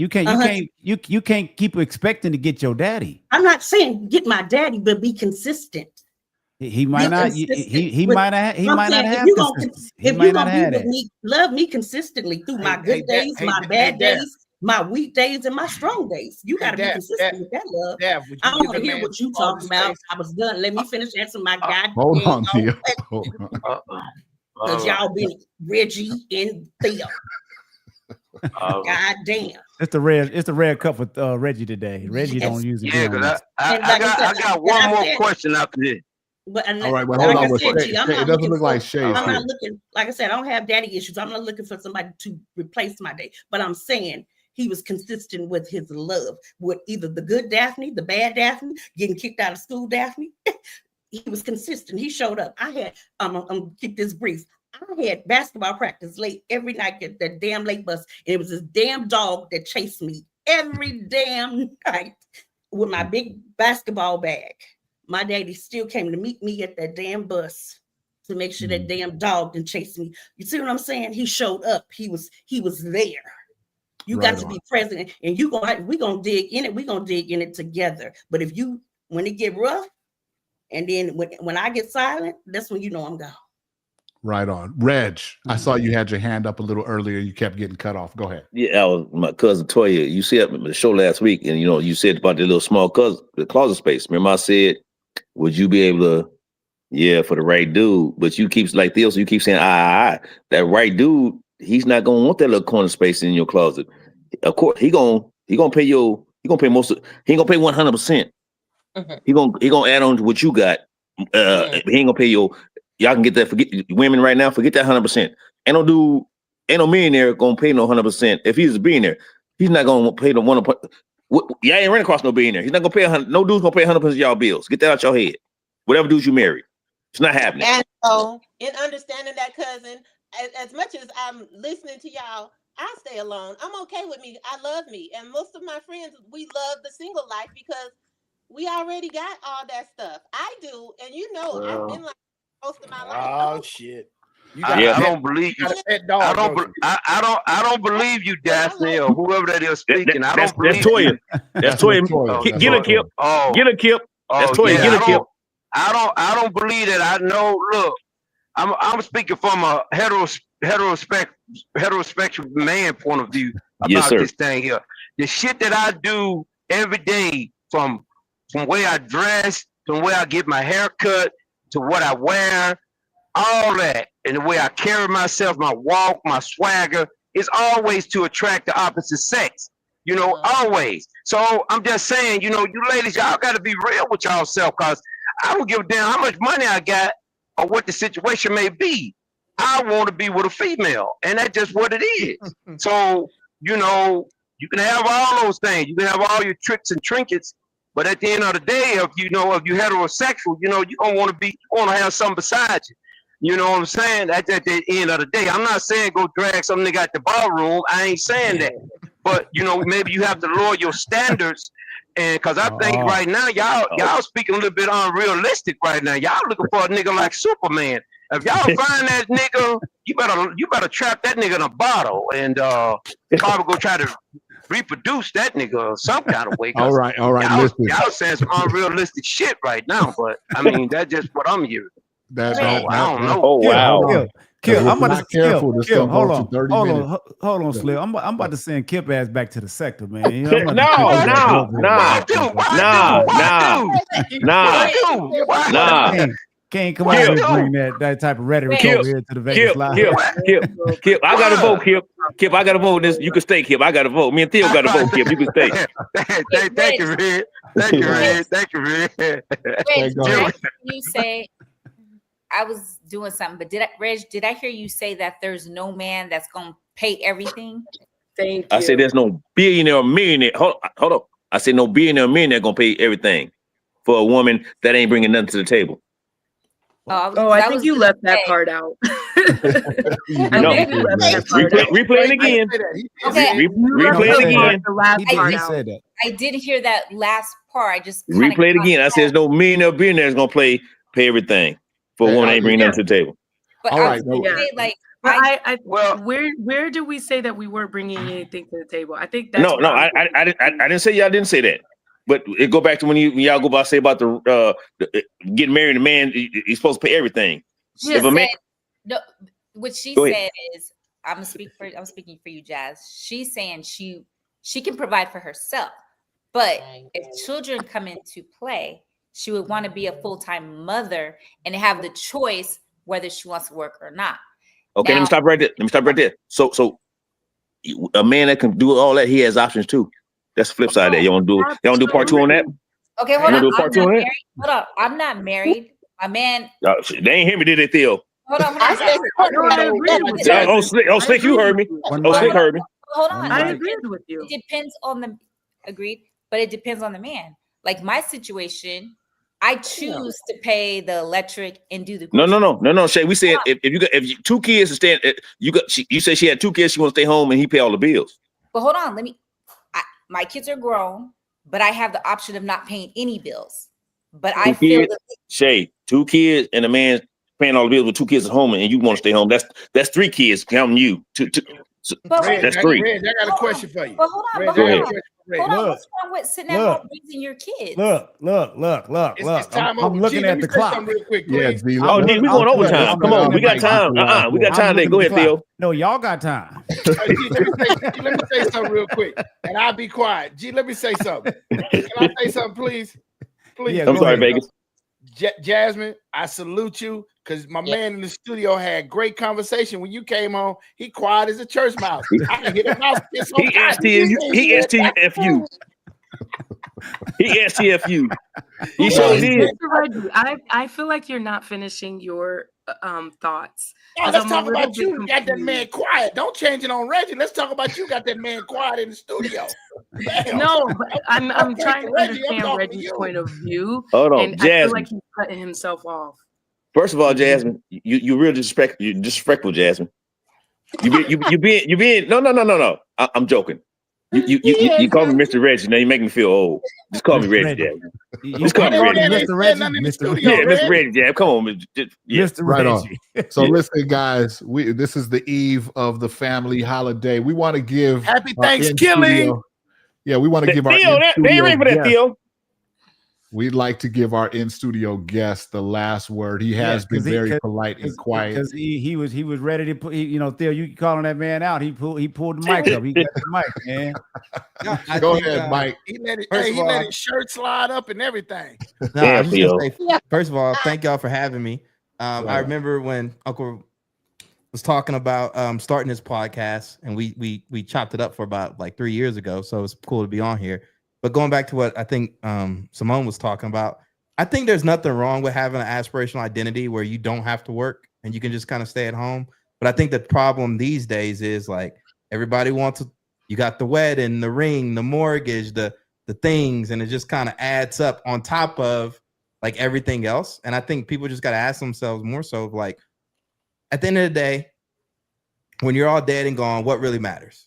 You can't keep expecting to get your daddy. I'm not saying get my daddy, but be consistent. He might Be not. consistent He with- might not. He I'm might not saying, have if you're consistency. gonna, He might not be have with that. me, love me consistently through my good days, my bad Daph. days, my weak days, and my strong days. You got to be consistent with that love. Daph, would I you don't give want a to hear man what you all the talking about. space? I was done. Let me finish answering my goddamn Hold on, Tia. because y'all been Reggie and Theo. God damn. It's the red cup with Reggie today. Reggie don't usually be on because this. I got one more question after this. But All right, but like hold on. I But said, Shay, G, I'm it not doesn't looking look for, like Shay's I'm here. not looking, like I said, I don't have daddy issues. I'm not looking for somebody to replace my day. But I'm saying he was consistent with his love with either the good Daphne, the bad Daphne, getting kicked out of school Daphne. He was consistent. He showed up. I had, I'm keep this brief. I had basketball practice late every night at that damn late bus. And it was this damn dog that chased me every damn night with my big basketball bag. My daddy still came to meet me at that damn bus to make sure that damn dog didn't chase me. You see what I'm saying? He showed up. He was there. You got to be present, and we're gonna dig in it. We're gonna dig in it together. But if you, when it get rough, and then when I get silent, that's when you know I'm gone. Right on. Reg, I saw you had your hand up a little earlier. You kept getting cut off. Go ahead. Yeah, I was my cousin Toya. You said the show last week, and you said about the little small the closet space. Remember, I said, would you be able to, for the right dude? But you keep like this, you keep saying, that right dude, he's not gonna want that little corner space in your closet. Of course, he gonna pay he ain't gonna pay 100%. He gonna add on to what you got. He ain't gonna pay y'all can get that. Forget women right now. Forget that 100%. Ain't no millionaire gonna pay no 100%. If he's a billionaire, he's not gonna pay the 1. Y'all ain't running across no billionaire. He's not gonna pay 100. No dude's gonna pay 100% of y'all bills. Get that out your head. Whatever dudes you marry, it's not happening. And so, in understanding that, cousin, as much as I'm listening to y'all, I stay alone. I'm okay with me. I love me, and most of my friends, we love the single life because we already got all that stuff. I do, and I've been like most of my life. Oh shit! I don't believe you. I don't believe you, Daphne, or whoever that is speaking. I don't believe that's Toya. That's Toya. Get a Kip. Get a Kip. That's Toya. Get a Kip. I don't believe that. I know. Look, I'm speaking from a heterosexual man point of view about this thing here. The shit that I do every day, from where I dress, from where I get my hair cut, to what I wear, all that, and the way I carry myself, my walk, my swagger, is always to attract the opposite sex. Always. So I'm just saying, you ladies, y'all got to be real with y'allself, because I don't give a damn how much money I got or what the situation may be. I want to be with a female, and that's just what it is. So, you can have all those things. You can have all your tricks and trinkets, but at the end of the day, if you're heterosexual, you don't want to have something besides you. You know what I'm saying? At the end of the day, I'm not saying go drag some nigga at the ballroom. I ain't saying that. But maybe you have to lower your standards, and because I think right now y'all speaking a little bit unrealistic right now. Y'all looking for a nigga like Superman. If y'all find that nigga, you better trap that nigga in a bottle and probably go try to reproduce that nigga some kind of way. All right. Y'all saying some unrealistic shit right now, but I mean that's just what I'm hearing. I don't know. Oh wow. Kip, I'm about to Kip, hold on, Slim. I'm about to send Kip ass back to the sector, man. Nah. Can't come out here and bring that type of rhetoric over here to the Vegas Live. Kip, I got to vote, Kip. Kip, I got to vote this. You can stay, Kip. I got to vote. Me and Theo got to vote, Kip. You can stay. Thank you, Red. Thank you, Red. Thank you, Red. You say I was doing something, but did I hear you say that there's no man that's gonna pay everything? Thank you. I said there's no billionaire or millionaire. Hold up. I said no billionaire or millionaire gonna pay everything for a woman that ain't bringing nothing to the table. I think you left that part out. Replay it again. Replay it again. I did hear that last part. I just replay it again. I said there's no millionaire or billionaire is gonna pay everything for a woman that ain't bringing nothing to the table. But all right, say, like, Well, where do we say that we weren't bringing anything to the table? I think that's no. I didn't say y'all didn't say that. But it go back to when y'all go about say about the getting married. The man he's supposed to pay everything. She said, no. What she said is, I'm speaking for you, Jazz. She's saying she can provide for herself, but if children come into play, she would want to be a full-time mother and have the choice whether she wants to work or not. Okay, let me stop right there. So a man that can do all that, he has options too. That's the flip side of that. You want to do part two on that? Okay, hold on. Hold on. I'm not married. My man. They ain't hear me, did they, Theo? Hold on. Slick, you heard me. Slick heard me. Hold on. I agreed with you. It depends on the but it depends on the man. Like my situation, I choose to pay the electric and do the No, Shay. We said if you two kids are staying, you said she had 2 kids, she want to stay home and he pay all the bills. But hold on, my kids are grown, but I have the option of not paying any bills. But I feel that Shay, 2 kids and a man paying all the bills with 2 kids at home, and you want to stay home. That's 3 kids counting you. That's 3. Reg, I got a question for you. But hold on, Hold on, what's wrong with sitting at home raising your kids? Look. It's time I'm looking at the clock. Real quick, Yeah, please. Oh, we going overtime. Come on, we got time. We got time today. Go ahead, Theo. No, y'all got time. Let me say something real quick, and I'll be quiet. G, let me say something. Can I say something, please? Please. Yeah, I'm sorry, Vegas. Jasmine, I salute you because my man in the studio had great conversation. When you came home, he quiet as a church mouse. I can hear the mouse. He STFU. He STFU. He sure did. I feel like you're not finishing your thoughts. Oh, let's talk about you. Got that man quiet. Don't change it on Reggie. Let's talk about you. Got that man quiet in the studio. Damn. No, but I'm trying to understand Reggie's point of view. Hold on, and Jasmine. I feel like he's cutting himself off. First of all, Jasmine, you real disrespectful, Jasmine. You being no. I'm joking. You call me Mr. Reggie. Now you make me feel old. Just call me Reggie, Jasmine. Just call me Reggie. Mr. Reggie. Mr. Reggie, Jab. Come on, Mr. Right Reggie. on. So listen, guys, this is the eve of the family holiday. We want to give Happy Thanksgiving. Yeah, we want to give our Theo. They ain't ready for that, Theo. We'd like to give our in-studio guest the last word. He has been very polite and quiet. Because he was ready to put, Theo, you calling that man out. He pulled the mic up. He got the mic, man. Go ahead, Mike. He let his shirt slide up and everything. First of all, thank y'all for having me. I remember when Uncle was talking about starting his podcast, and we chopped it up for about like 3 years ago. So it's cool to be on here. But going back to what I think Simone was talking about, I think there's nothing wrong with having an aspirational identity where you don't have to work and you can just kind of stay at home. But I think the problem these days is like everybody wants to, you got the wedding, the ring, the mortgage, the things, and it just kind of adds up on top of like everything else. And I think people just got to ask themselves more so of like, at the end of the day, when you're all dead and gone, what really matters?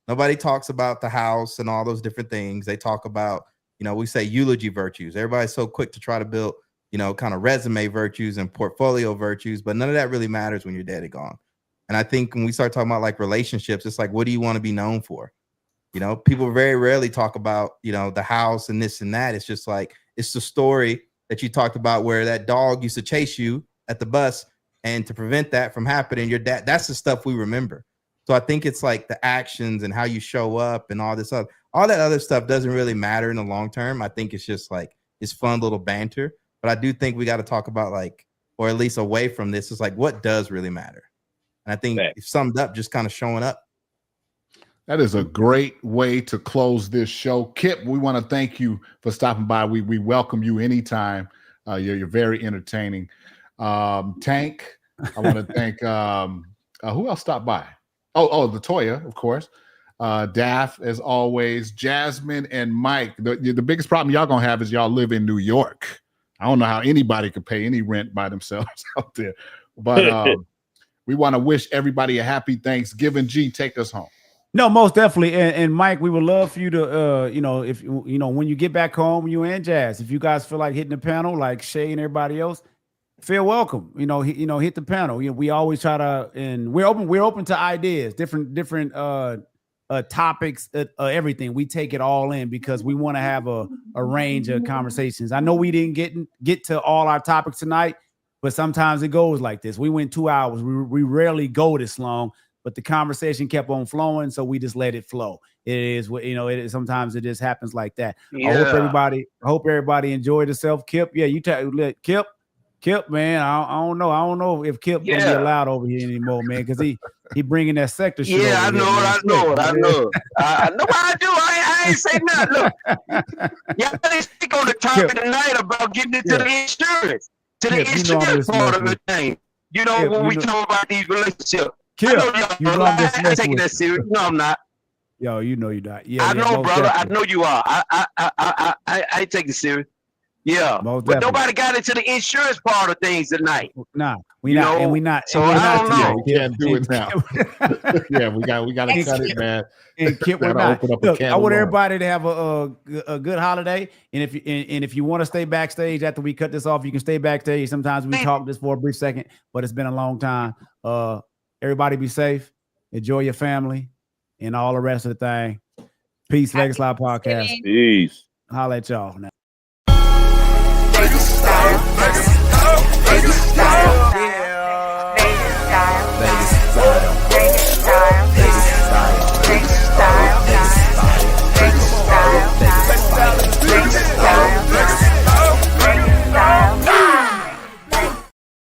Nobody talks about the house and all those different things. They talk about, we say eulogy virtues. Everybody's so quick to try to build, kind of resume virtues and portfolio virtues, but none of that really matters when you're dead and gone. And I think when we start talking about like relationships, it's like, what do you want to be known for? People very rarely talk about, the house and this and that. It's just like, it's the story that you talked about where that dog used to chase you at the bus, and to prevent that from happening, your dad, that's the stuff we remember. So I think it's like the actions and how you show up and all this other, all that other stuff doesn't really matter in the long term. I think it's just like, it's fun little banter, but I do think we got to talk about like, or at least away from this, is like, what does really matter? And I think it summed up just kind of showing up. That is a great way to close this show. Kip, we want to thank you for stopping by. We welcome you anytime. You're very entertaining. Tank, I want to thank, who else stopped by? Oh, Latoya, of course. Daff, as always. Jasmine and Mike. The biggest problem y'all gonna have is y'all live in New York. I don't know how anybody could pay any rent by themselves out there. But we want to wish everybody a happy Thanksgiving. G, take us home. No, most definitely. And Mike, we would love for you to, if when you get back home, you and Jazz, if you guys feel like hitting the panel like Shay and everybody else, feel welcome. Hit the panel. We always try to, and we're open to ideas, different topics, everything. We take it all in because we want to have a range of conversations. I know we didn't get to all our topics tonight, but sometimes it goes like this. We went 2 hours. We rarely go this long, but the conversation kept on flowing, so we just let it flow. It is what sometimes it just happens like that. Yeah. I hope everybody enjoyed itself. Kip, yeah, Kip, man, I don't know if Kip gonna be allowed over here anymore, man, because he bringing that sector shit. Yeah, I know it. I know what I do. I ain't say nothing. Look, y'all didn't speak on the topic tonight about getting into the insurance, insurance part of the thing. When we talk about these relationships. Kip, I ain't taking that serious. No, I'm not. Yo, you're not. Yeah, I know, brother. Definitely. I know you are. I ain't taking it serious. Yeah, but nobody got into the insurance part of things tonight. Nah, we not. So I don't know. We can't do it now. Yeah, we got to cut it, man. And Kip, we're not. Look, I want everybody to have a good holiday. And if you want to stay backstage after we cut this off, you can stay backstage. Sometimes we talk just for a brief second, but it's been a long time. Everybody be safe. Enjoy your family and all the rest of the thing. Peace, Vegas Live Podcast. Peace. Holla at y'all now. Vegas style.